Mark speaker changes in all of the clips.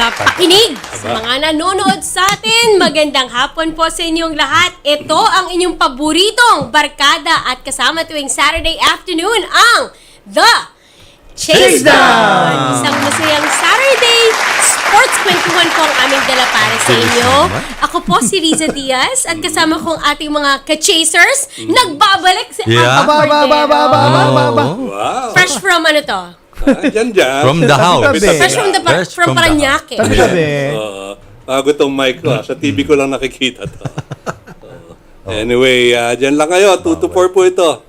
Speaker 1: tagapakinig. Sa mga nanonood sa atin, magandang hapon po sa inyong lahat. Ito ang inyong paboritong barkada at kasama tuwing Saturday afternoon ang The Chasedown! Isang masayang Saturday sports kwentuhan po ang aming dala para sa inyo. Ako po si Riza Diaz at kasama kong ating mga ka-chasers. Nagbabalik sa fresh from ano to?
Speaker 2: From the house.
Speaker 1: Fresh from Paranaque.
Speaker 3: Bago itong mic ko, sa TV ko lang nakikita to. Anyway, dyan lang kayo. 2 to 4 po ito.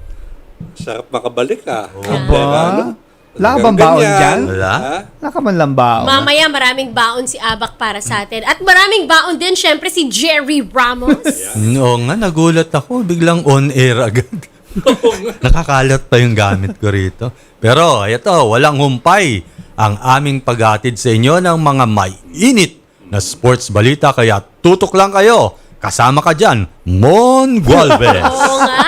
Speaker 3: Sarap makabalik
Speaker 4: Wala ka bang baon dyan?
Speaker 2: Wala
Speaker 4: ka man lang baon?
Speaker 1: Mamaya maraming baon si Abak para sa atin. At maraming baon din, syempre, si Jerry Ramos.
Speaker 2: Oo nga, nagulat ako. Biglang on-air agad. Nakakalat pa yung gamit ko rito. Pero, ito, walang humpay ang aming paghatid sa inyo ng mga may init na sports balita. Kaya tutok lang kayo. Kasama ka dyan, Mon Gualvez.
Speaker 1: Oo nga.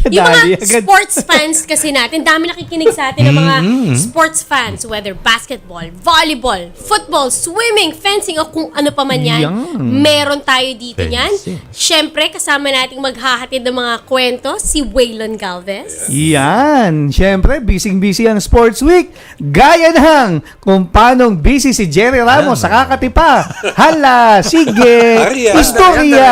Speaker 1: Yung mga sports fans kasi natin, dami nakikinig sa atin ng mga sports fans, whether basketball, volleyball, football, swimming, fencing, o kung ano pa man yan. Meron tayo dito yan. Siyempre, kasama nating maghahatid ng mga kwento, si Waylon Galvez.
Speaker 4: Yan. Siyempre, busy-busy ang Sports Week. Gaya ng kung paanong busy si Jerry Ramos sa kakatipa. Hala, sige, istorya.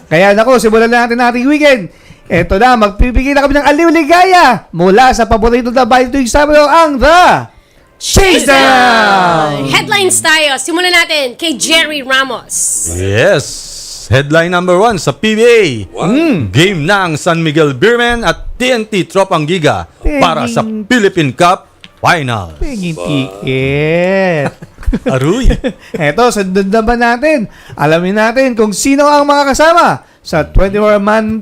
Speaker 4: Kaya naku, simulan natin ating weekend. Eto na, magpipigil na kami ng aliw-ligaya mula sa paborito na bahay tuwing Sabado ang The Chasedown!
Speaker 1: Headlines tayo. Simulan natin kay Jerry Ramos.
Speaker 2: Yes! Headline number 1 sa PBA. Game na ang San Miguel Beermen at TNT Tropang Giga para sa Philippine Cup Finals.
Speaker 4: Penging ticket.
Speaker 2: Aruy!
Speaker 4: Eto, sundan naman natin. Alamin natin kung sino ang mga kasama sa 24-man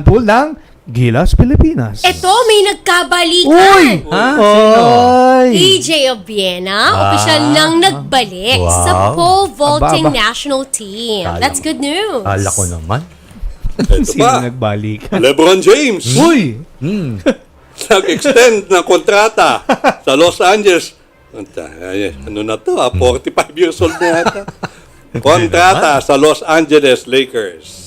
Speaker 4: pool ng Gilas Pilipinas.
Speaker 1: Ito, may nagkabalikan.
Speaker 4: Uy!
Speaker 1: EJ Obiena, official nang nagbalik sa pole vaulting national team. That's good news.
Speaker 2: Ala ko naman.
Speaker 4: Sino nagbalik?
Speaker 3: LeBron James.
Speaker 4: Uy!
Speaker 3: Nag-extend ng kontrata sa Los Angeles. Ano na to? 45 years old na yata. Kontrata sa Los Angeles Lakers.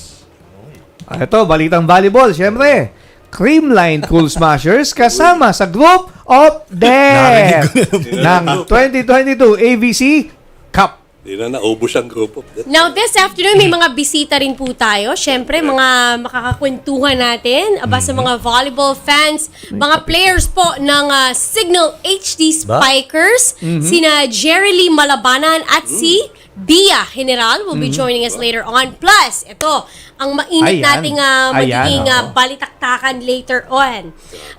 Speaker 4: Ito, balitang volleyball, syempre. Creamline Cool Smashers kasama sa Group of Death ng 2022 AVC Cup.
Speaker 3: Hindi na naubos ang group of death.
Speaker 1: Now, this afternoon, may mga bisita rin po tayo. Siyempre, mga makakakwentuhan natin aba sa mga volleyball fans, mga players po ng Cignal HD Spikers, sina Jerrili Malabanan at si Bia General will be joining us later on. Plus, ito, ang mainit nating magiging balitaktakan later on.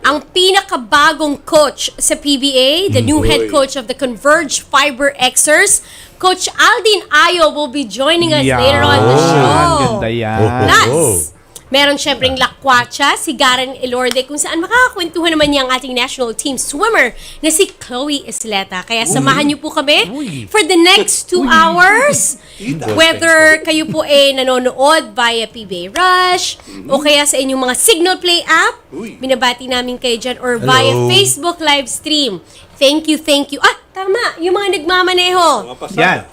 Speaker 1: Ang pinakabagong coach sa PBA, the new head coach of the Converge FiberXers, Coach Aldin Ayo will be joining us later on the show.
Speaker 4: Ganda yan.
Speaker 1: Plus, meron syempreng lakwatsa, sigaran Elorde, kung saan makakakwentuhan naman niya ang ating national team swimmer na si Chloe Isleta. Kaya samahan niyo po kami for the next 2 hours. Whether kayo po ay nanonood via PBA Rush o kaya sa inyong mga Cignal Play app, binabati namin kayo dyan, or via Facebook live stream. Thank you. Tama, yung mga nagmamaneho.
Speaker 4: Yan.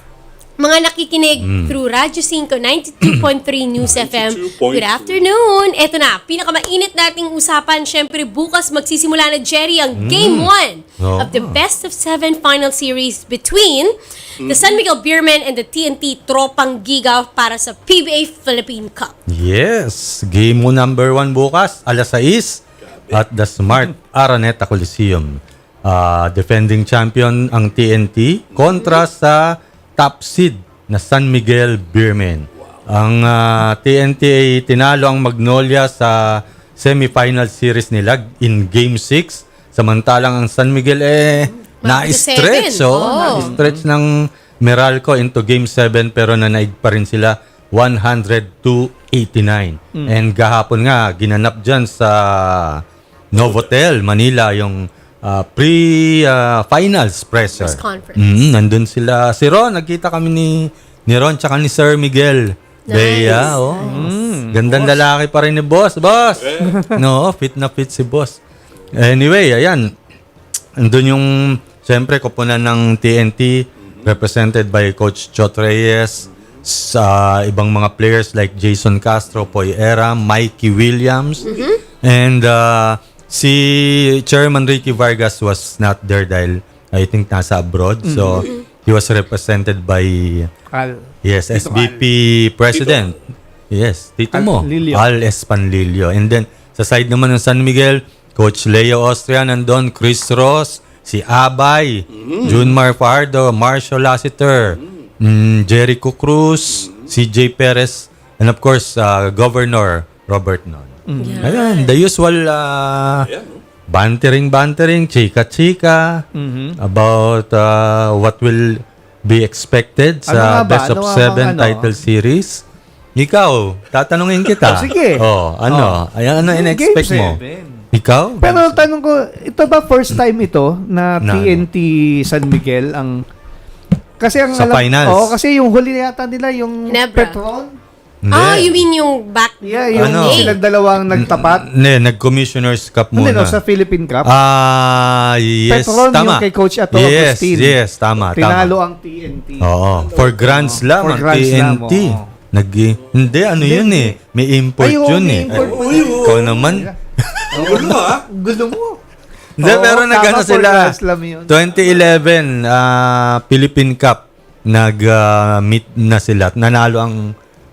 Speaker 1: Mga nakikinig through Radyo 5, 92.3 News FM. Good afternoon. Eto na, pinakamainit nating usapan. Siyempre, bukas magsisimula na, Jerry, ang Game 1 of the Best of 7 Final Series between the San Miguel Beermen and the TNT Tropang Giga para sa PBA Philippine Cup.
Speaker 2: Yes! Game mo number 1 bukas, alas 6 at the Smart Araneta Coliseum. Defending champion ang TNT kontra sa top seed na San Miguel Beermen. Ang TNT ay tinalo ang Magnolia sa semifinal series nila in Game 6. Samantalang ang San Miguel na-stretch. Na-stretch ng Meralco into Game 7 pero nanaig pa rin sila 100-89. And gahapon nga, ginanap dyan sa Novotel, Manila, yung pre-finals presser.
Speaker 1: Press conference.
Speaker 2: Nandun sila. Si Ron, nagkita kami ni Ron tsaka ni Sir Miguel.
Speaker 1: Nice.
Speaker 2: Bea, gandang lalaki pa rin ni Boss. Boss! No, fit na fit si Boss. Anyway, ayan. Andun yung, siyempre, kupunan ng TNT. represented by Coach Chot Reyes, sa ibang mga players like Jason Castro, Poy Era, Mikey Williams, and si Chairman Ricky Vargas was not there dahil I think nasa abroad. So, he was represented by yes,
Speaker 4: Tito
Speaker 2: SBP President. Yes, Tito
Speaker 4: Al
Speaker 2: mo.
Speaker 4: Lilio.
Speaker 2: Al Espanlilio. And then, sa side naman ng San Miguel, Coach Leo Austria nandun, Chris Ross, si Abay, Junmar Fajardo, Marshall Lassiter, Jericho Cruz, CJ Perez, and of course, Governor Robert Non. Ayan, the usual bantering, chika-chika about what will be expected sa
Speaker 4: Ano nga ba?
Speaker 2: Best of
Speaker 4: Ano nga
Speaker 2: 7
Speaker 4: bang ano?
Speaker 2: title series. Ikaw, tatanungin kita.
Speaker 4: Sige.
Speaker 2: Ayan, ano in-expect
Speaker 4: Game
Speaker 2: mo?
Speaker 4: 7.
Speaker 2: Ikaw?
Speaker 4: Pero tanong ko, ito ba first time ito na TNT San Miguel ang kasi ang
Speaker 2: Sa finals.
Speaker 4: kasi yung huli yata nila yung
Speaker 1: Ginebra.
Speaker 4: Petron.
Speaker 1: You mean yung back?
Speaker 4: Yeah, yung
Speaker 2: Ano?
Speaker 4: silang dalawang nagtapat.
Speaker 2: Nag-Commissioner's Cup
Speaker 4: Hindi,
Speaker 2: muna.
Speaker 4: sa Philippine Cup.
Speaker 2: Yes,
Speaker 4: Petron
Speaker 2: tama.
Speaker 4: yung kay Coach Ato
Speaker 2: Yes,
Speaker 4: Agustin.
Speaker 2: yes, tama.
Speaker 4: Tinalo ang TNT.
Speaker 2: Oo. For Grand Slam,
Speaker 4: For
Speaker 2: ang
Speaker 4: Grand Slam,
Speaker 2: TNT.
Speaker 4: oo.
Speaker 2: Hindi, ano yun eh. May import
Speaker 4: Ay, oo,
Speaker 2: yun
Speaker 4: may
Speaker 2: eh.
Speaker 4: import.
Speaker 2: Ikaw naman.
Speaker 3: Ang gulo
Speaker 4: Gusto mo?
Speaker 2: Hindi,
Speaker 4: Oo,
Speaker 2: pero
Speaker 4: tama,
Speaker 2: nag-ano
Speaker 4: for
Speaker 2: sila.
Speaker 4: Grand Slam yun.
Speaker 2: 2011, Philippine Cup. Nag-meet na sila. Nanalo ang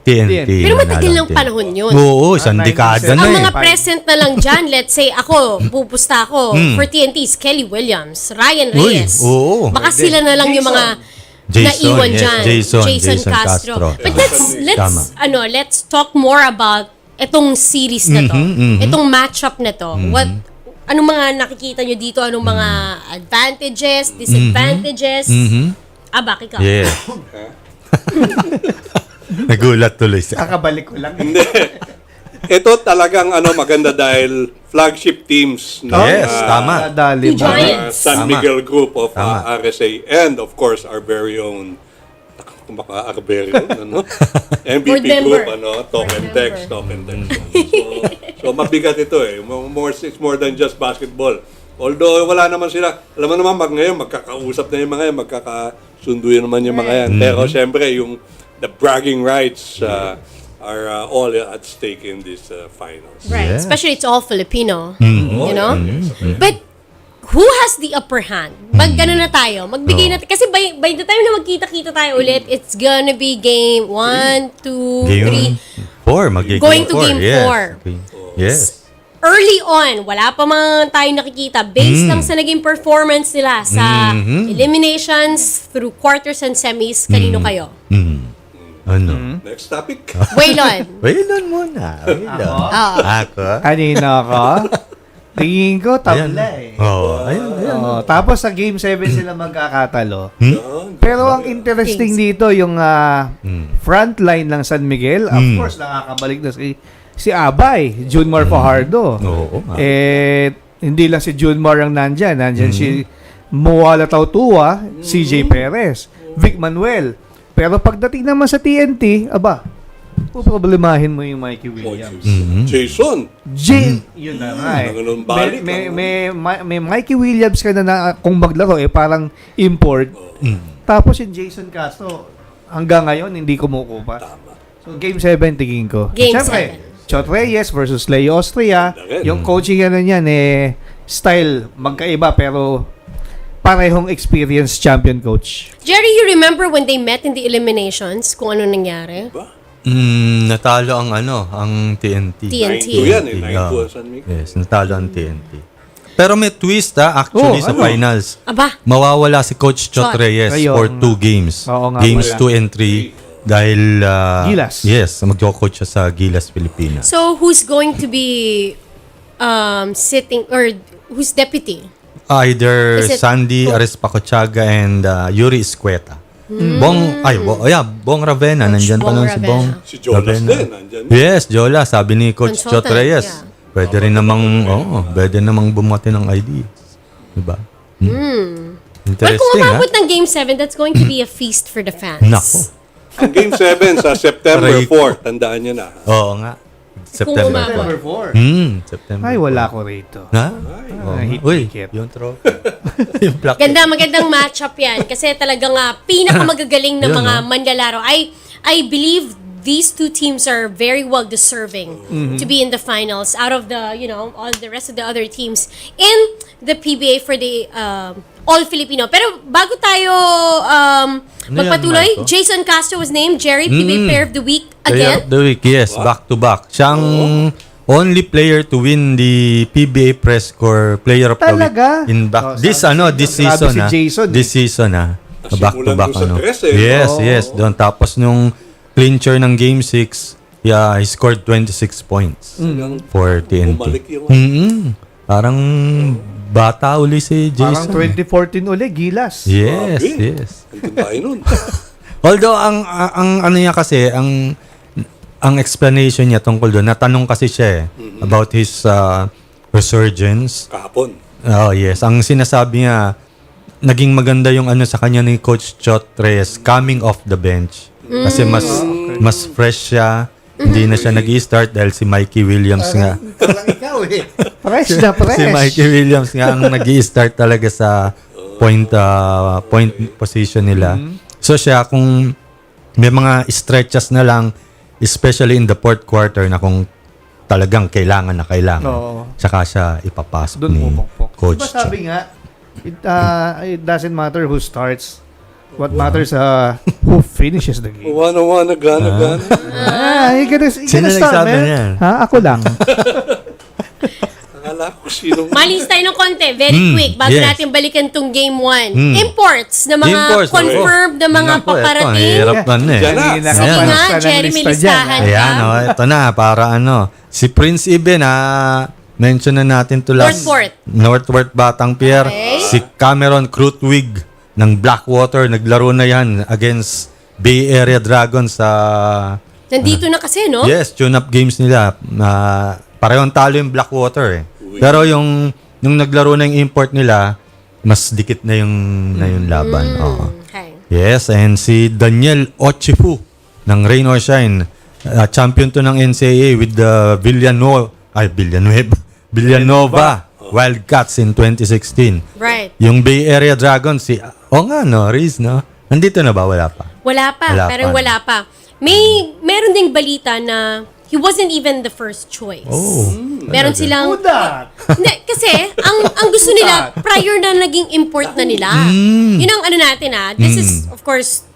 Speaker 2: TNT.
Speaker 1: Pero matagal
Speaker 2: Nanalo
Speaker 1: ng
Speaker 2: ang TNT.
Speaker 1: panahon yun.
Speaker 2: Oo, isang dekada na
Speaker 1: Ang
Speaker 2: eh.
Speaker 1: mga present na lang dyan, let's say ako, pupusta ako for TNT is Kelly Williams, Ryan
Speaker 2: Uy,
Speaker 1: Reyes.
Speaker 2: oo.
Speaker 1: Baka sila na lang yung mga naiwan
Speaker 2: yes,
Speaker 1: dyan.
Speaker 2: Jason
Speaker 1: Castro.
Speaker 2: Castro.
Speaker 1: But
Speaker 2: Tama.
Speaker 1: let's talk more about itong series na to. Itong matchup na to. Anong mga nakikita nyo dito? Anong mga advantages, disadvantages? Bakit ka?
Speaker 2: Yeah. Nagulat tuloy siya.
Speaker 4: Kakabalik ko lang.
Speaker 3: Ito talagang maganda dahil flagship teams ng
Speaker 2: Yes, tama.
Speaker 4: Nadali
Speaker 1: Two
Speaker 4: ba?
Speaker 1: Giants.
Speaker 3: San
Speaker 2: Tama.
Speaker 3: Miguel group of
Speaker 2: Tama.
Speaker 3: RSA and of course our very own MVP
Speaker 1: Denver.
Speaker 3: group, talk and text. So mabigat ito eh. It's more than just basketball. Although wala naman sila, alam mo naman ngayon magkakausap na yung mga yan, magkakasundo yun naman yung mga yan. Pero syempre the bragging rights are all at stake in this finals.
Speaker 1: Right.
Speaker 2: Yeah.
Speaker 1: Especially it's all Filipino. You know? But who has the upper hand? Gano'n na tayo. Magbigay natin. Kasi by the time na magkita-kita tayo ulit, it's gonna be game 1, 2,
Speaker 2: Game
Speaker 1: 3.
Speaker 2: 4. Magiging
Speaker 1: Going to game
Speaker 2: yes.
Speaker 1: 4.
Speaker 2: Yes.
Speaker 1: Early on, wala pa man tayo nakikita. Based lang sa naging performance nila sa eliminations through quarters and semis, kanino kayo?
Speaker 2: Ano?
Speaker 3: Next topic.
Speaker 1: Waylon.
Speaker 2: Waylon muna. Waylon. Ako?
Speaker 4: Kanina ako. Tingin ko, tabla eh.
Speaker 2: Oo. Ayun.
Speaker 4: Tapos sa Game 7 sila magkakatalo. Pero ang interesting dito, yung front line ng San Miguel, of course, nakakabalik na si Abay, Junmar Fajardo.
Speaker 2: Oo.
Speaker 4: Hindi lang si Junmar ang nandyan. Nandyan si Moala Tautua, CJ Perez, Vic Manuel. Pero pagdating naman sa TNT, problemahin mo yung Mikey Williams.
Speaker 3: Jason.
Speaker 4: Yun na nga eh.
Speaker 3: Ganun balik,
Speaker 4: May Mikey Williams ka na kung maglaro parang import. Tapos yung Jason Castro, hanggang ngayon hindi kumukupa. So Game 7 tingin ko.
Speaker 1: Game
Speaker 4: Siyempre,
Speaker 1: 7.
Speaker 4: Chot Reyes versus Leo Austria. Yung coaching niyan style magkaiba pero parehong experienced champion coach.
Speaker 1: Jerry, you remember when they met in the eliminations? Kung ano nangyari?
Speaker 2: Natalo ang TNT.
Speaker 1: TNT.
Speaker 3: 9-2 yan eh. 9-2
Speaker 2: Yeah.
Speaker 3: San Miguel.
Speaker 2: Yes, natalo ang TNT. Pero may twist actually sa finals. Mawawala si Coach Chot Reyes
Speaker 4: Ayun.
Speaker 2: for 2 games.
Speaker 4: Oo nga,
Speaker 2: Games
Speaker 4: wala.
Speaker 2: 2 and 3 dahil
Speaker 4: Gilas.
Speaker 2: Yes, magko-coach siya sa Gilas Pilipinas.
Speaker 1: So, who's going to be sitting, or who's deputy?
Speaker 2: Either
Speaker 1: Is it-
Speaker 2: Sandy Arespacochaga and Yuri Iscueta. Bong Ravena. Nandyan pa
Speaker 1: Bong
Speaker 2: lang si
Speaker 1: Ravena.
Speaker 2: Bong
Speaker 3: Si Jonas
Speaker 2: Ravena.
Speaker 3: din, nandyan.
Speaker 2: Yes, Jola. Sabi ni Coach Chot
Speaker 1: Consultant,
Speaker 2: Reyes.
Speaker 1: yeah.
Speaker 2: Pwede rin namang bumati ng ideas. Diba?
Speaker 1: Well,
Speaker 2: Interesting,
Speaker 1: kung umabot ng Game 7, that's going to be a feast for the fans.
Speaker 2: Nako.
Speaker 3: Ang Game 7 sa September
Speaker 2: Aray
Speaker 3: 4, tandaan nyo na.
Speaker 2: Oo nga. September
Speaker 1: umabot.
Speaker 2: 4. September
Speaker 4: Ay, wala
Speaker 2: 4.
Speaker 4: ko rito.
Speaker 2: Ha?
Speaker 4: Hit
Speaker 2: Uy,
Speaker 4: ticket.
Speaker 2: yung trophy. Yung black.
Speaker 1: Magandang matchup yan. Kasi talagang pinakamagagaling na
Speaker 2: Yun,
Speaker 1: mga
Speaker 2: no?
Speaker 1: manlalaro. I believe these two teams are very well deserving to be in the finals out of the, all the rest of the other teams in the PBA for the All Filipino. Pero bago tayo magpatuloy,
Speaker 2: Marco?
Speaker 1: Jason Castro was named Jerry PBA Player of the Week
Speaker 2: Player
Speaker 1: again.
Speaker 2: of the week, yes, back to back. Siyang only player to win the PBA Press Corps Player of
Speaker 4: Talaga?
Speaker 2: the Week in back.
Speaker 4: Oh,
Speaker 2: This
Speaker 4: grabe
Speaker 2: season
Speaker 4: si Jason,
Speaker 2: This season back to
Speaker 3: Nasimulan
Speaker 2: back
Speaker 3: doon sa press,
Speaker 2: Yes,
Speaker 4: Oo.
Speaker 2: yes. Doon tapos nung clincher ng game 6, he scored 26 points for TNT.
Speaker 3: Bumalik yung
Speaker 2: Parang bata uli si
Speaker 4: Parang
Speaker 2: Jason.
Speaker 4: 2014 uli, Gilas.
Speaker 2: Yes,
Speaker 3: Grabe.
Speaker 2: yes.
Speaker 3: Andun tayo nun.
Speaker 2: Although ang ano niya kasi ang explanation niya tungkol doon, natanong kasi siya about his resurgence.
Speaker 3: Kahapon.
Speaker 2: Oh, yes. Ang sinasabi niya, naging maganda yung sa kanya ni Coach Chot Reyes coming off the bench. Kasi mas fresh siya. Hindi na siya nag-i-start dahil si Mikey Williams nga.
Speaker 4: Parang ikaw eh. Fresh na fresh.
Speaker 2: Si Mikey Williams nga ang nag-i-start talaga sa point position nila. So siya, kung may mga stretches na lang, especially in the fourth quarter na kung talagang kailangan na kailangan,
Speaker 4: Oo.
Speaker 2: tsaka siya ipapasok
Speaker 4: Doon
Speaker 2: ni
Speaker 4: pupukpok.
Speaker 2: Coach
Speaker 4: Diba sabi nga, it doesn't matter who starts. What matters who finishes the game.
Speaker 3: Uwana, gana.
Speaker 4: You gotta
Speaker 2: Sino
Speaker 4: start,
Speaker 2: nagsabi
Speaker 4: man.
Speaker 2: niyan?
Speaker 4: Ha? Ako lang.
Speaker 3: Akala ko sinong...
Speaker 1: Malis tayo ng konti, very quick, bago
Speaker 2: yes.
Speaker 1: natin balikan tong game 1. Imports na mga
Speaker 2: Imports,
Speaker 1: confirmed na mga
Speaker 2: Naku,
Speaker 1: paparating.
Speaker 2: Ito, hirap na eh.
Speaker 3: Diyan na.
Speaker 4: Kanina
Speaker 1: Sige
Speaker 4: ka
Speaker 1: nga,
Speaker 4: pa
Speaker 1: Jerry, may listahan ka.
Speaker 2: Ayan, ito na, para si Prince Ibe mention na natin to last. Northworth Batang Pier.
Speaker 1: Okay.
Speaker 2: Si Cameron Krutwig ng Blackwater, naglaro na yan against Bay Area Dragons sa...
Speaker 1: Nandito na kasi, no?
Speaker 2: Yes, tune-up games nila. Parehong talo yung Blackwater eh. Pero yung naglaro na yung import nila, mas dikit na yung laban. Oo.
Speaker 1: Okay.
Speaker 2: Yes, and si Daniel Ochifu ng Rain or Shine. Champion to ng NCAA with the Villanova Wildcats in 2016.
Speaker 1: Right.
Speaker 2: Yung Bay Area Dragons, Riz, no? Nandito na ba? Wala pa.
Speaker 1: Wala pa, pero wala pa. Meron ding balita na he wasn't even the first choice.
Speaker 2: Oh.
Speaker 1: Meron silang...
Speaker 4: Who that?
Speaker 1: Hindi, kasi ang gusto nila, prior na naging import na nila. Yun ang natin This is, of course,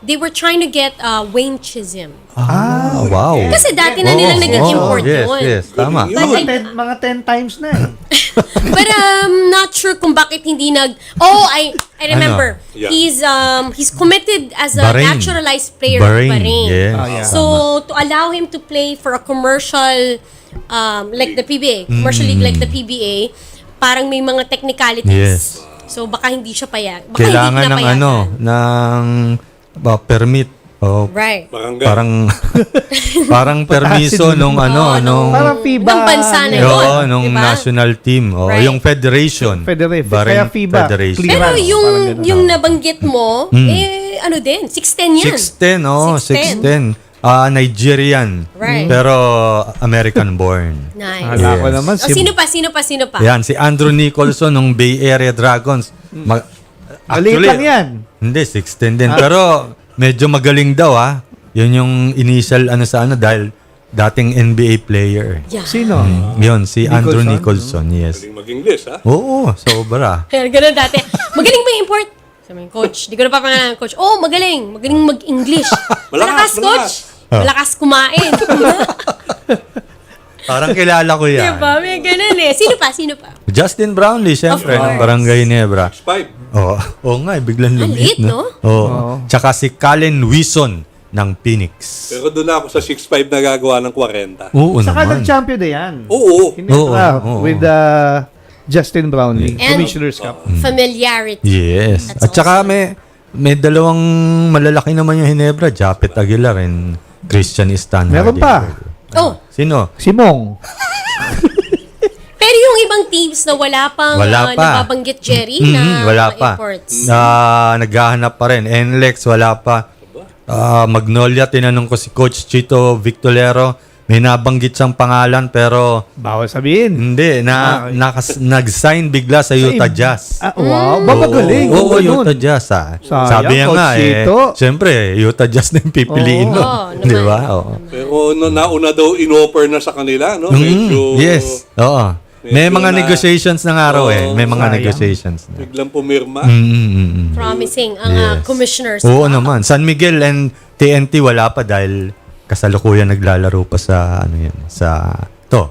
Speaker 1: they were trying to get Wayne Chisholm.
Speaker 2: Wow.
Speaker 1: Kasi dati na nilang naging import
Speaker 2: yes,
Speaker 1: yun.
Speaker 2: yes, tama.
Speaker 4: Mga 10 times na eh.
Speaker 1: But I'm not sure kung bakit hindi I remember.
Speaker 3: Yeah.
Speaker 1: He's committed as a
Speaker 2: Bahrain.
Speaker 1: naturalized player of Bahrain.
Speaker 2: Yes.
Speaker 4: yeah.
Speaker 1: So to allow him to play for a commercial like the PBA, commercial league like the PBA, parang may mga technicalities.
Speaker 2: Yes.
Speaker 1: So baka hindi siya payag. Baka
Speaker 2: Kailangan
Speaker 1: hindi
Speaker 2: ng
Speaker 1: pinapayagan.
Speaker 2: permit.
Speaker 1: Right.
Speaker 3: Barangay.
Speaker 2: Parang permiso nung
Speaker 4: Parang FIBA.
Speaker 1: Ng bansa na yun.
Speaker 2: Oo, nung
Speaker 1: diba?
Speaker 2: national team.
Speaker 1: Right.
Speaker 2: Yung federation.
Speaker 4: Kaya FIBA.
Speaker 2: Federation.
Speaker 4: Clear.
Speaker 1: Pero
Speaker 4: Parang ganun.
Speaker 1: yung nabanggit mo, 6'10" yan.
Speaker 2: 6'10", 6'10".
Speaker 1: 6'10".
Speaker 2: Nigerian.
Speaker 1: Right.
Speaker 2: Pero American-born.
Speaker 1: Nice.
Speaker 4: Hala ko
Speaker 2: Yes.
Speaker 4: naman.
Speaker 1: Sino pa?
Speaker 2: Yan, si Andrew Nicholson ng Bay Area Dragons.
Speaker 4: Maliit lang yan.
Speaker 2: Hindi, 6'10 din. Pero medyo magaling daw Yun yung initial dahil dating NBA player.
Speaker 1: Yeah.
Speaker 4: Sino?
Speaker 2: Yun, si Andrew Nicholson, yes.
Speaker 3: Galing mag-English, ha?
Speaker 2: Oo, sobra.
Speaker 1: Kaya ganun dati. Magaling ba yung import? Sabi ng coach. Di ko na papangalan ng coach. Magaling. Magaling mag-English. Malakas, coach. Malakas kumain.
Speaker 2: Parang kilala ko yan.
Speaker 1: Diba? May ganun eh. Sino pa?
Speaker 2: Justin Brownlee, syempre,
Speaker 1: Of course.
Speaker 2: ng Barangay Nebra.
Speaker 3: 5.
Speaker 2: Oo nga, biglang lumit,
Speaker 1: Liit, no?
Speaker 2: Oo. Tsaka si Colin Wison ng Phoenix.
Speaker 3: Pero doon ako sa 6'5 na gagawa ng 40.
Speaker 2: Oo
Speaker 4: Saka
Speaker 2: naman.
Speaker 4: nag-champion na yan.
Speaker 3: Oo.
Speaker 2: Oo.
Speaker 4: With Justin Brownlee.
Speaker 1: And-
Speaker 4: Commissioner's Cup.
Speaker 1: Familiarity.
Speaker 2: Yes.
Speaker 1: That's
Speaker 2: At saka
Speaker 1: awesome.
Speaker 2: may dalawang malalaki naman yung Hinebra, Japet Aguilar and Christian Stanley.
Speaker 4: Meron pa.
Speaker 2: Sino?
Speaker 4: Simong.
Speaker 1: Pero yung ibang teams na wala pang nababanggit, Jerry, na
Speaker 2: wala
Speaker 1: mga
Speaker 2: pa.
Speaker 1: imports.
Speaker 2: Naghahanap pa rin. NLEX, wala pa. Magnolia, tinanong ko si Coach Chito Victolero. may nabanggit siyang pangalan pero
Speaker 4: Bawal sabihin.
Speaker 2: hindi, nag-sign bigla sa Utah Jazz.
Speaker 4: Wow, babagaling.
Speaker 2: Oo,
Speaker 4: Ganun.
Speaker 2: Utah Jazz
Speaker 4: Sayang,
Speaker 2: Sabi niya nga
Speaker 4: Coachito.
Speaker 2: siyempre, Utah Jazz na yung pipiliin
Speaker 1: Oo,
Speaker 2: nun.
Speaker 1: naman.
Speaker 2: Di ba? Oo.
Speaker 3: Pero nauna daw in-offer na sa kanila, no? Medyo
Speaker 2: Yes. Oo. May
Speaker 3: medyo
Speaker 2: mga
Speaker 3: na-
Speaker 2: negotiations na nga raw May mga
Speaker 4: sayang.
Speaker 2: negotiations na.
Speaker 3: biglang pumirma.
Speaker 1: Promising ang
Speaker 2: Yes.
Speaker 1: commissioners.
Speaker 2: Oo naman. San Miguel and TNT wala pa dahil kasalukuyan naglalaro pa sa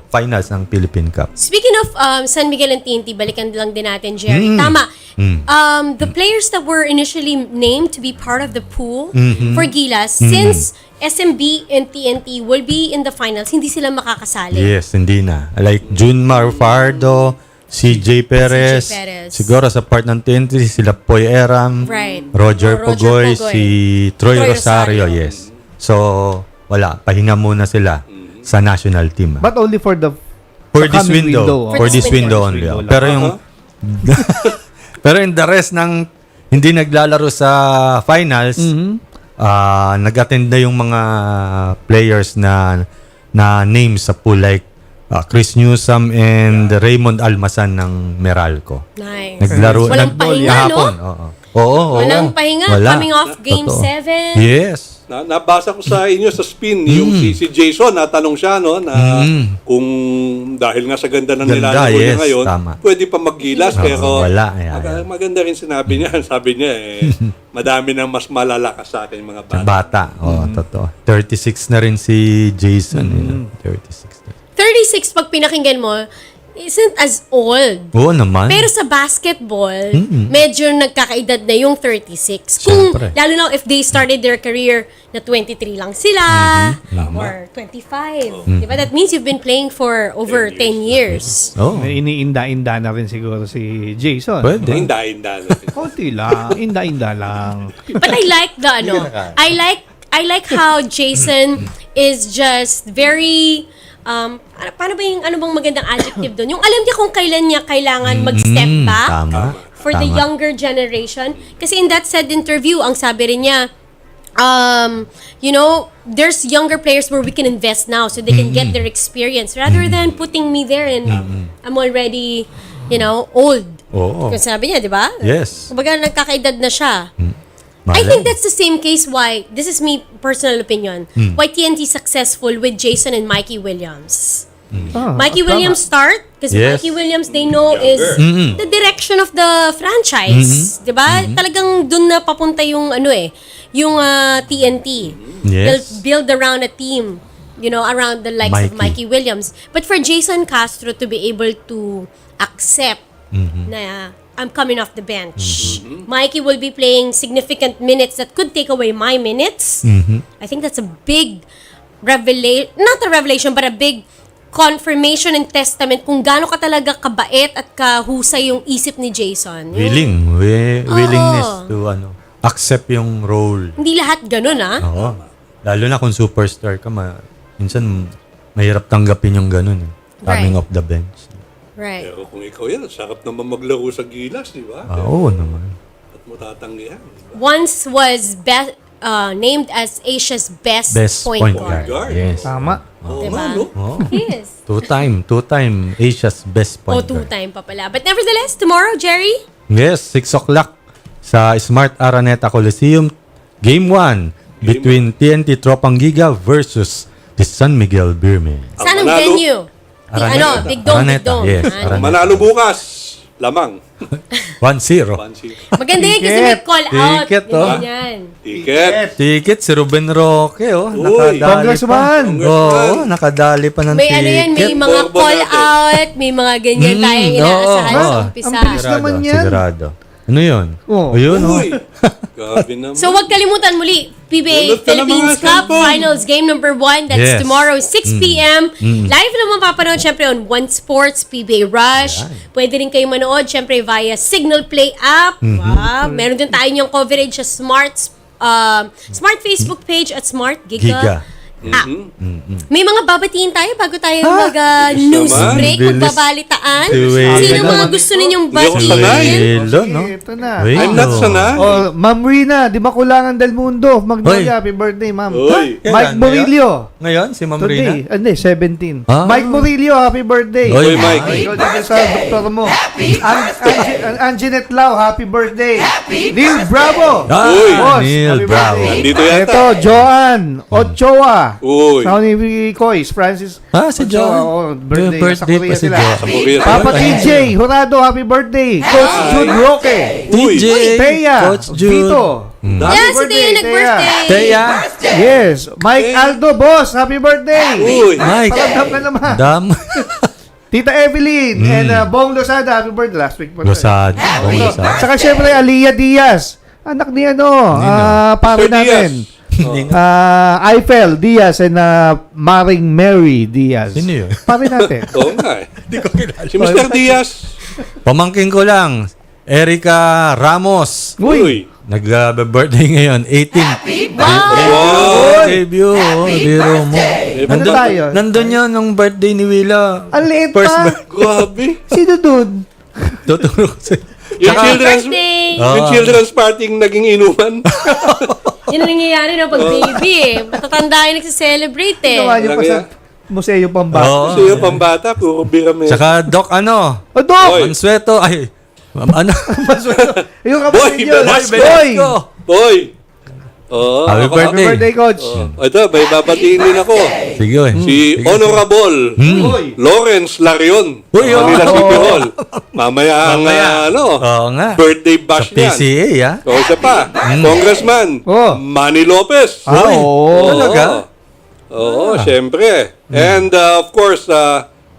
Speaker 2: finals ng Philippine Cup.
Speaker 1: Speaking of San Miguel and TNT, balikan lang din natin, Jerry. Tama. The players that were initially named to be part of the pool for Gilas, since SMB and TNT will be in the finals, hindi sila makakasali.
Speaker 2: Yes, hindi na. Like Junmar Fardo, CJ Perez,
Speaker 1: Perez.
Speaker 2: siguro sa part ng TNT, sila Poy Eram,
Speaker 1: Right.
Speaker 2: Roger Pogoy,
Speaker 1: Pogoy.
Speaker 2: si Troy
Speaker 1: Troy
Speaker 2: Rosario,
Speaker 1: Rosario.
Speaker 2: yes. So, wala. Pahinga muna sila sa national team.
Speaker 4: But only for the
Speaker 2: For
Speaker 4: sa
Speaker 2: this
Speaker 4: coming
Speaker 2: window.
Speaker 1: For
Speaker 2: For
Speaker 1: this
Speaker 2: this
Speaker 1: window.
Speaker 2: window only.
Speaker 4: Window lang.
Speaker 2: Pero yung pero in the rest ng hindi naglalaro sa finals, nag-attend na yung mga players na names sa pool like Chris Newsome and Raymond Almasan ng Meralco.
Speaker 1: Nice.
Speaker 2: Naglaro
Speaker 1: Walang pahinga,
Speaker 2: kahapon. Oo.
Speaker 1: Walang pahinga.
Speaker 2: Wala.
Speaker 1: Coming off Game
Speaker 2: Totoo.
Speaker 1: 7.
Speaker 2: Yes.
Speaker 3: Nabasa ko sa inyo sa spin, yung si Jason, natanong siya, no, na kung dahil nga sa ganda ng
Speaker 2: Ganda,
Speaker 3: nilalaro niya
Speaker 2: yes,
Speaker 3: ngayon,
Speaker 2: tama.
Speaker 3: pwede pa maggilas, pero
Speaker 2: wala. Yeah.
Speaker 3: maganda rin sinabi niya. Sabi niya, madami nang mas malalakas sa akin mga
Speaker 2: Sa
Speaker 3: bata.
Speaker 2: bata. Totoo. 36 na rin si Jason. 36 na.
Speaker 1: 36 pag pinakinggan mo, isn't as old.
Speaker 2: Oo naman.
Speaker 1: Pero sa basketball, medyo nagkakaedad na yung 36.
Speaker 2: Siyempre.
Speaker 1: Lalo na if they started their career na 23 lang sila, or 25. Diba? That means you've been playing for over 10 years.
Speaker 2: Oo.
Speaker 4: May iniinda-inda na rin siguro si Jason.
Speaker 2: Pwede.
Speaker 3: Hinda-hinda.
Speaker 4: Konti lang. Inda-inda lang.
Speaker 1: But I like the I like how Jason is just very paano ba yung ano bang magandang adjective doon? Yung alam niya kung kailan niya kailangan mag-step back
Speaker 2: Tama.
Speaker 1: for the younger generation. Kasi in that said interview, ang sabi rin niya, there's younger players where we can invest now so they can get their experience rather than putting me there and I'm already, old.
Speaker 2: Oo.
Speaker 1: Kung sabi niya, di ba?
Speaker 2: Yes.
Speaker 1: Kumbaga nagkakaedad na siya. I think that's the same case why, this is me personal opinion, why TNT successful with Jason and Mikey Williams. Mikey Williams start kasi
Speaker 2: Yes.
Speaker 1: Mikey Williams they know is the direction of the franchise, 'di ba? Talagang doon na papunta yung yung TNT.
Speaker 2: Yes.
Speaker 1: They'll build around a team, around the likes of Mikey Williams. But for Jason Castro to be able to accept na I'm coming off the bench. Mikey will be playing significant minutes that could take away my minutes. I think that's a big revelation, not a revelation, but a big confirmation and testament kung gaano ka talaga kabait at kahusay yung isip ni Jason.
Speaker 2: Willingness to accept yung role.
Speaker 1: Hindi lahat ganun,
Speaker 2: Oo. Lalo na kung superstar ka, minsan mahirap tanggapin yung ganun. Coming
Speaker 1: Right.
Speaker 2: off the bench.
Speaker 1: Right.
Speaker 3: Pero kung ikaw yan, sarap naman maglaro sa Gilas, di ba?
Speaker 2: Oo naman.
Speaker 3: At mo tatanggihan, di ba?
Speaker 1: Once was named as Asia's best point guard.
Speaker 3: guard.
Speaker 2: Yes.
Speaker 4: Tama.
Speaker 3: Oo
Speaker 1: Diba?
Speaker 3: nga, no?
Speaker 1: Yes.
Speaker 2: Two-time Asia's best point guard.
Speaker 1: Two-time pa pala. But nevertheless, tomorrow, Jerry,
Speaker 2: Yes, 6 o'clock sa Smart Araneta Coliseum. Game 1 between TNT Tropang Giga versus the San Miguel Beermen.
Speaker 1: saan ang
Speaker 3: manalo-
Speaker 1: venue?
Speaker 2: Araneta.
Speaker 1: Big Dome, Big
Speaker 2: Araneta,
Speaker 1: Dome.
Speaker 2: yes.
Speaker 1: Ah,
Speaker 2: Araneta.
Speaker 3: Manalo bukas, lamang.
Speaker 2: 1-0.
Speaker 3: Fancy.
Speaker 1: Maganda yan kasi may call out.
Speaker 2: Ticket, oh.
Speaker 1: Ganyan.
Speaker 3: Ticket.
Speaker 2: Ticket si Ruben Roque,
Speaker 3: Uy,
Speaker 4: Congressman.
Speaker 2: Oo, nakadali pa ng
Speaker 1: May
Speaker 2: ticket.
Speaker 1: may mga
Speaker 3: Borbo
Speaker 1: call
Speaker 3: natin.
Speaker 1: out, may mga ganyan tayong inaasahan
Speaker 2: oo.
Speaker 1: sa umpisa.
Speaker 4: Ang bilis naman yan.
Speaker 2: Sigurado. Ano yun?
Speaker 4: Oo.
Speaker 2: Ayun, oh.
Speaker 3: Uy, grabe naman.
Speaker 1: So wag kalimutan muli, PBA
Speaker 3: Lunod ka na,
Speaker 1: Philippines
Speaker 3: mga
Speaker 1: Cup
Speaker 3: cellphone.
Speaker 1: Finals game number 1. That's
Speaker 2: Yes.
Speaker 1: tomorrow, 6 p.m. Live naman papanood syempre on One Sports, PBA Rush. Pwede rin kayo manood syempre via Cignal Play app. Meron din tayo niyang coverage sa Smart Facebook page at Smart Giga.
Speaker 2: Giga.
Speaker 1: app. May mga babatiin tayo bago tayo mag-news
Speaker 3: naman.
Speaker 1: break,
Speaker 2: Bilis.
Speaker 1: magbabalitaan.
Speaker 2: Si Waylo.
Speaker 1: Sino mga gusto ninyong
Speaker 3: Hindi ako sanay.
Speaker 1: batiin?
Speaker 2: Waylo, no?
Speaker 4: Ito na.
Speaker 2: Waylo.
Speaker 3: I'm not sanay.
Speaker 4: Oh, Ma'am Rina, di ba kulangan del mundo? Magnolia, happy birthday, ma'am.
Speaker 3: Uy.
Speaker 4: Mike
Speaker 2: Kailan?
Speaker 4: Murillo.
Speaker 2: Ngayon, si Ma'am Rina?
Speaker 4: Today, hindi, 17.
Speaker 2: Ah.
Speaker 4: Mike Murillo, happy birthday.
Speaker 2: Oy,
Speaker 3: Uy, Mike.
Speaker 4: Ikaw din sa doktor mo. Anjanette Lau, happy birthday. Neil Bravo.
Speaker 3: Uy.
Speaker 4: Boss,
Speaker 2: Neil
Speaker 4: happy
Speaker 2: Bravo.
Speaker 4: birthday.
Speaker 3: Nandito yata.
Speaker 4: Ito, Joan Ochoa.
Speaker 3: Uy.
Speaker 4: Sa ni Coys, Francis.
Speaker 2: Si
Speaker 4: Ochoa,
Speaker 2: John.
Speaker 4: oh, birthday. Nasa
Speaker 2: Birthday
Speaker 4: Korea
Speaker 2: pa si
Speaker 4: sila.
Speaker 2: John.
Speaker 3: Sa Korea.
Speaker 4: Papa TJ, Jurado, happy birthday. Coach Jude Roque.
Speaker 3: Uy.
Speaker 2: TJ,
Speaker 4: Teya,
Speaker 2: Coach Jude.
Speaker 4: Vito.
Speaker 1: Yeah, si Teo nag-birthday.
Speaker 2: Teya.
Speaker 4: Yes, Mike Aldo, boss, happy birthday.
Speaker 3: Uy.
Speaker 2: Mike.
Speaker 4: Palamdam na naman.
Speaker 2: Dam.
Speaker 4: Tita Evelyn and Bong Losada, happy birthday. Last week pa.
Speaker 2: Losad. Bong Losad.
Speaker 4: Saka syempre, Aliyah Diaz. Anak ni pare
Speaker 3: Sir
Speaker 4: natin. Eiffel Diaz and Maring Mary Diaz.
Speaker 2: Sino yun?
Speaker 4: Pare natin.
Speaker 3: Oo nga eh. Hindi ko kilala. Si Mr. Diaz.
Speaker 2: Pamangkin ko lang. Erica Ramos.
Speaker 4: Uy.
Speaker 2: Nag-birthday ngayon, 18.
Speaker 3: Wow.
Speaker 2: Debut. Biro mo.
Speaker 4: Ano tayo?
Speaker 2: Nandun yun nung birthday ni Willa.
Speaker 4: Ang liit
Speaker 2: First
Speaker 4: pa.
Speaker 3: Grabe.
Speaker 4: Sino dun?
Speaker 2: Tuturo ko sa'yo.
Speaker 3: Yung children's,
Speaker 1: Birthday!
Speaker 3: yung children's party naging inuman.
Speaker 1: Yun ang nangyayari na pag baby eh. Matatanda yung nagsiselebrate eh.
Speaker 4: Gawa niyo pa sa Museo Pambata.
Speaker 2: Oo.
Speaker 3: Kasi yung pambata, puro bira may...
Speaker 2: Tsaka Doc
Speaker 4: O, Doc!
Speaker 3: Oy.
Speaker 2: Mansueto. Ay, ano?
Speaker 4: Yung kapatid
Speaker 3: Boy,
Speaker 4: yun.
Speaker 3: Velasco.
Speaker 4: Boy!
Speaker 3: Boy! Oo.
Speaker 2: Happy
Speaker 3: ako-
Speaker 4: Happy
Speaker 2: birthday.
Speaker 4: birthday, Coach.
Speaker 3: Ito, may babatiin din ako.
Speaker 2: Sige, oy.
Speaker 3: Si Honorable
Speaker 4: Uy.
Speaker 3: Lawrence Larion.
Speaker 2: Uy,
Speaker 3: ng Manila
Speaker 2: oh.
Speaker 3: City Hall. Mamaya ang
Speaker 2: Oo nga.
Speaker 3: birthday
Speaker 2: Sa
Speaker 3: bash niyan.
Speaker 2: PCA, ha?
Speaker 3: O, isa pa. Congressman
Speaker 4: Oh.
Speaker 3: Manny Lopez.
Speaker 2: Uy,
Speaker 4: oo.
Speaker 2: talaga?
Speaker 3: Oo, syempre. And of course,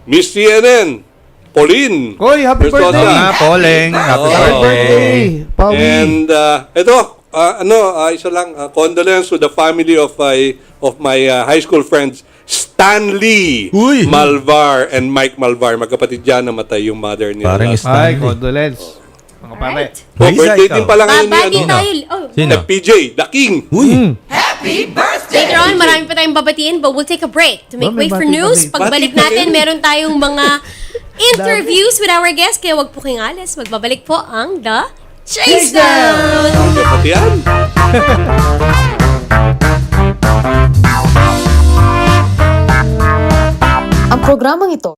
Speaker 3: Miss CNN, Pauline.
Speaker 4: Hoy, happy
Speaker 3: Versosa.
Speaker 4: birthday.
Speaker 2: Poleng. Happy
Speaker 3: Oo.
Speaker 4: Happy birthday. Pawi.
Speaker 3: And ito, isa lang, condolence to the family of my high school friends, Stanley
Speaker 2: Uy.
Speaker 3: Malvar and Mike Malvar. Magkapatid dyan, namatay yung mother nila.
Speaker 2: Parang
Speaker 3: last-
Speaker 4: Ay,
Speaker 2: Stanley.
Speaker 4: condolence. Mga pare.
Speaker 1: Alright.
Speaker 3: Oh,
Speaker 2: May isa
Speaker 3: birthday
Speaker 2: ikaw.
Speaker 3: din pala ngayon ni
Speaker 1: Babati
Speaker 3: ano,
Speaker 1: tayo. Oh.
Speaker 2: Sino?
Speaker 3: PJ, The King.
Speaker 2: Uy.
Speaker 1: Later on, marami pa tayong babatiin, but we'll take a break to make
Speaker 4: Oh, may
Speaker 1: way for
Speaker 4: bati pa
Speaker 1: news.
Speaker 4: din.
Speaker 1: Pagbalik
Speaker 3: Bati pa
Speaker 1: natin,
Speaker 3: rin.
Speaker 1: meron tayong mga interviews with our guests, kaya wag po kayong alis. Magbabalik po ang The Chasedown!
Speaker 3: Kapati yan.
Speaker 5: Ang programang ito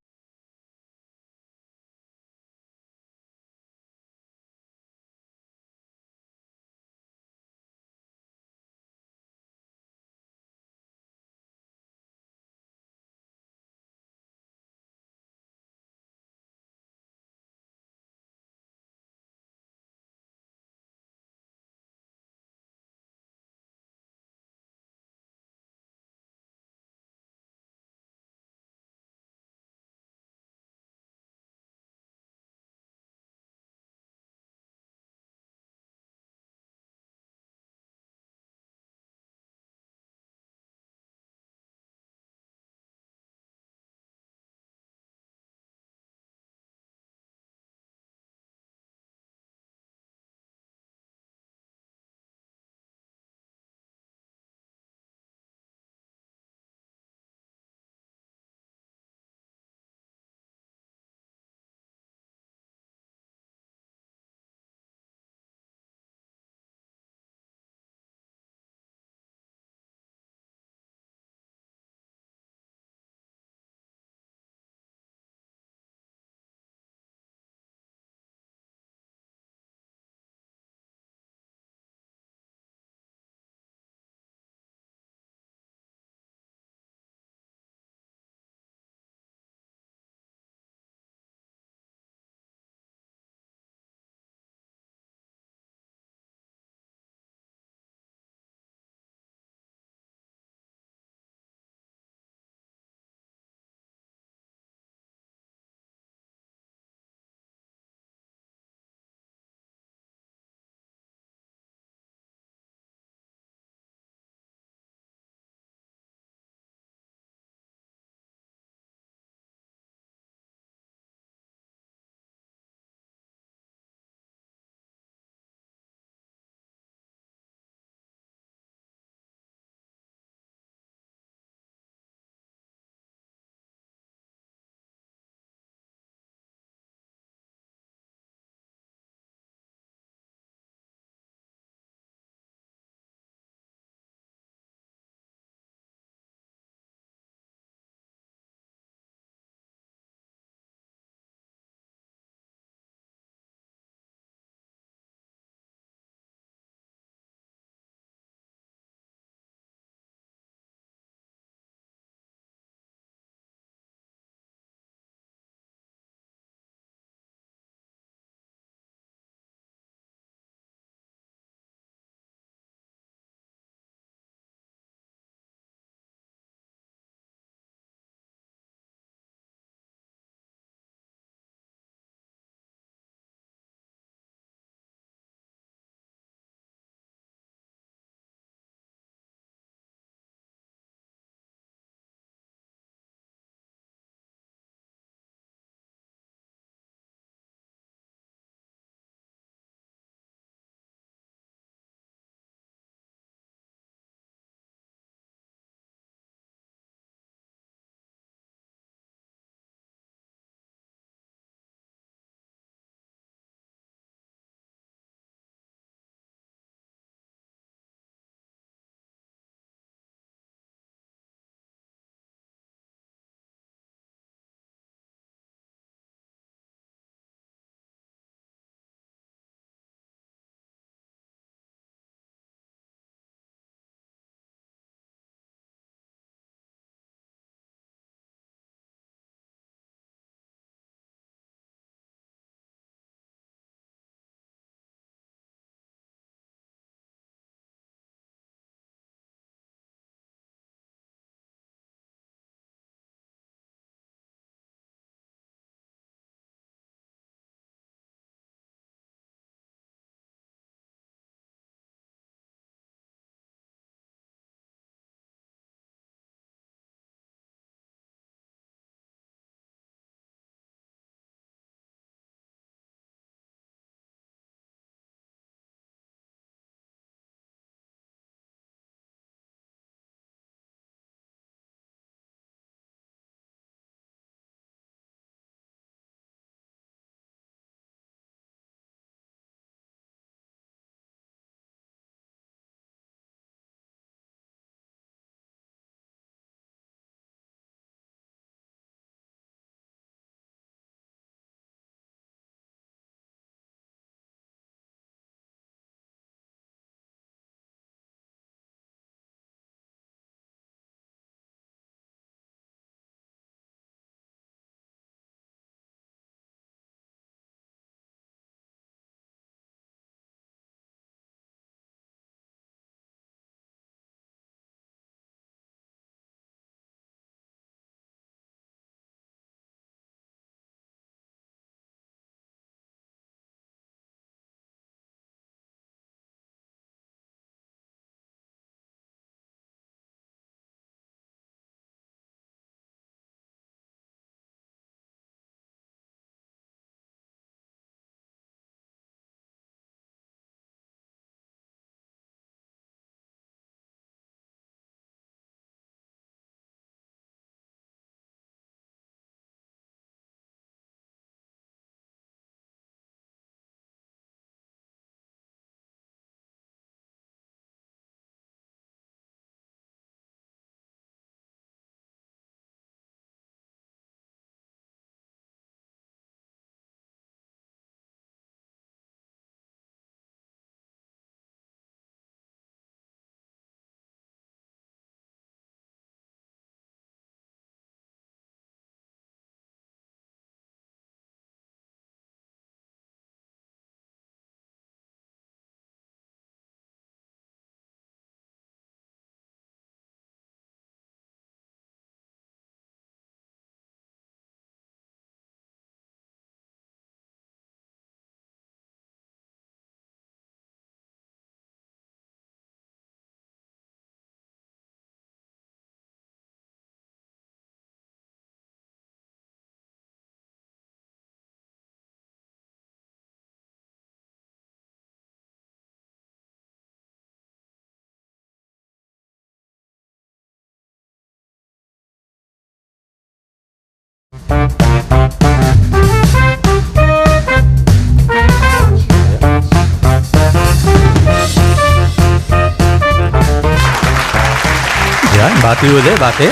Speaker 2: Bati uli, bati.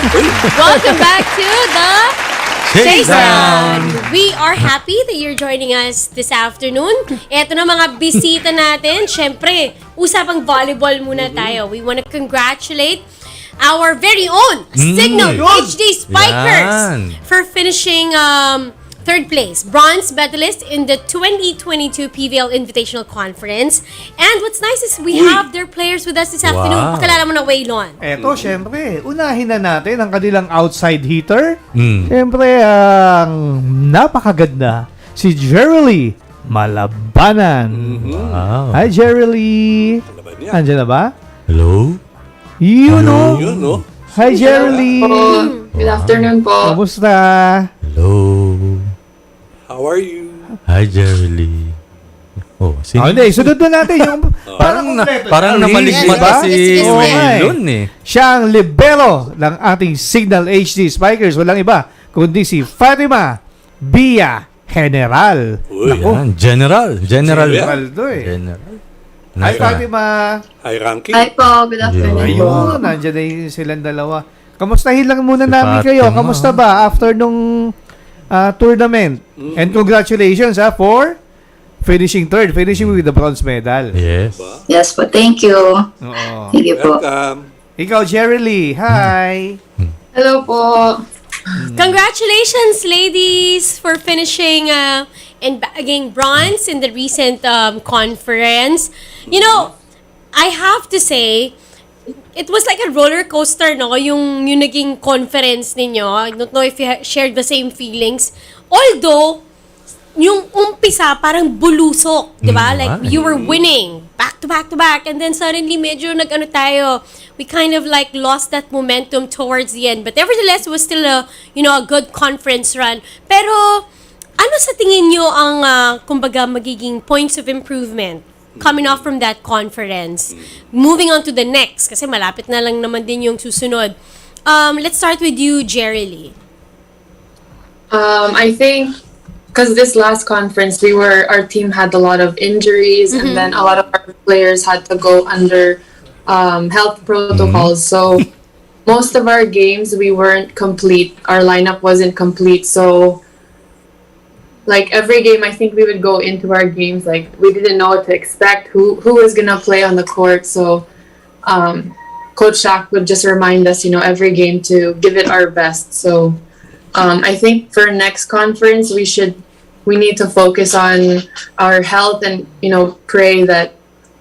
Speaker 1: Welcome back to the Chasedown.
Speaker 2: Chasedown.
Speaker 1: We are happy that you're joining us this afternoon. Ito na mga bisita natin. Siyempre, usapang volleyball muna tayo. We want to congratulate our very own Cignal HD Spikers
Speaker 2: Yan.
Speaker 1: for finishing third place, bronze medalist in the 2022 PVL Invitational Conference. And what's nice is we have their players with us this afternoon.
Speaker 2: Wow.
Speaker 1: Pakilala mo na, Waylon.
Speaker 4: Eto, syempre, unahin na natin ang kanilang outside hitter.
Speaker 2: Mm.
Speaker 4: Syempre, ang napakaganda, si Jerrili Malabanan.
Speaker 2: Wow.
Speaker 4: Hi, Jerrili.
Speaker 3: Malaban niya.
Speaker 4: Andiyan na ba?
Speaker 2: Hello?
Speaker 4: Yun, no?
Speaker 3: Yun, no?
Speaker 4: Hi, Jerrili.
Speaker 6: Good afternoon po.
Speaker 4: Kamusta?
Speaker 2: Hello?
Speaker 3: How are you?
Speaker 2: Hi, Jerrili. Oh, sino?
Speaker 4: Hindi, sunod na natin yung...
Speaker 2: Parang namaligmata
Speaker 4: Diba?
Speaker 2: si
Speaker 1: Yes, yes, yes.
Speaker 2: Waylon eh.
Speaker 4: Siya ang libero ng ating Cignal HD Spikers. Walang iba, kundi si Fatima Bia General.
Speaker 3: Uy,
Speaker 4: Naku,
Speaker 2: Yan, General. General.
Speaker 4: General to eh.
Speaker 2: General.
Speaker 4: Hi, Fatima.
Speaker 3: High ranking.
Speaker 6: Hi po, good afternoon
Speaker 2: Ayun.
Speaker 6: po.
Speaker 4: Ayun, nandiyan na yung silang dalawa. Kamustahin lang muna
Speaker 2: Si
Speaker 4: namin kayo.
Speaker 2: Fatima.
Speaker 4: Kamusta ba after nung tournament? And congratulations for finishing third, finishing with the bronze medal.
Speaker 2: Yes.
Speaker 6: Yes po, thank you.
Speaker 4: Oo.
Speaker 6: Thank you po.
Speaker 3: Welcome.
Speaker 4: Ikaw, Jerrili. Hi.
Speaker 6: Hello po.
Speaker 1: Congratulations, ladies, for finishing and bagging bronze in the recent conference. You know, I have to say, it was like a roller coaster, no? Yung naging conference ninyo. I don't know if you shared the same feelings. Although, yung umpisa parang bulusok, di ba? Like, you were winning back to back to back, and then suddenly medyo nag-ano tayo, we kind of like lost that momentum towards the end. But nevertheless, it was still a good conference run. Pero, ano sa tingin nyo ang, kumbaga, magiging points of improvement coming off from that conference? Moving on to the next, kasi malapit na lang naman din yung susunod. Let's start with you, Jerrili.
Speaker 6: I think because this last conference, our team had a lot of injuries, and then a lot of our players had to go under health protocols. So most of our games we weren't complete. Our lineup wasn't complete. So like every game, I think we would go into our games like we didn't know what to expect, who was gonna play on the court. So Coach Shaq would just remind us, every game to give it our best. So I think for next conference, we need to focus on our health and, pray that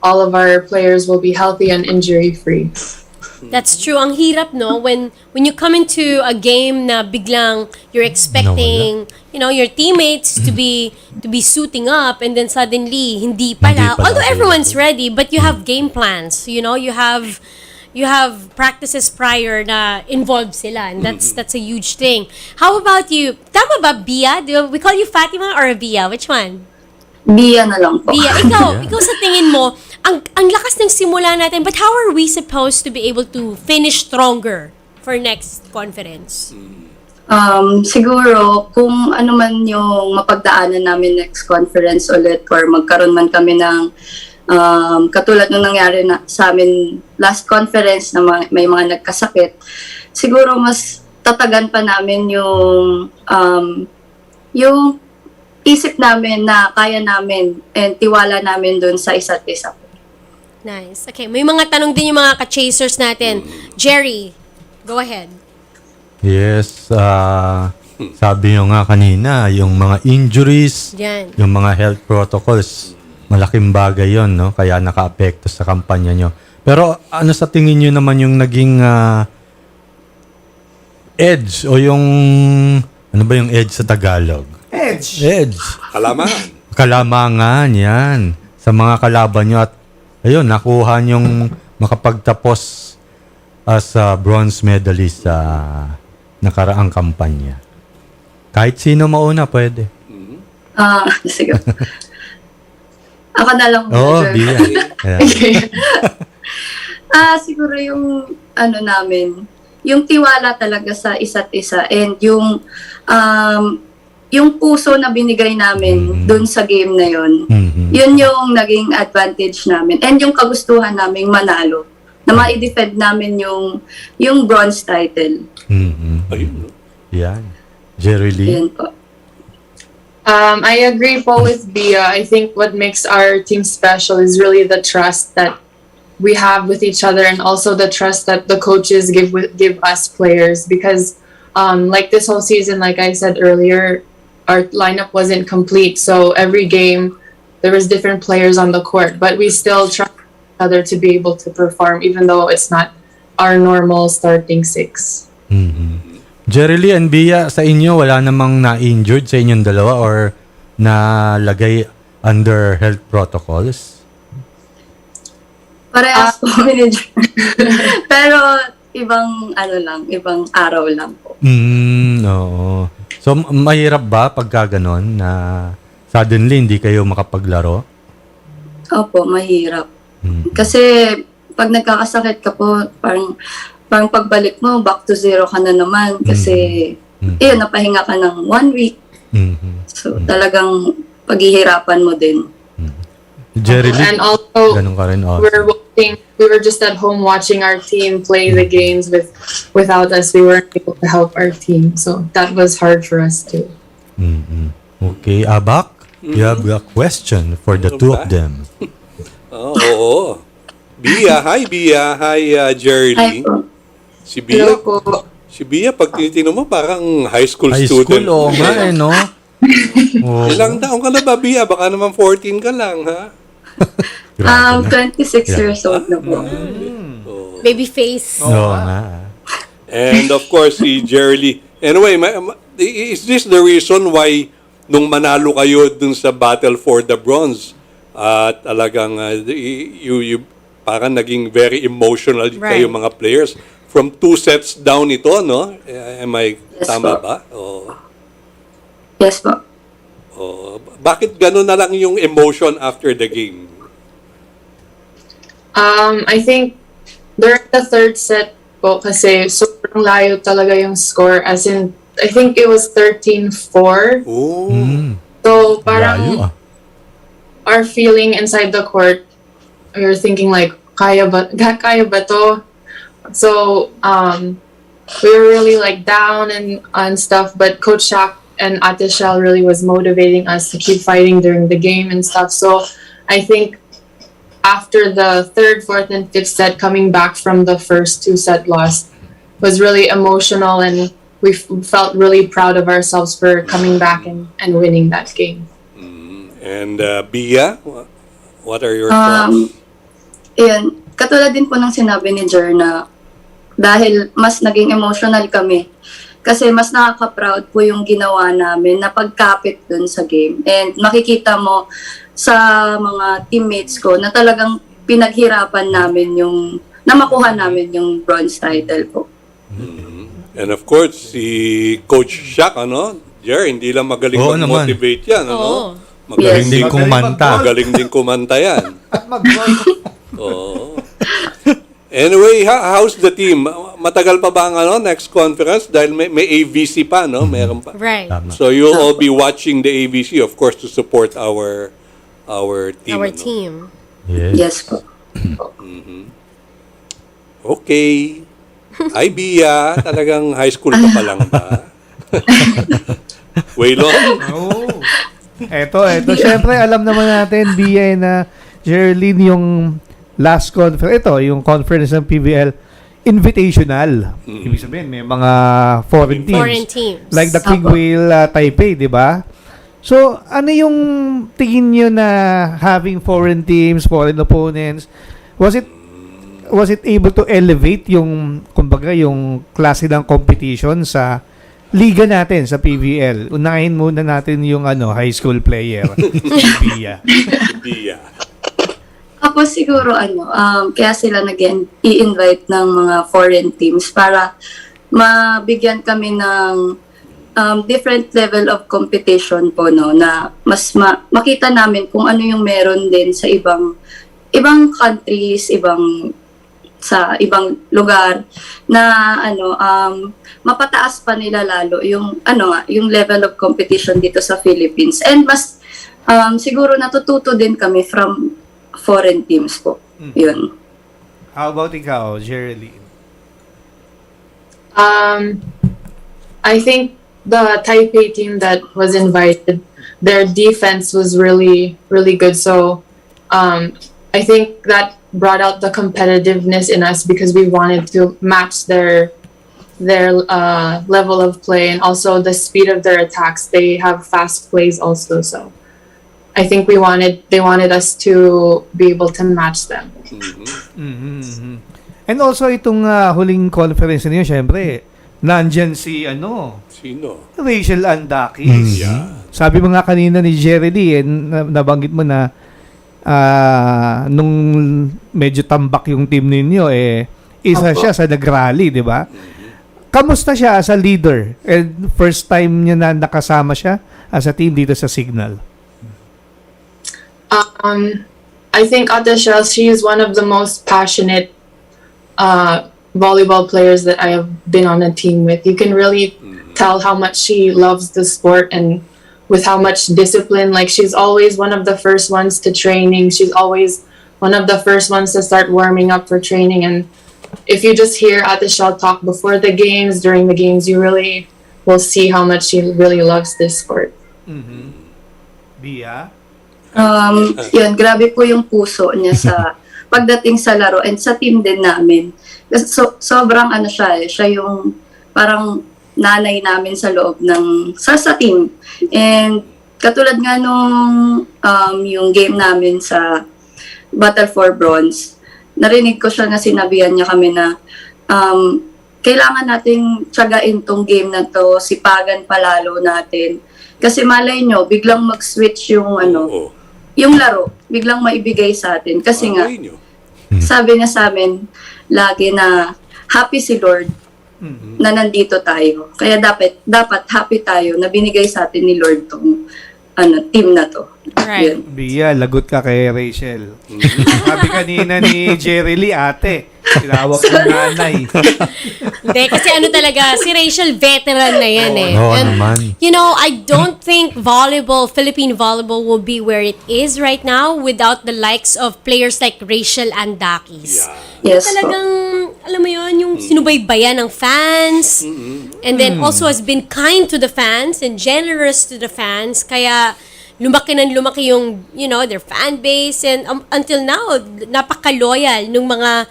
Speaker 6: all of our players will be healthy and injury free.
Speaker 1: That's true. Ang hirap, no? When you come into a game na biglang you're expecting, your teammates to be suiting up, and then suddenly hindi pala. Although everyone's ready, but you have game plans. You have practices prior na involved sila, and that's a huge thing. How about you? Tama ba, Bia? We call you Fatima or Bia? Which one?
Speaker 6: Bia na lang po.
Speaker 1: Bia, ikaw sa tingin mo, ang lakas ng simula natin, but how are we supposed to be able to finish stronger for next conference?
Speaker 7: Siguro, kung ano man yung mapagdaanan namin next conference ulit, or magkaroon man kami ng katulad nung nangyari sa amin last conference na may mga nagkasakit, siguro mas tatagan pa namin yung isip namin na kaya namin and tiwala namin dun sa isa't isa.
Speaker 1: Nice. Okay, may mga tanong din yung mga ka-chasers natin. Jerry, go ahead.
Speaker 2: Yes. Sabi nyo nga kanina, yung mga injuries,
Speaker 1: Yan.
Speaker 2: yung mga health protocols, malaking bagay yon, no? Kaya naka-apekto sa kampanya nyo. Pero ano sa tingin nyo naman yung naging edge o yung, ano ba yung edge sa Tagalog?
Speaker 4: Edge.
Speaker 2: Edge.
Speaker 3: Kalamangan.
Speaker 2: Kalamangan, yan. Sa mga kalaban nyo at ayun, nakuha nyong makapagtapos as a bronze medalist sa nakaraang kampanya. Kahit sino mauna, pwede.
Speaker 7: Sige. Ako na lang.
Speaker 2: Oo, Bia. Yeah.
Speaker 7: Siguro yung yung tiwala talaga sa isa't isa, and yung puso na binigay namin dun sa game na yun, yun yung naging advantage namin, and yung kagustuhan naming manalo na ma-defend namin yung bronze title.
Speaker 3: Ayun, no?
Speaker 2: Yan. Jerrili.
Speaker 7: Yan po.
Speaker 6: I agree po with Bia. I think what makes our team special is really the trust that we have with each other, and also the trust that the coaches give us players. Because, like this whole season, like I said earlier, our lineup wasn't complete. So every game, there was different players on the court, but we still trust each other to be able to perform, even though it's not our normal starting six.
Speaker 2: Jerrili and Bia, sa inyo, wala namang na-injured sa inyong dalawa or nalagay under health protocols?
Speaker 7: Parehas po, pero ibang ibang araw lang po.
Speaker 2: Oo. So, mahirap ba pagka ganon na suddenly hindi kayo makapaglaro?
Speaker 7: Opo, mahirap. Kasi pag nagkakasakit ka po, parang pagbalik mo, back to zero ka na naman. Kasi, napahinga ka ng 1 week. So, talagang paghihirapan mo din.
Speaker 2: Jerrili,
Speaker 6: And also,
Speaker 2: ganun ka rin.
Speaker 6: we were just at home watching our team play the games without us. We weren't able to help our team. So that was hard for us too.
Speaker 2: Okay, Abak, you have a question for the two of them.
Speaker 3: Oo. Bia, hi Bia. Hi Jerrili.
Speaker 7: Hi po.
Speaker 3: Si Bia,
Speaker 6: Hello po.
Speaker 3: si Bia, pag tinitingnan mo, parang high school
Speaker 2: High
Speaker 3: student.
Speaker 2: school, oo nga eh, no? Oh.
Speaker 3: Ilang taong ka na ba, Bia? Baka naman 14 ka lang, ha?
Speaker 7: 26 years old na po.
Speaker 1: Baby face.
Speaker 2: Oo nga.
Speaker 3: And of course, si Jerrili. Anyway, is this the reason why nung manalo kayo dun sa battle for the bronze, at talagang you parang naging very emotional kayo
Speaker 1: Right.
Speaker 3: mga players? From 2 sets down ito, no? Am I
Speaker 7: Yes,
Speaker 3: tama
Speaker 7: po.
Speaker 3: ba? Oh.
Speaker 7: Yes po.
Speaker 3: Oh. Bakit gano'n na lang yung emotion after the game?
Speaker 6: I think during the third set po, kasi sobrang layo talaga yung score. As in, I think it was 13-4.
Speaker 3: Oh.
Speaker 6: So
Speaker 2: Layo
Speaker 6: parang
Speaker 2: ah.
Speaker 6: our feeling inside the court, we were thinking like, kaya ba to? So we were really like down and stuff, but Coach Shaq and Ate Shell really was motivating us to keep fighting during the game and stuff. So I think after the third, fourth, and fifth set, coming back from the first 2-set loss was really emotional, and we felt really proud of ourselves for coming back and winning that game.
Speaker 3: And Bia, what are your thoughts?
Speaker 7: Ayan, katulad din po ng sinabi ni Jer na dahil mas naging emotional kami kasi mas nakaka-proud po yung ginawa namin na pagkapit dun sa game. And makikita mo sa mga teammates ko na talagang pinaghirapan namin na makuha namin yung bronze title po.
Speaker 3: And of course, si Coach Shaq, ano? Jer, hindi lang magaling
Speaker 2: Oo naman.
Speaker 3: mag-motivate yan, ano?
Speaker 1: Oo.
Speaker 3: Magaling
Speaker 7: Yes.
Speaker 3: din
Speaker 2: Hindi kumanta.
Speaker 3: Magaling din kumanta yan.
Speaker 4: At mag-goal.
Speaker 3: Oo. Anyway, how's the team? Matagal pa ba ang next conference? Dahil may AVC pa, no? Meron pa.
Speaker 1: Right.
Speaker 2: Tama.
Speaker 3: So you'll all be watching the AVC, of course, to support our team.
Speaker 1: Our
Speaker 3: ano?
Speaker 1: team.
Speaker 2: Yes.
Speaker 7: Yes po.
Speaker 3: Okay. Ay, Bia, talagang high school ka pa lang ba? Waylo?
Speaker 4: Oh. Eto. Siyempre, alam naman natin, Bia na Jerrili, yung last conference, ito, yung conference ng PBL, invitational. Ibig sabihin, may mga foreign teams.
Speaker 1: Foreign teams.
Speaker 4: Like the King
Speaker 7: Apo.
Speaker 4: Whale Taipei, di ba? So, ano yung tingin nyo na having foreign teams, foreign opponents, was it able to elevate yung, kumbaga, yung klase ng competition sa liga natin, sa PBL? Unahin muna natin yung high school player, Bia.
Speaker 3: Bia.
Speaker 7: Ako siguro kaya sila i-invite ng mga foreign teams para mabigyan kami ng different level of competition po, no, na mas makita namin kung ano yung meron din sa ibang countries, sa ibang lugar na mapataas pa nila lalo yung yung level of competition dito sa Philippines, and mas siguro natututo din kami from foreign teams po. Yun.
Speaker 4: How about ikaw, Jerrili?
Speaker 6: I think the Taipei team that was invited, their defense was really, really good. So I think that brought out the competitiveness in us because we wanted to match their level of play and also the speed of their attacks. They have fast plays also. So I think they wanted us to be able to match them.
Speaker 4: And also itong huling conference niyo, syempre, nandyan si
Speaker 3: Sino?
Speaker 4: Rachel Andakis. Sabi mo nga kanina ni Jerrili, nabanggit mo na nung medyo tambak yung team ninyo, isa siya sa nag-rally, di ba? Kamusta siya as a leader? And first time niya na nakasama siya as a team dito sa Cignal.
Speaker 6: I think Ate Shell, she is one of the most passionate volleyball players that I have been on a team with. You can really tell how much she loves the sport and with how much discipline. Like, she's always one of the first ones to training. She's always one of the first ones to start warming up for training. And if you just hear Ate Shell talk before the games, during the games, you really will see how much she really loves this sport.
Speaker 4: Bia?
Speaker 7: Yun, grabe po yung puso niya sa pagdating sa laro and sa team din namin. So, sobrang siya yung parang nanay namin sa loob ng sa team. And katulad nga nung yung game namin sa Battle for Bronze, narinig ko siya na sinabihan niya kami na kailangan nating tiyagain tong game na to, sipagan palalo natin. Kasi malay nyo, biglang mag-switch yung yung laro, biglang maibigay sa atin. Kasi nga, sabi niya sa amin lagi na happy si Lord na nandito tayo. Kaya dapat happy tayo na binigay sa atin ni Lord tong team na to.
Speaker 1: Right.
Speaker 7: Yun.
Speaker 4: Bia, lagot ka kay Rachel. Sabi kanina ni Jerrili, ate. Tinawag ko nanay.
Speaker 1: Hindi, kasi talaga, si Rachel veteran na yan
Speaker 2: Oo
Speaker 1: And,
Speaker 2: naman.
Speaker 1: you know, I don't think Philippine volleyball will be where it is right now without the likes of players like Rachel Andakis.
Speaker 7: Yes po.
Speaker 1: Talagang, alam mo yun, yung sinubaybayan ng fans. And then also has been kind to the fans and generous to the fans. Kaya, lumaki yung, their fan base. And until now, napaka-loyal nung mga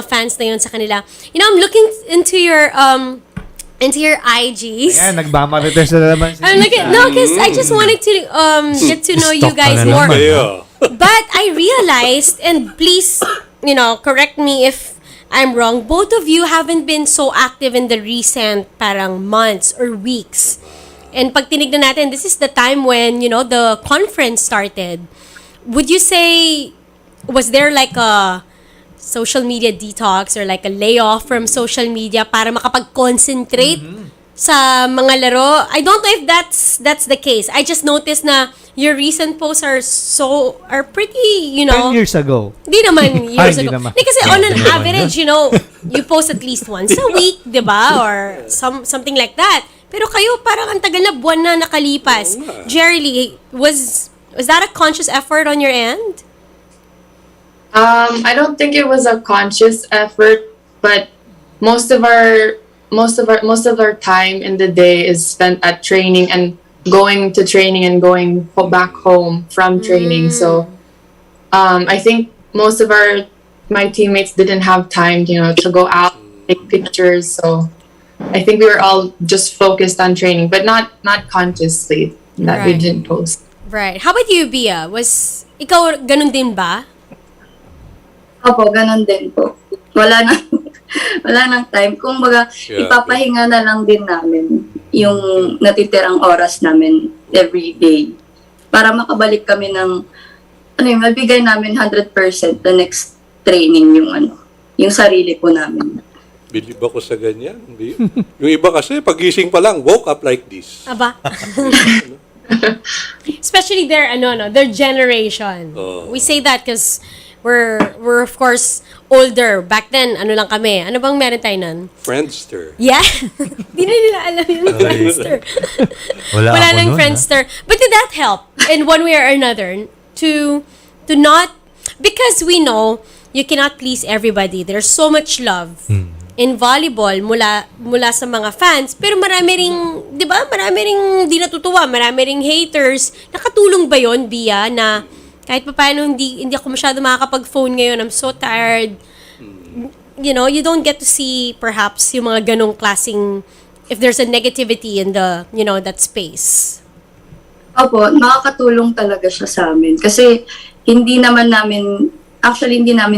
Speaker 1: fans na yun sa kanila. I'm looking into your IGs.
Speaker 4: Ayan, nagmamarites na naman si
Speaker 1: I'm looking, no, because I just wanted to get to know you
Speaker 2: Stalk ka
Speaker 1: guys
Speaker 2: na
Speaker 1: more.
Speaker 2: naman.
Speaker 1: But I realized, and please, correct me if I'm wrong, both of you haven't been so active in the recent parang months or weeks. And pag tinignan natin, this is the time when, the conference started. Would you say, was there like a social media detox or like a layoff from social media para makapag-concentrate sa mga laro? I don't know if that's the case. I just noticed na your recent posts are pretty,
Speaker 4: 10 years ago.
Speaker 1: Di naman years
Speaker 4: Hindi
Speaker 1: ago.
Speaker 4: naman.
Speaker 1: Di kasi on an average, you post at least once a week, di ba? Or something like that. Pero kayo, parang ang tagal na buwan na nakalipas. Jerrili, was that a conscious effort on your end?
Speaker 6: I don't think it was a conscious effort, but most of our time in the day is spent at training and going to training and going back home from training. So I think most of my teammates didn't have time, to go out, take pictures. So I think we were all just focused on training, but not consciously that we
Speaker 1: Right.
Speaker 6: didn't post.
Speaker 1: Right. How about you, Bia? Ikaw ganun din ba?
Speaker 7: Opo, ganun din po. Wala nang time. Kung ipapahinga na lang din namin yung natitirang oras namin every day para makabalik kami ng mabigay namin 100% the next training yung sarili po namin.
Speaker 3: Believe ako sa ganyan. Yung iba kasi, pagising pa lang, woke up like this.
Speaker 1: Aba. Especially their generation. We say that because we're of course older. Back then, lang kami. Ano bang meron tayo nun?
Speaker 3: Friendster.
Speaker 1: Yeah. Di na nila alam yung Friendster.
Speaker 2: Wala ako
Speaker 1: nang
Speaker 2: nun,
Speaker 1: Friendster. But did that help in one way or another to not, because we know you cannot please everybody. There's so much love in volleyball mula sa mga fans. Pero marami ring, di ba, marami ring di natutuwa, marami ring haters. Nakatulong ba yon, Bia, na kahit pa paano hindi ako masyado makakapag-phone ngayon, I'm so tired. You know, you don't get to see perhaps yung mga ganong klaseng, if there's a negativity in the, you know, that space.
Speaker 7: Opo, makakatulong talaga siya sa amin. Kasi hindi namin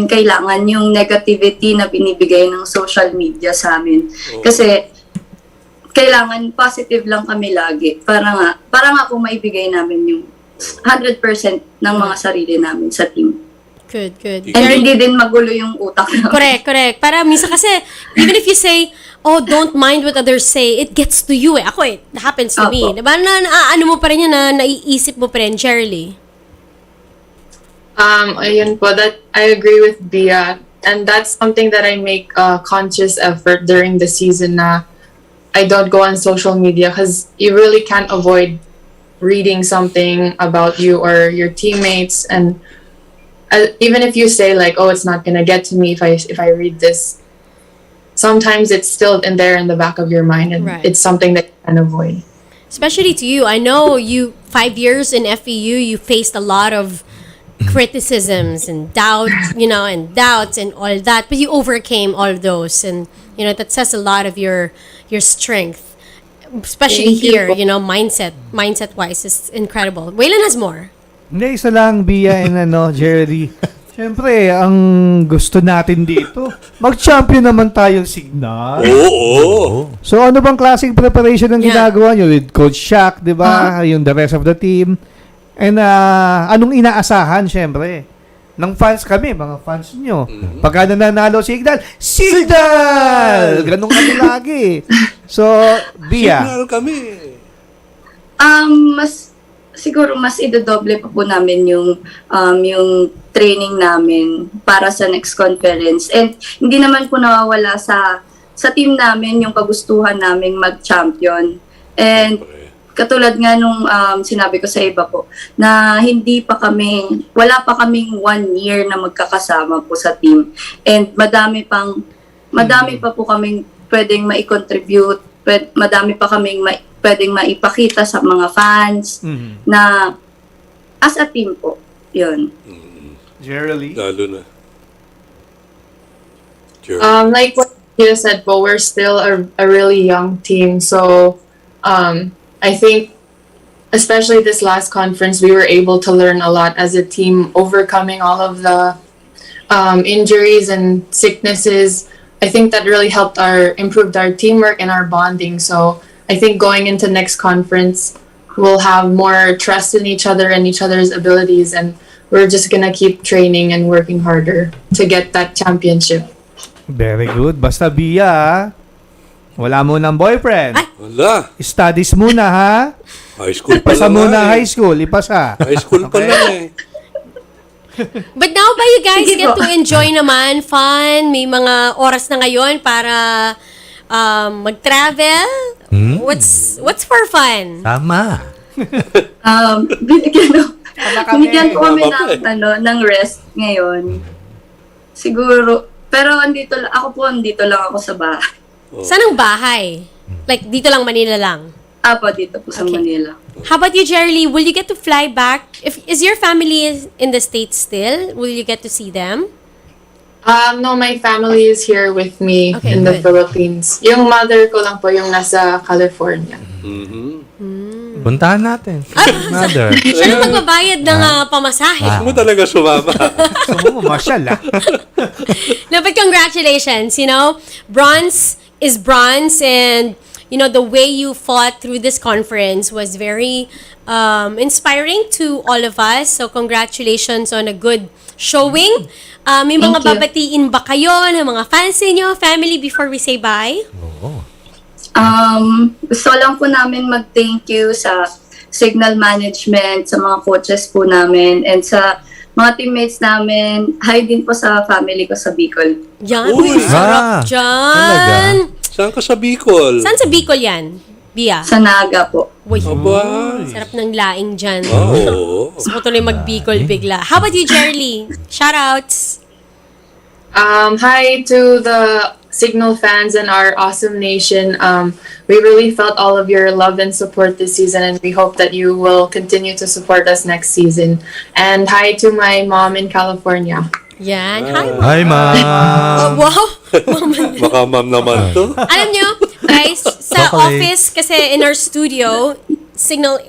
Speaker 7: kailangan yung negativity na binibigay ng social media sa amin. Kasi kailangan positive lang kami lagi. Para nga kung maibigay namin yung 100% ng mga sarili namin sa team.
Speaker 1: Good.
Speaker 7: And hindi din magulo yung utak namin.
Speaker 1: Correct. Para minsan kasi, even if you say, oh, don't mind what others say, it gets to you eh. Ako it happens to me.
Speaker 7: Opo.
Speaker 1: Diba? Ano mo pa rin yan, naiisip mo pa rin, Jerrili?
Speaker 6: Ayun po, that I agree with Bia, and that's something that I make a conscious effort during the season na I don't go on social media because you really can't avoid reading something about you or your teammates, and even if you say like, oh, it's not gonna get to me if I read this, sometimes it's still in the back of your mind, and
Speaker 1: Right.
Speaker 6: it's something that you can avoid.
Speaker 1: Especially to you. I know you, 5 years in FEU, you faced a lot of criticisms and doubt, and doubts and all that, but you overcame all those, and that says a lot of your strength, especially
Speaker 6: Thank you
Speaker 1: here.
Speaker 6: po.
Speaker 1: Mindset wise is incredible. Waylon has more.
Speaker 4: Hindi, isa lang, Bia and Jerrili. Siyempre, ang gusto natin dito, mag-champion naman tayo Cignal.
Speaker 3: Oo.
Speaker 4: So, ano bang klaseng preparation ang
Speaker 1: Yeah.
Speaker 4: ginagawa nyo with Coach Shaq, di ba? Yung the rest of the team. And anong inaasahan, syempre? Ng fans kami, mga fans nyo. Pagka nanalo Cignal, Cignal! Ganun kami lagi. So, Bia.
Speaker 3: Signal kami.
Speaker 7: Siguro mas idodoble pa po namin yung training namin para sa next conference. And hindi naman po nawawala sa team namin yung kagustuhan naming mag-champion. And katulad nga nung sinabi ko sa iba po, na wala pa kaming 1 year na magkakasama po sa team. And madami pa po kaming pwedeng mai-contribute, madami pa kaming pwedeng maipakita sa mga fans na as a team po. Yun.
Speaker 4: Jerrili.
Speaker 3: Lalo na. Sure.
Speaker 6: Like what you said, but we're still a really young team. So I think, especially this last conference, we were able to learn a lot as a team, overcoming all of the injuries and sicknesses. I think that really improved our teamwork and our bonding. So I think going into next conference, we'll have more trust in each other and each other's abilities, and we're just gonna keep training and working harder to get that championship.
Speaker 4: Very good. Basta Bia, wala mo ng boyfriend.
Speaker 1: Ay!
Speaker 3: Wala.
Speaker 4: Studies muna, ha?
Speaker 3: High school pa
Speaker 4: Ipasa
Speaker 3: lang
Speaker 4: muna
Speaker 3: nga eh.
Speaker 4: high school. Ipasa.
Speaker 3: High school pa lang eh.
Speaker 1: But now ba you guys
Speaker 7: Sige
Speaker 1: get
Speaker 7: po.
Speaker 1: to enjoy naman, fun? May mga oras na ngayon para mag-travel? What's for fun?
Speaker 2: Tama.
Speaker 7: Binigyan po kami
Speaker 3: Tama
Speaker 7: ng rest ngayon. Siguro, pero andito lang ako sa bahay.
Speaker 1: Saan ang bahay? Like, dito lang, Manila lang?
Speaker 7: Dito po sa
Speaker 1: Okay.
Speaker 7: Manila.
Speaker 1: How about you, Jerrili? Will you get to fly back? Is your family in the States still? Will you get to see them?
Speaker 6: No, my family is here with me
Speaker 1: Okay,
Speaker 6: in the
Speaker 1: good.
Speaker 6: Philippines. Yung mother ko lang po yung nasa California.
Speaker 2: Puntahan natin. Mother.
Speaker 1: Siya na magbabayad ng pamasahe.
Speaker 3: Mo talaga sumama.
Speaker 4: So, masyal, ha?
Speaker 1: No, but congratulations, bronze is bronze, and the way you fought through this conference was very inspiring to all of us. So congratulations on a good showing. May mga
Speaker 6: Thank you.
Speaker 1: babatiin ba kayo ng mga fans niyo, family, before we say bye?
Speaker 7: Gusto lang po namin mag-thank you sa Cignal Management, sa mga coaches po namin, and sa mga teammates namin. Hi din po sa family ko sa Bicol.
Speaker 1: Yan,
Speaker 3: Uy!
Speaker 1: sarap dyan.
Speaker 3: Saan ka sa Bicol?
Speaker 1: Saan sa Bicol yan, Bia?
Speaker 7: Sa Naga po.
Speaker 1: Uy,
Speaker 3: Aba.
Speaker 1: sarap ng laing dyan.
Speaker 3: Oo.
Speaker 1: Gusto ko tuloy mag-Bicol bigla. How about you, Jerrili? Shoutouts.
Speaker 6: Hi to the Cignal fans and our awesome nation. We really felt all of your love and support this season, and we hope that you will continue to support us next season. And hi to my mom in California.
Speaker 1: Yan. Hi, Mom.
Speaker 2: Hi, ma'am.
Speaker 1: Oh, wow.
Speaker 3: Baka ma'am naman to.
Speaker 1: Alam nyo, guys, sa
Speaker 2: Chocolate.
Speaker 1: office, kasi in our studio, Cignal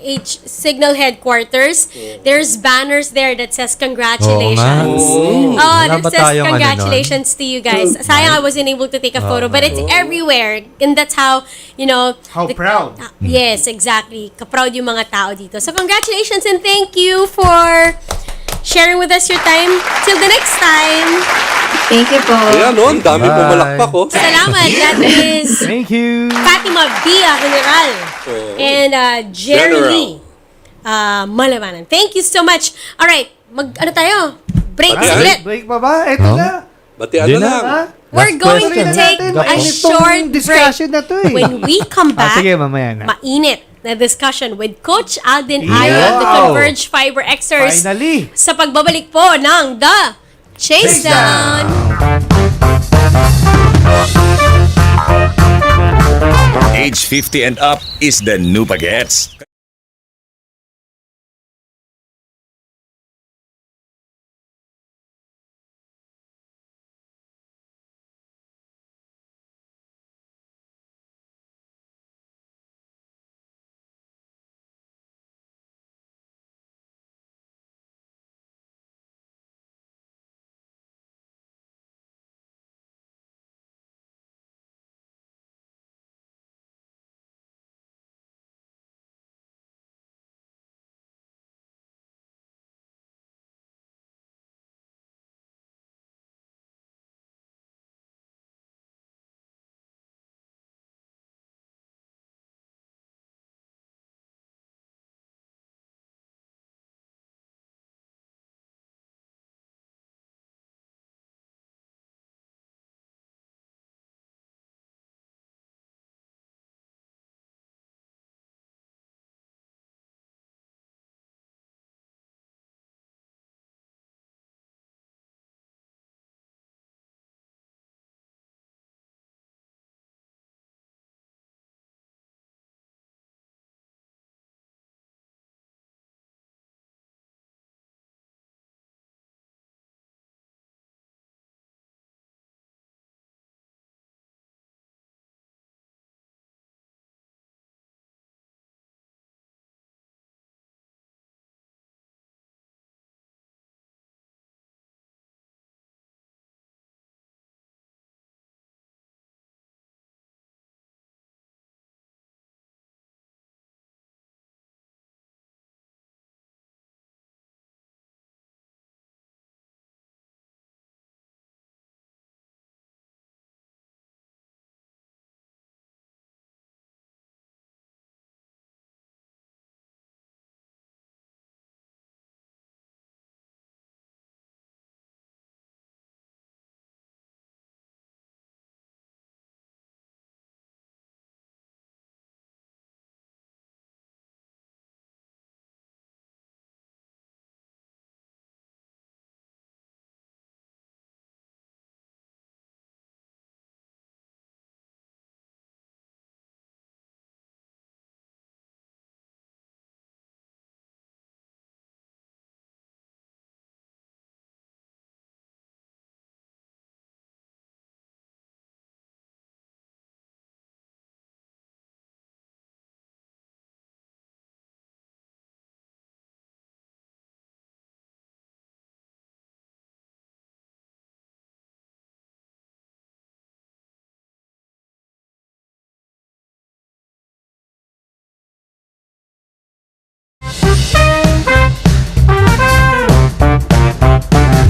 Speaker 1: headquarters, there's banners there that says congratulations.
Speaker 2: Oo
Speaker 1: Oh,
Speaker 2: Wala
Speaker 1: that
Speaker 2: ba
Speaker 1: says
Speaker 2: tayong
Speaker 1: congratulations to you guys. Sayang I wasn't able to take a photo, but it's everywhere. And that's how,
Speaker 4: How proud.
Speaker 1: Yes, exactly. Kaproud yung mga tao dito. So congratulations and thank you for sharing with us your time. Till the next time.
Speaker 7: Thank you po.
Speaker 3: Ayan, no? Ang dami
Speaker 2: Bye.
Speaker 3: pumalakpak, oh.
Speaker 1: Salamat. That is
Speaker 4: Thank you.
Speaker 1: Fatima Bia General and Jerrili Malabanan. Thank you so much. All right, ano tayo? Break
Speaker 3: Bye.
Speaker 1: ulit.
Speaker 4: Break pa ba? Ito na.
Speaker 3: Batian
Speaker 2: Di
Speaker 3: na
Speaker 2: na.
Speaker 3: lang.
Speaker 4: Ha?
Speaker 1: We're
Speaker 2: Last
Speaker 1: going
Speaker 2: question.
Speaker 1: to take a
Speaker 4: Mainit
Speaker 1: short
Speaker 4: tong discussion
Speaker 1: break.
Speaker 4: na to eh.
Speaker 1: When we come back,
Speaker 4: Sige, mamaya na.
Speaker 1: mainit na discussion with Coach Aldin Ayo of the
Speaker 4: Wow.
Speaker 1: Converge FiberXers
Speaker 4: Finally.
Speaker 1: sa pagbabalik po ng The Chasedown.
Speaker 8: Age 50 and up is the new bagets.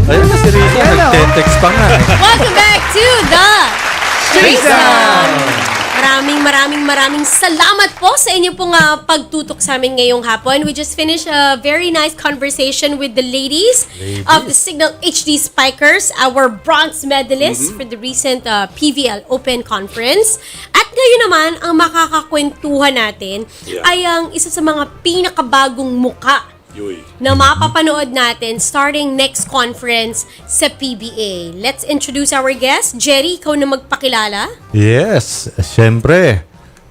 Speaker 2: Ayun na si Rito, nag-text pa nga.
Speaker 1: Welcome back to The Chasedown. Maraming salamat po sa inyo pong pagtutok sa amin ngayong hapon. We just finished a very nice conversation with the ladies of the Cignal HD Spikers, our bronze medalists for the recent PVL Open Conference. At ngayon naman, ang makakakwentuhan natin ay ang isa sa mga pinakabagong muka na mapapanood natin starting next conference sa PBA. Let's introduce our guest. Jerry, ikaw na magpakilala.
Speaker 2: Yes, syempre.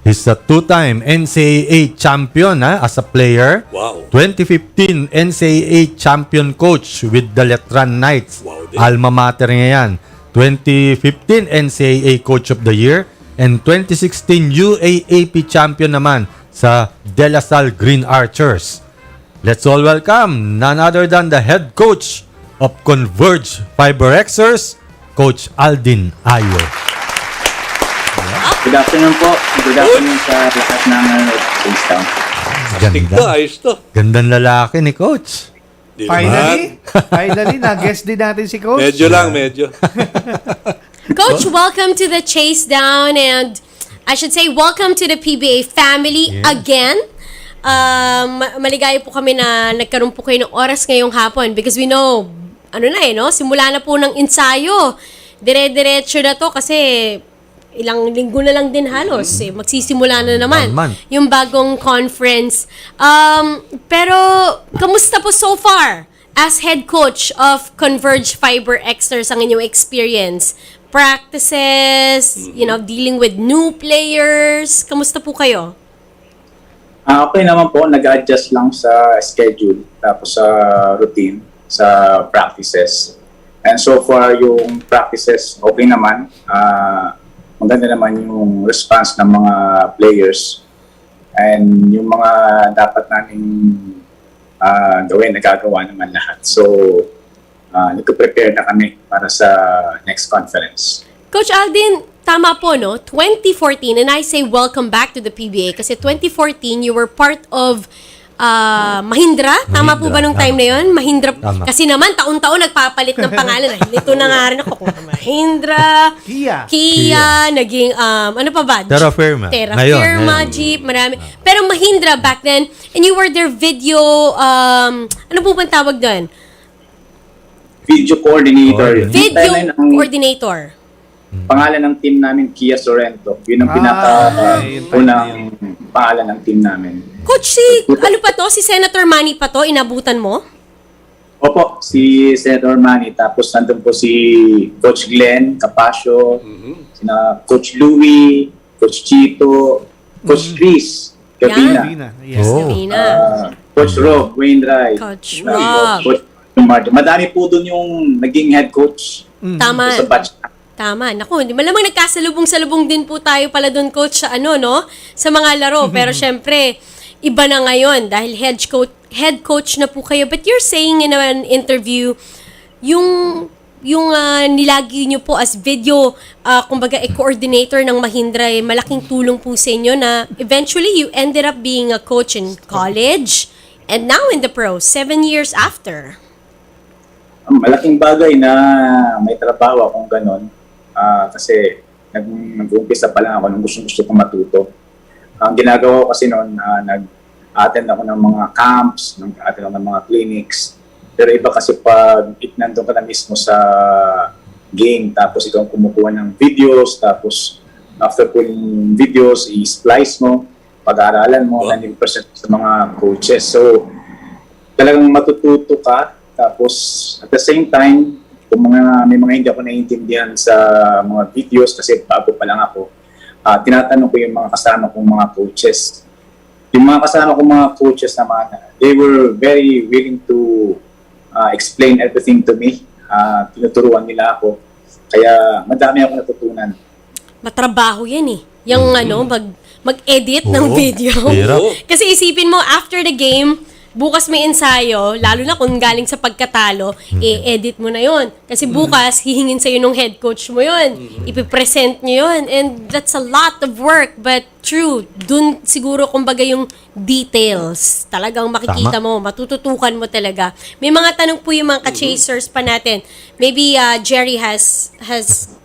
Speaker 2: He's a two-time NCAA champion as a player.
Speaker 3: Wow.
Speaker 2: 2015 NCAA champion coach with the Letran Knights.
Speaker 3: Wow,
Speaker 2: Alma mater niya yan. 2015 NCAA Coach of the Year. And 2016 UAAP champion naman sa De La Salle Green Archers. Let's all welcome none other than the head coach of Converge FiberXers, Coach Aldin Ayo.
Speaker 9: Good afternoon po. Good afternoon sa lahat ng Chasedown.
Speaker 3: Tigda, ayos to.
Speaker 2: Gandang lalaki ni Coach.
Speaker 3: Di
Speaker 4: Finally, na-guest din natin si Coach.
Speaker 3: Medyo lang, medyo.
Speaker 1: Coach, welcome to the Chasedown, and I should say welcome to the PBA family again. Maligaya po kami na nagkaroon po kayo ng oras ngayong hapon because we know, simula na po ng ensayo. Dire-diretso na to kasi ilang linggo na lang din halos. Magsisimula na naman yung bagong conference. Pero, kamusta po so far as head coach of Converge FiberXers ang inyong experience? Practices, dealing with new players. Kamusta po kayo?
Speaker 9: Okay naman po, nag-adjust lang sa schedule tapos sa routine, sa practices. And so far, yung practices okay naman. Maganda naman yung response ng mga players. And yung mga dapat namin gawin, nagagawa naman lahat. So, nagpe-prepare na kami para sa next conference.
Speaker 1: Coach Aldin, tama po, no? 2014, and I say welcome back to the PBA kasi 2014, you were part of Mahindra. Tama po ba nung time na yun? Mahindra.
Speaker 2: Tama.
Speaker 1: Kasi naman, taon-taon nagpapalit ng pangalan. Ito na nga rin ako. Mahindra, Kia, naging, ano pa ba?
Speaker 2: Terra Firma.
Speaker 1: Ngayon. Jeep, marami. Pero Mahindra back then, and you were their video, ano po bang tawag doon?
Speaker 9: Video coordinator.
Speaker 1: Video coordinator.
Speaker 9: Pangalan ng team namin, Kia Sorrento. Yun ang unang pangalan ng team namin.
Speaker 1: Coach, si Senator Manny pa to, inabutan mo?
Speaker 9: Opo, si Senator Manny. Tapos nandun po si Coach Glenn Capasio, sina Coach Louie, Coach Chito, Coach Chris Gabina.
Speaker 4: Yes.
Speaker 1: Gabina.
Speaker 9: Coach Rob Wainwright.
Speaker 1: Coach Rob.
Speaker 9: Coach Martin. Madami po dun yung naging head coach.
Speaker 1: Tama.
Speaker 9: Sa batch.
Speaker 1: Tama. Naku, hindi malamang nagkasalubong-salubong din po tayo pala doon, Coach, sa sa mga laro. Pero syempre, iba na ngayon dahil head coach na po kayo. But you're saying in an interview, yung nilagi nyo po as video, kumbaga, coordinator ng Mahindra, malaking tulong po sa inyo na eventually you ended up being a coach in college and now in the pros, 7 years after.
Speaker 9: Malaking bagay na may trabaho akong ganon. Kasi nag-uumpisa pa lang ako nung gusto kong matuto. Ang ginagawa ko kasi noon, nag-attend ako ng mga camps, nag-attend ako ng mga clinics. Pero iba kasi pag nandun ka na mismo sa game, tapos ikaw kumukuha ng videos, tapos after pulling videos, i-splice mo, pag-aaralan mo, 90% sa mga coaches. So, talagang matututo ka, tapos at the same time, kung may mga hindi ako naiintindihan sa mga videos kasi bago pa lang ako, tinatanong ko yung mga kasama kong mga coaches. Yung mga kasama kong mga coaches naman, they were very willing to explain everything to me. Tinuturuan nila ako. Kaya madami ako natutunan.
Speaker 1: Matrabaho yan eh. Yung mag-edit ng video. Kasi isipin mo, after the game, bukas may ensayo, lalo na kung galing sa pagkatalo, edit mo na yon. Kasi bukas, hihingin sa'yo nung head coach mo yon. Ipipresent nyo yon. And that's a lot of work. But true, dun siguro kumbaga yung details. Talagang makikita mo, matututukan mo talaga. May mga tanong po yung mga ka-chasers pa natin. Maybe Jerry has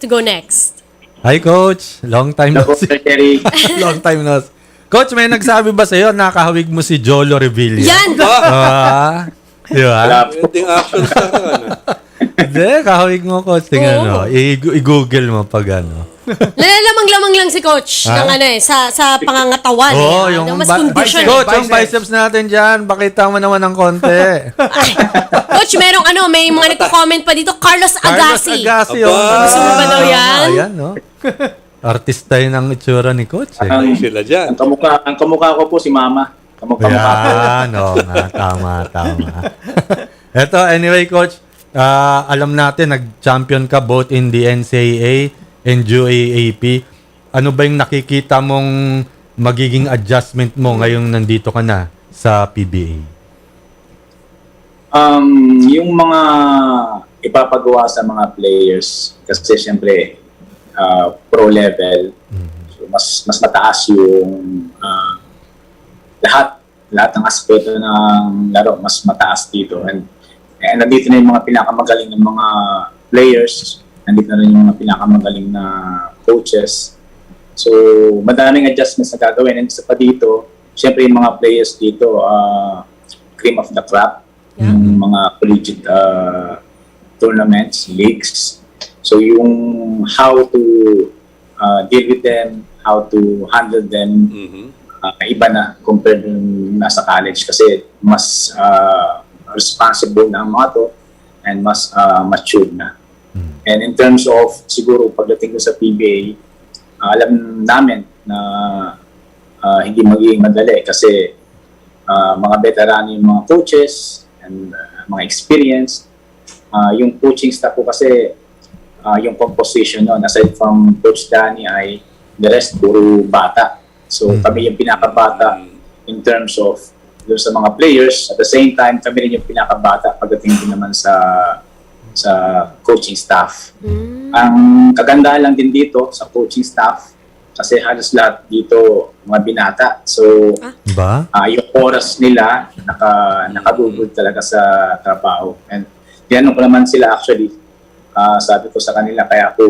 Speaker 1: to go next.
Speaker 2: Hi, Coach. Long time no see.
Speaker 9: Jerry.
Speaker 2: Long time no see. Coach, may nagsabi ba sa'yo nakahawig mo si Jolo Revilla?
Speaker 1: Yan!
Speaker 2: Di ba?
Speaker 3: Ending action sa
Speaker 2: Hindi, kahawig mo, coach. Tingnan
Speaker 1: Oo.
Speaker 2: mo. I-google mo pag ano.
Speaker 1: Lamang-lamang lang si coach ng sa pangangatawan.
Speaker 2: Oo,
Speaker 1: eh.
Speaker 2: yung
Speaker 1: Mas kondisyon.
Speaker 2: coach, yung biceps natin dyan. Pakita mo naman ng konti.
Speaker 1: Coach, may mga nagko-comment pa dito. Carlos Agassi.
Speaker 2: Agassi,
Speaker 3: Aba.
Speaker 1: Gusto mo ba daw yan?
Speaker 2: Ayan, no? Artista yun ang itsura ni coach. Eh.
Speaker 3: Ay, sila dyan.
Speaker 9: Ang kamukha ko po si Mama. Kamukha ko.
Speaker 2: Yan, oo nga. Tama. Eto, anyway, coach, alam natin, nag-champion ka both in the NCAA and UAAP. Ano ba yung nakikita mong magiging adjustment mo ngayong nandito ka na sa PBA?
Speaker 9: Yung mga ipapagawa sa mga players, kasi siyempre, pro level, so mas mataas yung lahat ng aspeto ng laro, mas mataas dito. And nandito na yung mga pinakamagaling ng mga players, nandito na rin yung mga pinakamagaling na coaches. So, madaming adjustments na gagawin. And isa pa dito, syempre yung mga players dito, cream of the crop, yung mga collegiate tournaments, leagues. So, yung how to deal with them, how to handle them, iba na compared nung nasa college kasi mas responsible na ang mga to and mas mature na. And in terms of siguro pagdating ko sa PBA, alam namin na hindi magiging madali kasi mga veterano yung mga coaches and mga experience. Yung coaching staff ko kasi yung composition nun, aside from Coach Danny ay the rest puro bata. So kami yung pinakabata in terms of doon sa mga players. At the same time, kami rin yung pinakabata pagdating din naman sa coaching staff. Ang kagandahan lang din dito sa coaching staff kasi halos lahat dito mga binata. So yung oras nila nakabubud talaga sa trabaho. And tinanong ko naman sila actually, sabi ko sa kanila kaya ako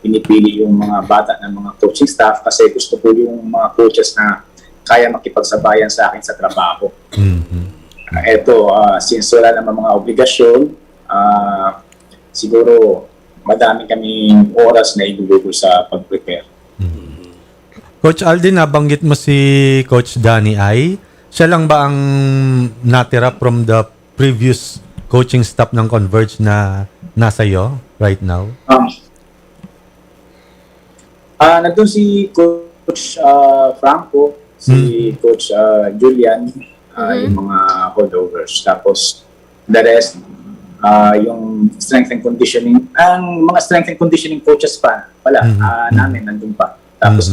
Speaker 9: pinipili yung mga bata ng mga coaching staff kasi gusto ko yung mga coaches na kaya makipagsabayan sa akin sa trabaho. Eto, since wala naman mga obligasyon, siguro madami kaming oras na igugugol sa pag-prepare.
Speaker 2: Coach Aldin, nabanggit mo si Coach Danny Ay. Siya lang ba ang natira from the previous coaching staff ng Converge na nasa iyo right now?
Speaker 9: Nandun si Coach Franco, si Coach Julian, yung mga holdovers. Tapos, the rest, yung strength and conditioning, ang mga strength and conditioning coaches pala, namin nandun pa. Tapos,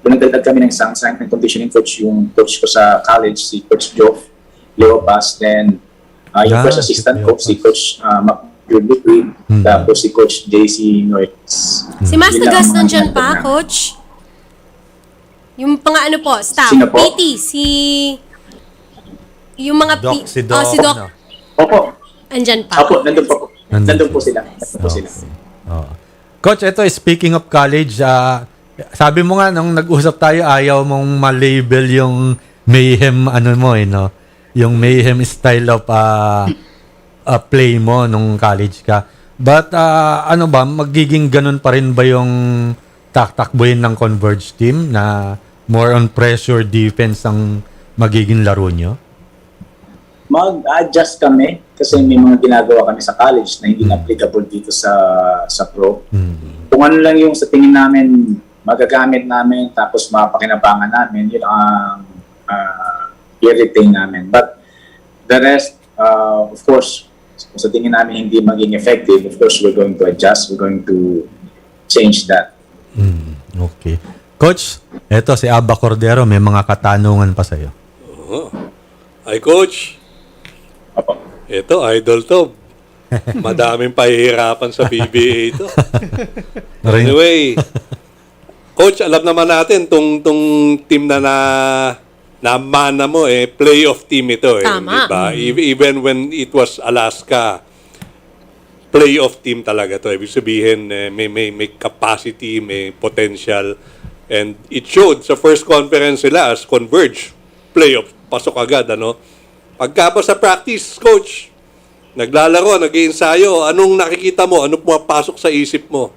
Speaker 9: kung nagdagdag kami ng isang strength and conditioning coach, yung coach ko sa college, si Coach Joff Leopas, then yung first assistant coach, si Coach Makibalita, tapos si Coach JC Noyes.
Speaker 1: Si Master Gas nandyan pa, Coach? Yung pang-ano po, staff,
Speaker 9: Sino po?
Speaker 1: PT, yung mga
Speaker 2: Si Doc.
Speaker 1: si Doc,
Speaker 9: Opo.
Speaker 1: andyan pa.
Speaker 9: Opo, nandun po. Nandun po sila.
Speaker 2: Coach, ito, speaking of college, sabi mo nga, nung nag-usap tayo, ayaw mong ma-label yung mayhem, no? Yung mayhem style of play mo nung college ka. But, magiging ganun pa rin ba yung taktakbuhin ng Converge team na more on pressure defense ang magiging laro nyo?
Speaker 9: Mag-adjust kami kasi may mga ginagawa kami sa college na hindi na applicable dito sa pro. Kung ano lang yung sa tingin namin magagamit namin tapos mapakinabangan namin, yun ang i-retain namin. But the rest, of course, kung sa tingin namin hindi maging effective, of course, we're going to adjust. We're going to change that.
Speaker 2: Okay. Coach, eto si Abba Cordero, may mga katanungan pa sa'yo.
Speaker 3: Ay, Coach.
Speaker 9: Opo.
Speaker 3: Ito, idol to. Madaming pahihirapan sa PBA ito. Anyway, Coach, alam naman natin tong team na mana mo playoff team ito
Speaker 1: Tama.
Speaker 3: Diba? Even when it was Alaska, playoff team talaga to. Ibig sabihin may capacity, may potential, and it showed sa first conference nila as Converge. Playoff, pasok agad, ano? Pagkapos sa practice, Coach, naglalaro, nag-iensayo, anong nakikita mo? Ano pumapasok sa isip mo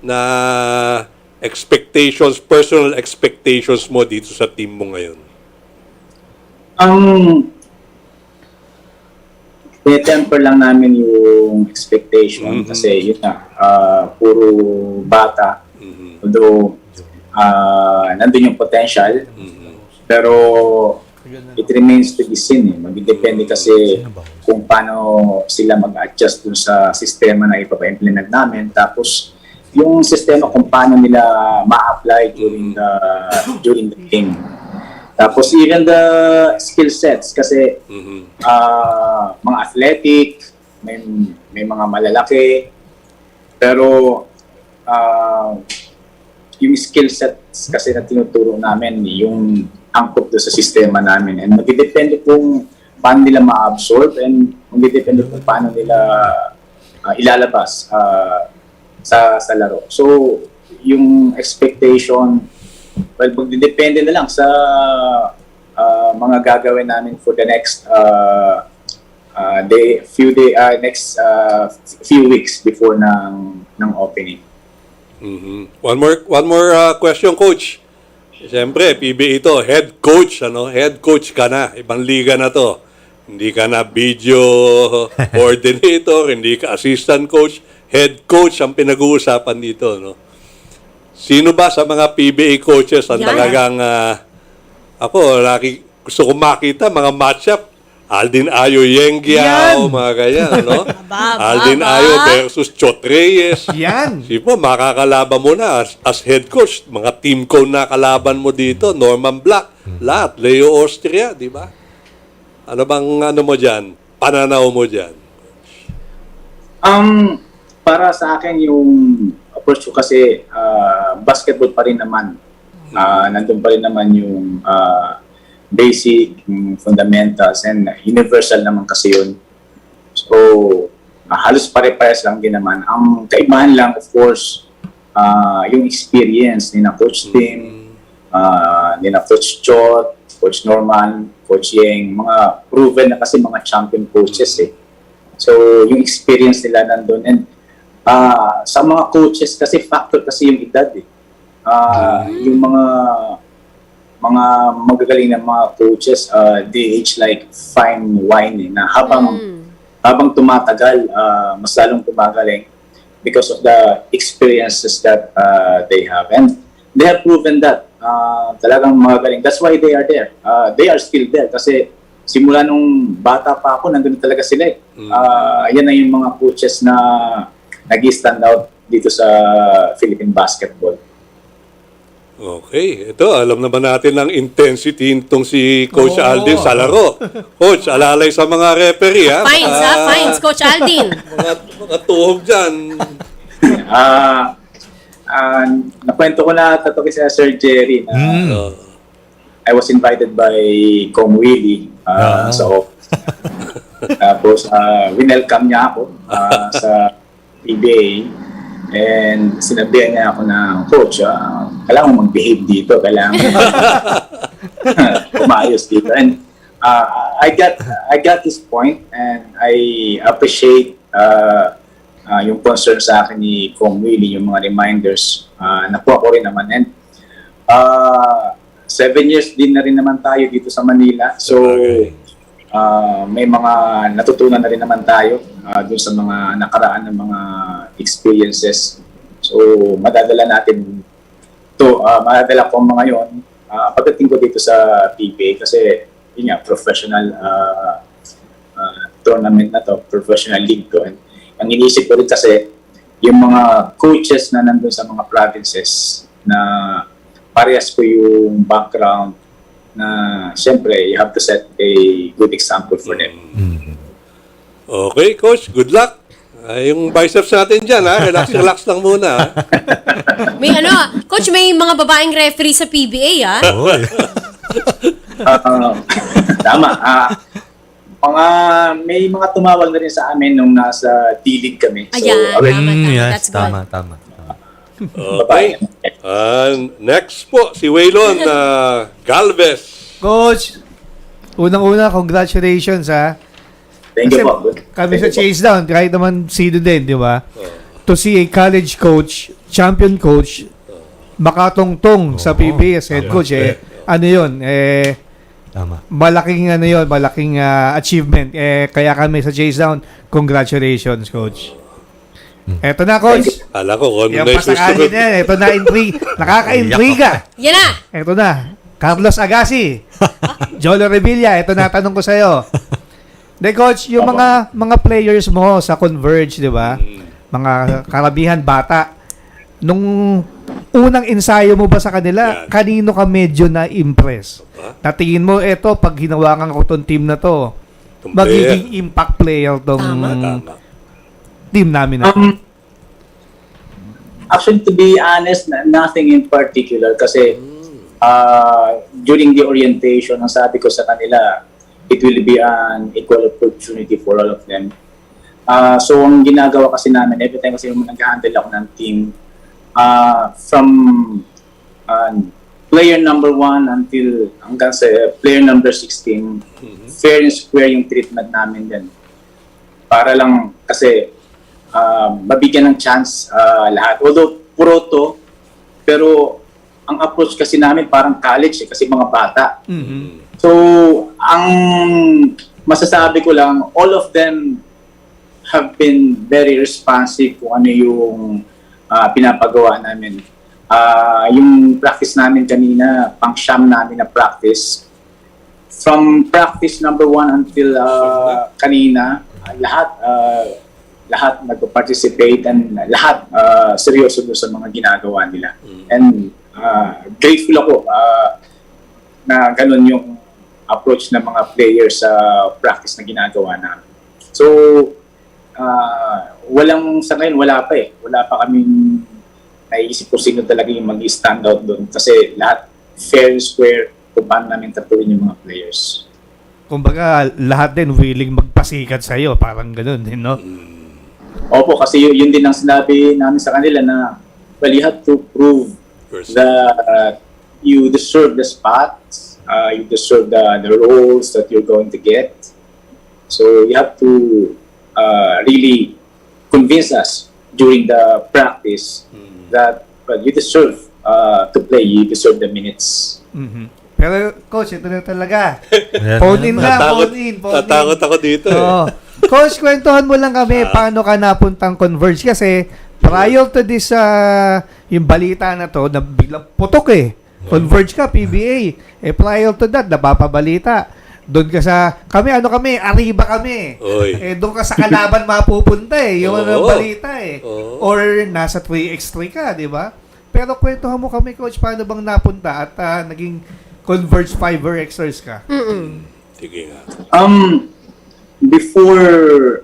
Speaker 3: na expectations, personal expectations mo dito sa team mo ngayon?
Speaker 9: Temper lang namin yung expectation kasi yun na, puro bata. Although, nandun yung potential. Pero, it remains to be seen. Magdidepende kasi kung paano sila mag-adjust dun sa sistema na ipapa-implement namin. Tapos, yung sistema kung paano nila ma-apply during the game. Tapos even the skill sets kasi mga athletic, may mga malalaki, pero yung skill sets kasi na tinuturo namin yung angkop doon sa sistema namin. And magdidepende kung paano nila ma-absorb and magdidepende kung paano nila ilalabas sa laro. So, yung expectation, well, magdidepende na lang sa mga gagawin namin for the next few weeks before ng opening.
Speaker 3: One more question, Coach. Siyempre, PBA ito, head coach, head coach ka na, ibang liga na to. Hindi ka na video coordinator, hindi ka assistant coach, head coach ang pinag-uusapan dito, no? Sino ba sa mga PBA coaches ang talagang ako, gusto ko makita mga matchup? Aldin Ayo, Yengiao, mga ganyan, no? Aldin Ayo versus Chot Reyes.
Speaker 4: Yan.
Speaker 3: Sipo, makakalaban mo na as head coach. Mga team ko na kalaban mo dito, Norman Black, lahat, Leo Austria, di ba? Ano bang mo dyan? Pananaw mo dyan?
Speaker 9: Para sa akin yung approach ko kasi basketball pa rin naman. Nandun pa rin naman yung basic, fundamentals, and universal naman kasi yun. So, halos pare-pares lang din naman. Ang kaibahan lang, of course, yung experience ni na Coach Tim, ni na Coach Chot, Coach Norman, Coach Yeng, mga proven na kasi mga champion coaches eh. So, yung experience nila nandun. And sa mga coaches kasi factor kasi yung edad eh. Yung mga magagaling na mga coaches, they age like fine wine eh, na habang tumatagal, mas lalong tumagaling because of the experiences that they have. And they have proven that talagang magaling. That's why they are there. They are still there kasi simula nung bata pa ako, nandun talaga sila eh. Yan na yung mga coaches na nag-stand out dito sa Philippine basketball.
Speaker 3: Okay. Ito, alam naman natin ang intensity nitong si Coach Aldin sa laro. Coach, alalay sa mga referee, ha?
Speaker 1: Fines, fines, Coach Aldin.
Speaker 3: mga tuhog dyan.
Speaker 9: Nakwento ko na ito kay Sir Jerry na I was invited by Com Willie so tapos winelcome niya ako sa PBA and sinabihan niya ako na Coach, kailangan mo mag-behave dito, kailangan umayos dito. And I got this point and I appreciate yung concern sa akin ni Com Willie, yung mga reminders, nakuha ko rin naman. And 7 years din na rin naman tayo dito sa Manila. So, may mga natutunan na rin naman tayo dun sa mga nakaraan ng mga experiences. So, madadala natin to, madadala ko mga yon pagdating ko dito sa PBA kasi yun nga, professional tournament na to, professional league to. And ang iniisip ko rin kasi yung mga coaches na nandun sa mga provinces na parehas ko yung background na siyempre you have to set a good example for them.
Speaker 3: Okay, Coach. Good luck. Yung biceps natin dyan, ha? Relax lang muna, ha?
Speaker 1: May Coach, may mga babaeng referee sa PBA, ha?
Speaker 9: Tama. May mga tumawag na rin sa amin nung nasa D-League kami. So,
Speaker 1: That's good.
Speaker 2: Tama.
Speaker 3: Okay. Next po, si Waylon Galvez.
Speaker 4: Coach, unang-una, congratulations ha.
Speaker 9: Thank you po.
Speaker 4: Kami sa Chasedown, kahit naman sino din, di ba? To see a college coach, champion coach, makatungtong sa PBA as head coach, ano yun,
Speaker 2: Tama.
Speaker 4: malaking achievement. Kaya kami sa Chasedown, congratulations, coach. Eto na, coach.
Speaker 3: Hala ko, kung ano
Speaker 4: Yung
Speaker 3: na yung
Speaker 4: pasakalin na yan. Eto na, nakaka-intriga.
Speaker 1: Yan na!
Speaker 4: Eto na, Carlos Agassi, Jolo Revilla, eto na, tanong ko sa'yo. De, coach, yung mga players mo sa Converge, di ba? Mga karabihan, bata. Nung unang ensayo mo ba sa kanila, kanino ka medyo na-impress? Natingin mo, eto, pag hinawakan ko tong team na to, magiging impact player tong team namin na.
Speaker 9: Actually, to be honest, nothing in particular kasi during the orientation, ang sabi ko sa kanila, it will be an equal opportunity for all of them. So, ang ginagawa kasi namin, every time kasi nag-handle ako ng team, from player number 1 hanggang sa player number 16, fair and square yung treatment namin din. Para lang kasi mabigyan ng chance lahat. Although pro to, pero ang approach kasi namin parang college kasi mga bata. So, ang masasabi ko lang, all of them have been very responsive kung ano yung pinapagawa namin. Yung practice namin kanina, pang-sham namin na practice. From practice number 1 until kanina, lahat nag-participate and lahat seryoso doon sa mga ginagawa nila. And grateful ako na ganun yung approach ng mga players sa practice na ginagawa namin. So, sa ngayon, wala pa kaming naisip ko sino talaga yung mag-stand out doon. Kasi lahat fair and square kung paano namin tatuin yung mga players.
Speaker 4: Kumbaga, lahat din willing magpasikat sa'yo. Parang ganun din, no?
Speaker 9: Opo, kasi yun din ang sinabi namin sa kanila na, well, you have to prove that you deserve the spots, you deserve the roles that you're going to get. So you have to really convince us during the practice that well, you deserve to play, you deserve the minutes.
Speaker 4: Pero, coach, ito na talaga. Phone in na, phone in.
Speaker 3: Tatakot ako dito
Speaker 4: Coach, kwentuhan mo lang kami paano ka napuntang Converge kasi prior to this, yung balita na to, na biglang putok Converge ka, PBA. Prior to that, napapabalita. Doon ka sa, Arriba kami. Doon ka sa kalaban mapupunta yung balita Or nasa 3x3 ka, di ba? Pero kwentuhan mo kami, coach, paano bang napunta at naging Converge FiberXers ka?
Speaker 3: Sige nga.
Speaker 9: Before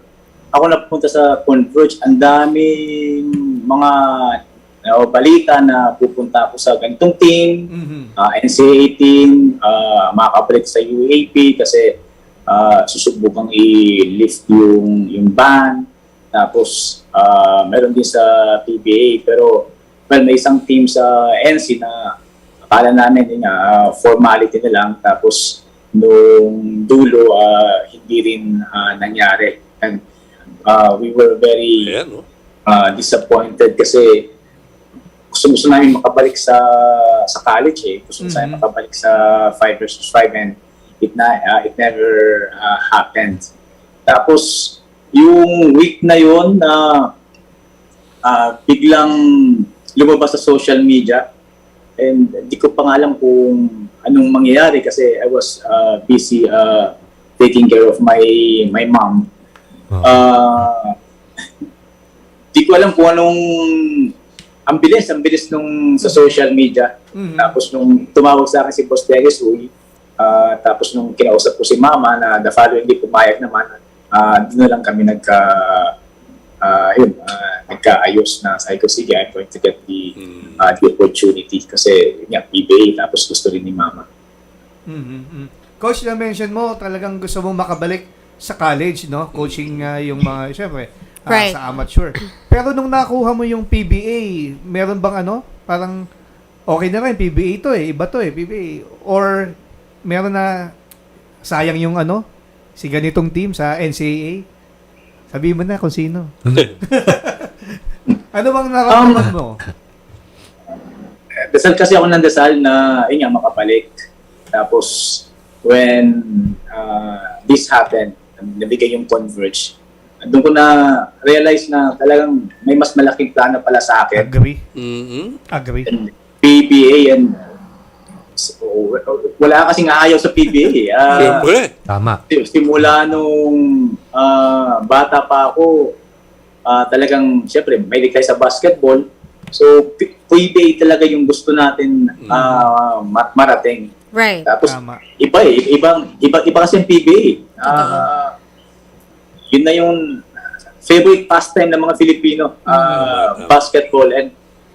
Speaker 9: ako napunta sa Converge, ang daming mga balita na pupunta ako sa ganitong team, NCAA team, makakabalik sa UAP kasi susubukang i-lift yung ban. Tapos meron din sa PBA, pero well, may isang team sa NC na akala namin formality na lang, tapos nung dulo hindi rin nangyari. And we were very disappointed kasi gusto namin makabalik sa college gusto namin makabalik sa 5v5 and it never happened. Tapos yung week na yun biglang lumabas sa social media and di ko pa nga alam kung anong mangyayari kasi I was busy taking care of my mom. Di ko alam kung anong ang bilis nung sa social media. Tapos nung tumawag sa akin si Boss Dennis tapos nung kinausap ko si Mama na the following day pumayag naman, doon na lang kami nagkaayos na sabi ko, sige, I'm going to get the opportunity kasi PBA tapos gusto rin ni Mama.
Speaker 4: Coach, na-mention mo talagang gusto mong makabalik sa college, no? Coaching yung mga, syempre, sa amateur. Pero nung nakuha mo yung PBA, meron bang parang okay na rin, PBA to iba to PBA. Or meron na sayang yung si ganitong team sa NCAA? Sabihin mo na kung sino. Ano bang nararamdaman mo?
Speaker 9: Dasal kasi ako ng dasal na yun nga, makabalik. Tapos, when this happened, nabigay yung Converge, doon ko na realize na talagang may mas malaking plano pala sa akin.
Speaker 4: Agree. Agree.
Speaker 9: And PBA and wala kasing ayaw sa PBA.
Speaker 3: Siyempre.
Speaker 2: Tama.
Speaker 9: Simula nung bata pa ako, talagang, siyempre, may tayo sa basketball. So, PBA talaga yung gusto natin marating.
Speaker 1: Right.
Speaker 9: Tapos,
Speaker 4: Tama.
Speaker 9: iba kasi yung PBA. Yun na yung favorite pastime ng mga Filipino, basketball. And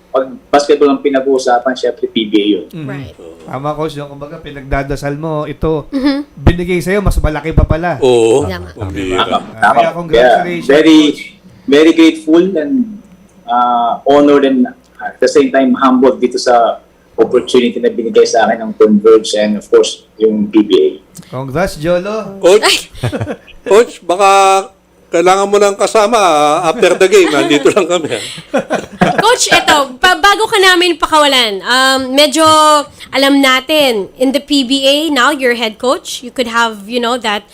Speaker 9: pag basketball ang pinag-uusapan, syempre PBA yun.
Speaker 1: Right.
Speaker 4: Tama, Coach. Yung kumbaga, pinagdadasal mo, ito, binigay sa'yo, mas malaki pa pala.
Speaker 3: Oo.
Speaker 1: Tama.
Speaker 3: Ang bira.
Speaker 4: Kaya congratulations.
Speaker 9: Very grateful and honored and at the same time humbled dito sa opportunity na binigay sa akin ng Converge and of course yung PBA.
Speaker 4: Congrats, Jolo.
Speaker 3: Coach, baka kailangan mo ng kasama after the game. Nandito lang kami.
Speaker 1: Coach, eto, bago ka namin pakawalan, medyo alam natin, in the PBA, now you're head coach, you could have, that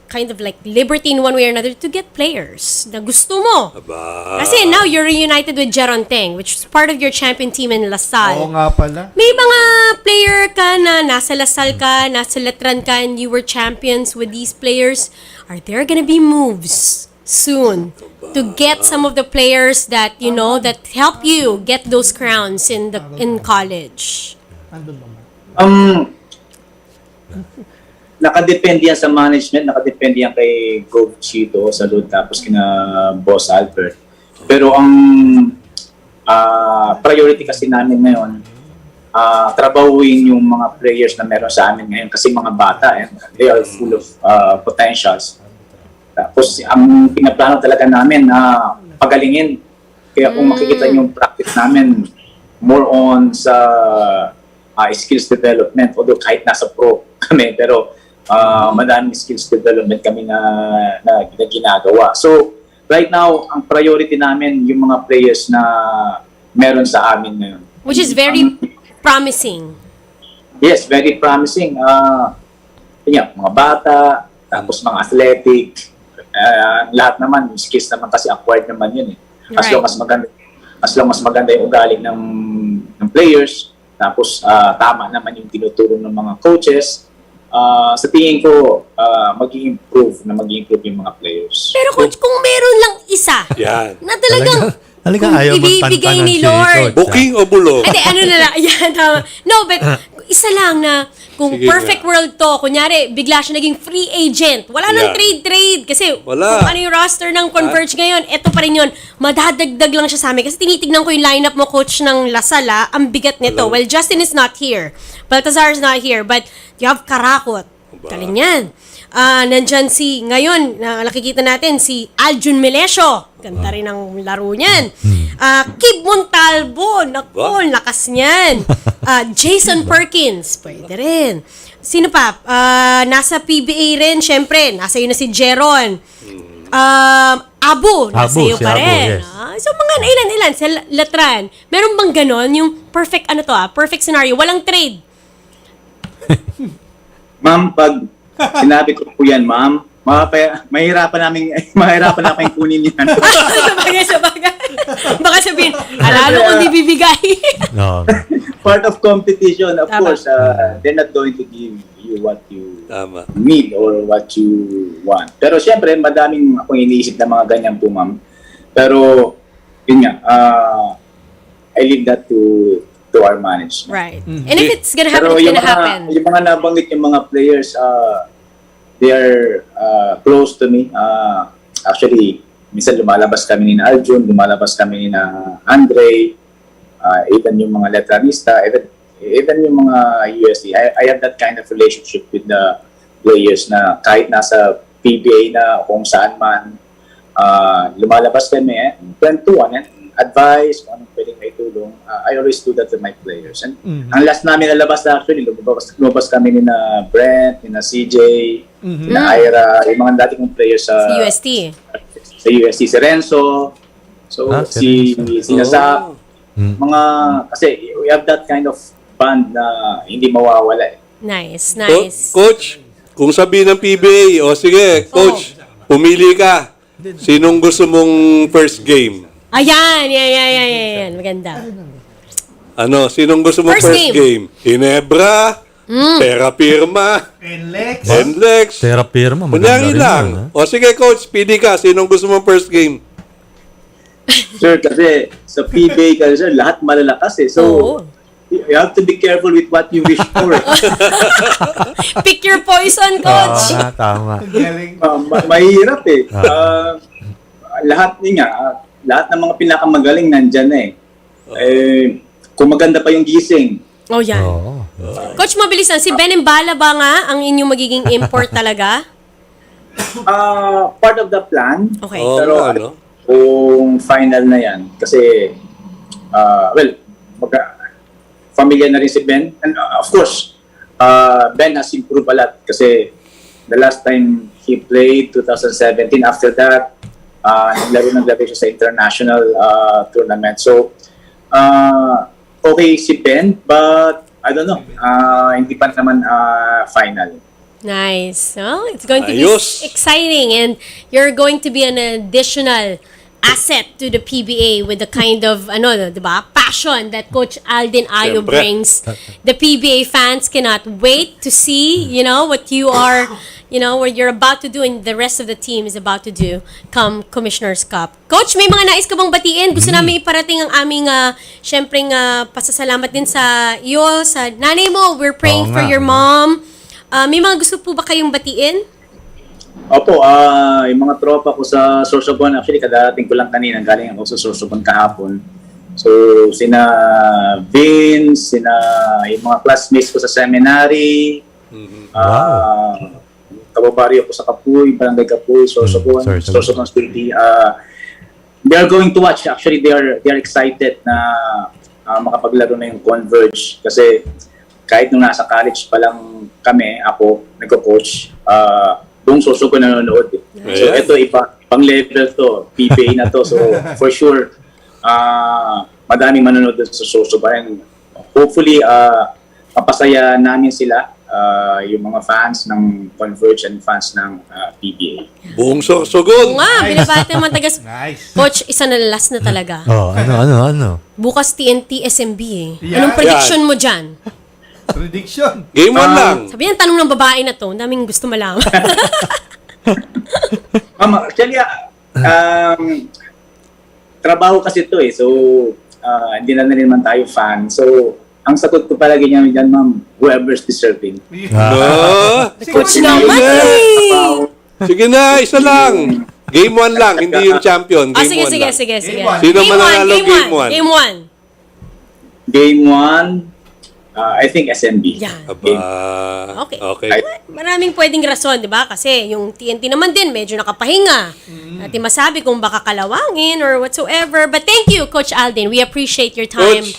Speaker 1: kind of like liberty in one way or another to get players na gusto mo.
Speaker 3: Aba.
Speaker 1: Kasi now you're reunited with Jeron Teng, which is part of your champion team in Lasal.
Speaker 4: Oo nga pala.
Speaker 1: May mga player ka na nasa Lasal ka, nasa Letran ka, and you were champions with these players. Are there gonna be moves soon to get some of the players that, that help you get those crowns in college?
Speaker 9: Nakadepende yan sa management, nakadepende yan kay Coach Chito sa Lod, tapos kina Boss Albert. Pero ang priority kasi namin ngayon, trabahuin yung mga players na meron sa amin ngayon kasi mga bata, they are full of potentials. Tapos ang pinaplano talaga namin na pagalingin. Kaya kung makikita yung practice namin, more on sa skills development, although kahit nasa pro kami, pero madaming skills development kami na ginagawa. So, right now, ang priority namin yung mga players na meron sa amin ngayon.
Speaker 1: Which is very promising.
Speaker 9: Yes, very promising. Mga bata, tapos mga athletic, lahat naman, yung skills naman kasi acquired naman yun eh. As long as maganda yung ugali ng players, tapos tama naman yung tinuturo ng mga coaches, sa tingin ko, mag-i-improve yung mga players.
Speaker 1: Pero coach, kung meron lang isa na talagang
Speaker 2: ayaw
Speaker 1: ibibigay
Speaker 2: magpantanan
Speaker 1: ni
Speaker 2: si
Speaker 1: Lord.
Speaker 2: Coach.
Speaker 3: Booking o bulong?
Speaker 1: Hindi, na lang. Yan, tama. No, but isa lang na kung
Speaker 3: Sige
Speaker 1: perfect world to, kunyari, bigla siya naging free agent. Wala nang trade. Kasi
Speaker 3: Wala.
Speaker 1: kung ano yung roster ng Converge ngayon, eto pa rin yun. Madadagdag lang siya sa amin. Kasi tinitignan ko yung lineup mo, coach ng Lasal, ang bigat nito. Well, Justin is not here. Baltazar is not here. But you have Karakot. Galing yan. Nandyan ngayon, nakikita natin, si Aljun Melesio. Ganda rin ang laro niyan. Kib Montalvo, naku, lakas niyan. Jason Perkins, pwede rin. Sino pa? Nasa PBA rin, syempre. Nasa iyo na si Jeron. Abu, nasa iyo pa rin.
Speaker 2: Yes.
Speaker 1: So, mga ilan sa Latran. Meron bang ganon? Yung perfect, perfect scenario. Walang trade.
Speaker 9: Ma'am, pag sinabi ko po yan, ma'am, mahirapan namin kunin yan.
Speaker 1: Sabagay. Baka sabihin, alalo kung di bibigay.
Speaker 2: No.
Speaker 9: Part of competition, of
Speaker 1: Tama.
Speaker 9: course, they're not going to give you what you
Speaker 3: Tama.
Speaker 9: need or what you want. Pero siyempre, madaming akong iniisip na mga ganyan po, ma'am. Pero, yun nga, I leave that to our management.
Speaker 1: Right. And if it's gonna happen,
Speaker 9: Pero
Speaker 1: it's gonna happen.
Speaker 9: Yung mga nabanggit yung mga players, they are close to me. Actually, minsan lumalabas kami ni Aljun, lumalabas kami ni Andre, even yung mga letranista, even yung mga USC. I have that kind of relationship with the players na kahit nasa PBA na kung saan man, lumalabas kami, kwentuhan, advice, kung anong pwedeng maitulong, I always do that to my players. And ang last namin nalabas na actually, lumabas kami ni na Brent, ni na CJ, ni na Ira, yung mga dati kong players sa
Speaker 1: UST.
Speaker 9: Sa UST, si Renzo, so si Nazap, mga, kasi we have that kind of band na hindi mawawala eh.
Speaker 1: Nice, nice.
Speaker 3: Coach, kung sabihin ng PBA, sige, Coach, pumili ka. Sinong gusto mong first game?
Speaker 1: Ayan, yan. Maganda.
Speaker 3: Sinong gusto mong
Speaker 1: First
Speaker 3: first game? Ginebra, Terra Firma, Enlex.
Speaker 2: Terra Firma, maganda
Speaker 3: Kunyari
Speaker 2: rin
Speaker 3: lang.
Speaker 2: yun,
Speaker 3: Sige, Coach, pili ka. Sinong gusto mong first game?
Speaker 9: Sir, kasi sa PBA kasi lahat malalakas eh. So, you have to be careful with what you wish for.
Speaker 1: Pick your poison, Coach.
Speaker 2: Tama.
Speaker 9: Mahirap eh. Lahat lahat ng mga pinakamagaling nandyan eh. Kung maganda pa yung gising.
Speaker 1: Oh, yan. Coach, mabilis lang. Si Benembala ba nga ang inyong magiging import talaga?
Speaker 9: Part of the plan.
Speaker 1: Okay.
Speaker 9: Pero kung final na yan, kasi, familiar na rin si Ben. And of course, Ben has improved a lot kasi the last time he played, 2017, after that, naglaro siya sa international tournament. So, okay si Ben, but I don't know. Hindi pa naman final.
Speaker 1: Nice. Well, it's going to be
Speaker 3: Ayos.
Speaker 1: exciting and you're going to be an additional asset to the PBA with the kind of diba, passion that Coach Aldin Ayo
Speaker 3: Siyempre.
Speaker 1: brings. The PBA fans cannot wait to see, what you are, what you're about to do and the rest of the team is about to do come Commissioner's Cup. Coach, may mga nais ka bang batiin? Gusto namin iparating ang aming syempreng pasasalamat din sa iyo, sa nanay mo. We're praying for your mom. May mga gusto po ba kayong batiin?
Speaker 9: Opo, yung mga tropa ko sa Sorsogon, actually kadarating ko lang kanina, galing ako sa Sorsogon kahapon. So, sina Vince, yung mga classmates ko sa seminary, kababaryo ko sa Kapuy, Barangay Kapuy, Sorsogon, Sorsogon City. They are going to watch. Actually, they are excited na makapaglaro na yung Converge. Kasi kahit nung nasa college pa lang kami, ako, nagko-coach, buong Sorsogon nanonood. So, ito, ibang level to. PBA na to. So, for sure, madaming manonood sa Sorsogon. Hopefully, mapasaya namin sila, yung mga fans ng Converge and fans ng PBA.
Speaker 3: Buong Sorsogon.
Speaker 1: Oo nga, binabati naman tagas. Coach, isa na last na talaga.
Speaker 2: Ano?
Speaker 1: Bukas TNT SMB eh. Anong prediction mo dyan?
Speaker 4: Prediction.
Speaker 3: Game 1 lang.
Speaker 1: Sabi yan, tanong ng babae na to. Ang daming gusto malaman.
Speaker 9: Actually, trabaho kasi ito eh. So, hindi na naman tayo fan. So, ang sagot ko palagi niya dyan, ma'am, whoever's deserving.
Speaker 1: Coach naman eh.
Speaker 3: Sige na, isa lang. Game 1 lang, hindi yung champion. Game 1
Speaker 1: Sige.
Speaker 3: lang. Sino mananalo game 1?
Speaker 1: Game 1.
Speaker 9: Game 1, I think SMB.
Speaker 1: Yan.
Speaker 3: Okay.
Speaker 1: Maraming pwedeng rason, di ba? Kasi yung TNT naman din, medyo nakapahinga. Natin masabi kung baka kalawangin or whatsoever. But thank you, Coach Aldin. We appreciate your time.
Speaker 3: Coach.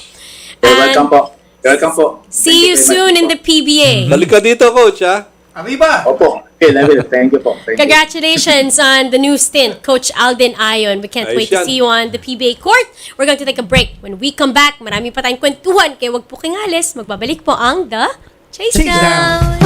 Speaker 9: Welcome po. Welcome po.
Speaker 1: See you soon in the PBA.
Speaker 3: Balik ka dito, Coach, ha?
Speaker 4: Arriba!
Speaker 9: Opo. Okay, thank you po. Thank you.
Speaker 1: Congratulations on the new stint, Coach Aldin Ayo. We can't wait to see you on the PBA court. We're going to take a break. When we come back, marami pa tayong kwentuhan. Kaya wag po kayong alis. Magbabalik po ang The Chasedown.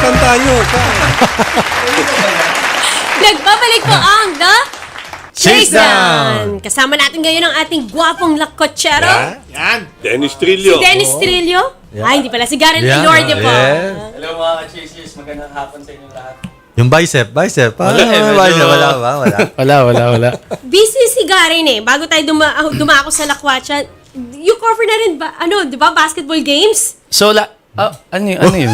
Speaker 3: Saan tayo?
Speaker 1: Nagbabalik po ang The
Speaker 2: Chasedown!
Speaker 1: Kasama natin ngayon ang ating gwapong lakotsero.
Speaker 3: Dennis Trillo.
Speaker 1: Si Dennis Trillo. Ay, hindi pala. Si Garrett Ilorde po.
Speaker 2: Yes.
Speaker 10: Hello mga ka-Chasers, magandang hapon sa inyo lahat.
Speaker 2: Yung bicep. Wala ba?
Speaker 10: Wala.
Speaker 1: Busy si Garen eh. Bago tayo dumako sa lakwatsa, you cover na rin ba, di ba, basketball games?
Speaker 10: So, ano yun?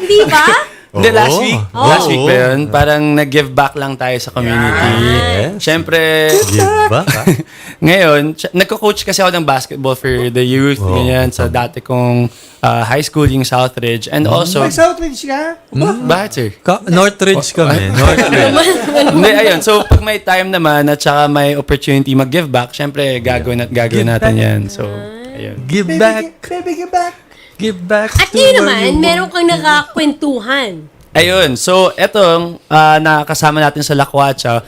Speaker 1: Di ba?
Speaker 10: Hindi, last week.
Speaker 2: Oo.
Speaker 10: Last week ba yun? Parang nag-give back lang tayo sa community.
Speaker 2: Yes.
Speaker 10: Siyempre,
Speaker 2: Give back, ha?
Speaker 10: ngayon, nagko-coach kasi ako ng basketball for the youth, ganyan, sa dati kong high school, yung Southridge. And also,
Speaker 4: May Southridge ka?
Speaker 10: bakit sir?
Speaker 2: Northridge kami. Northridge.
Speaker 10: Hindi, ayun. So, pag may time naman at saka may opportunity mag-give back, syempre, gagawin natin yan. So, ayun.
Speaker 2: Give back.
Speaker 4: Baby, give back.
Speaker 2: Give back
Speaker 1: At
Speaker 2: to
Speaker 1: yun
Speaker 2: where
Speaker 1: naman,
Speaker 2: you
Speaker 1: meron kang nakakwentuhan.
Speaker 10: Ayun. So, etong nakasama natin sa Lakwatsa,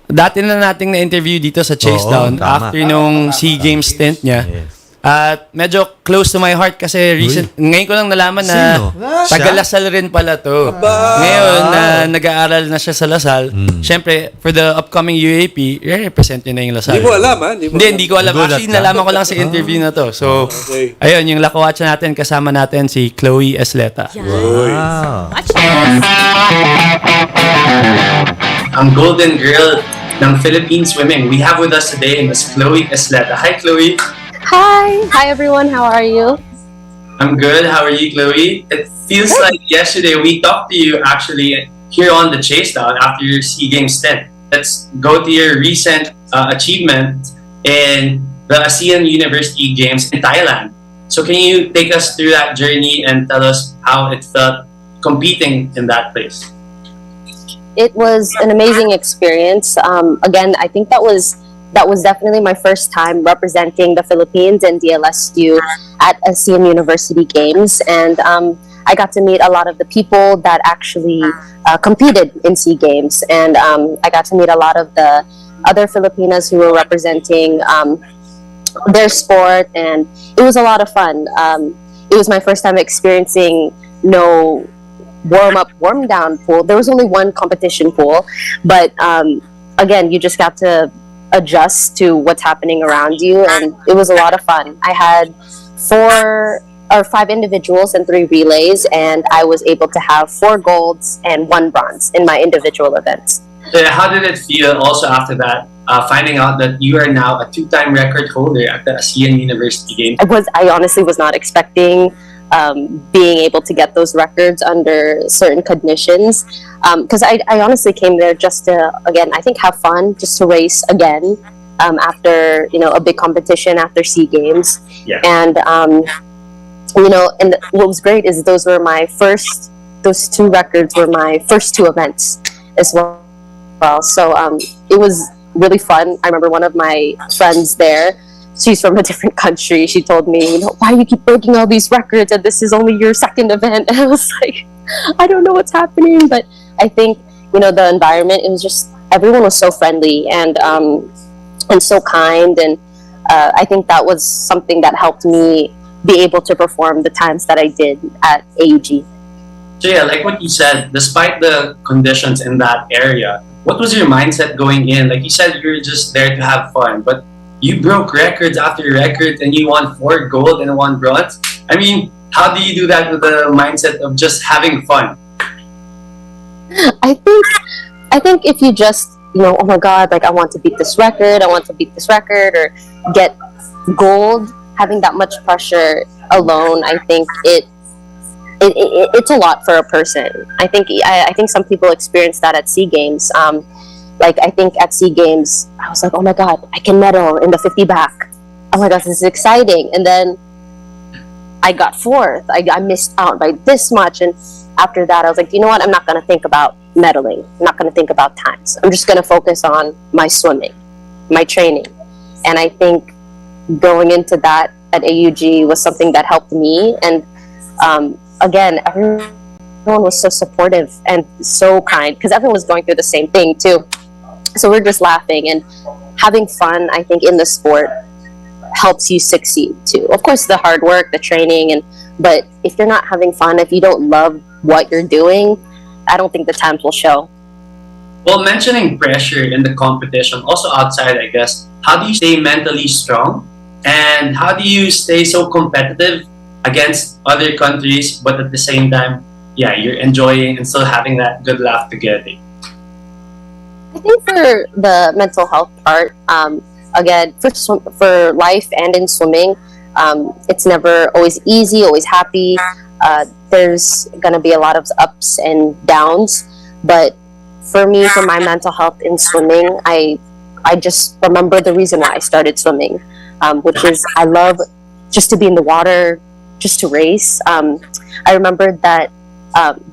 Speaker 10: dati na nating na-interview dito sa Chasedown
Speaker 2: tama.
Speaker 10: after nung SEA Games stint niya.
Speaker 2: Yes.
Speaker 10: At medyo close to my heart kasi ngayon ko lang nalaman na
Speaker 2: Sino?
Speaker 10: taga-Lasal rin pala to. Ngayon na nag-aaral na siya sa Lasal, syempre, for the upcoming UAP, represent niya na yung Lasal.
Speaker 3: Hindi mo alam, ha?
Speaker 10: Hindi ko alam.
Speaker 2: Nagulat
Speaker 10: Actually,
Speaker 2: ka?
Speaker 10: nalaman ko lang sa interview na to. So,
Speaker 3: Okay.
Speaker 10: ayun, yung Lakwatsa natin, kasama natin si Chloe Isleta.
Speaker 2: Wow.
Speaker 1: Watch this.
Speaker 11: Ang golden girl ng Philippine swimming. We have with us today Miss Chloe Isleta. Hi, Chloe.
Speaker 5: Hi everyone, how are you?
Speaker 11: I'm good. How are you, Chloe? It feels like yesterday we talked to you actually here on the Chasedown after your SEA Games stint. Let's go to your recent achievement in the ASEAN University Games in Thailand. So can you take us through that journey and tell us how it felt competing in that place?
Speaker 5: It was an amazing experience. Again, I think that was definitely my first time representing the Philippines and DLSU at ASEAN University Games, and I got to meet a lot of the people that actually competed in SEA Games, and I got to meet a lot of the other Filipinas who were representing their sport, and it was a lot of fun. It was my first time experiencing no warm down pool. There was only one competition pool, but again, you just got to adjust to what's happening around you, and it was a lot of fun. I had 4 or 5 individuals and 3 relays, and I was able to have 4 golds and 1 bronze in my individual events.
Speaker 11: How did it feel also after that, finding out that you are now a 2-time record holder at the ASEAN University Games?
Speaker 5: I honestly was not expecting being able to get those records under certain conditions, because I honestly came there just to, again, I think have fun, just to race again after a big competition after SEA Games.
Speaker 11: Yeah.
Speaker 5: And and what was great is those 2 records were my first 2 events as well. So it was really fun. I remember one of my friends there, she's from a different country. She told me, why do you keep breaking all these records and this is only your 2nd event? And I was like, I don't know what's happening. But I think, the environment, it was just, everyone was so friendly and so kind. And I think that was something that helped me be able to perform the times that I did at AEG.
Speaker 11: So yeah, like what you said, despite the conditions in that area, what was your mindset going in? Like you said, you were just there to have fun, but you broke records after records and you won 4 gold and 1 bronze. I mean, how do you do that with the mindset of just having fun?
Speaker 5: I think if you just, oh my God, like I want to beat this record, or get gold, having that much pressure alone, I think it's a lot for a person. I think some people experience that at SEA Games. Like I think at SEA Games, I was like, oh my God, I can medal in the 50 back. Oh my gosh, this is exciting. And then I got 4th. I missed out by this much. And after that, I was like, you know what? I'm not going to think about medaling. I'm not going to think about times. I'm just going to focus on my swimming, my training. And I think going into that at AUG was something that helped me. And again, everyone was so supportive and so kind because everyone was going through the same thing too. So we're just laughing and having fun. I think in the sport helps you succeed too. Of course, the hard work, the training, but if you're not having fun, if you don't love what you're doing, I don't think the times will show.
Speaker 11: Well, mentioning pressure in the competition, also outside, I guess, how do you stay mentally strong? And how do you stay so competitive against other countries, but at the same time, yeah, you're enjoying and still having that good laugh together?
Speaker 5: I think for the mental health part, again, for life and in swimming, it's never always easy, always happy. There's going to be a lot of ups and downs. But for me, for my mental health in swimming, I just remember the reason why I started swimming, which is I love just to be in the water, just to race. I remembered that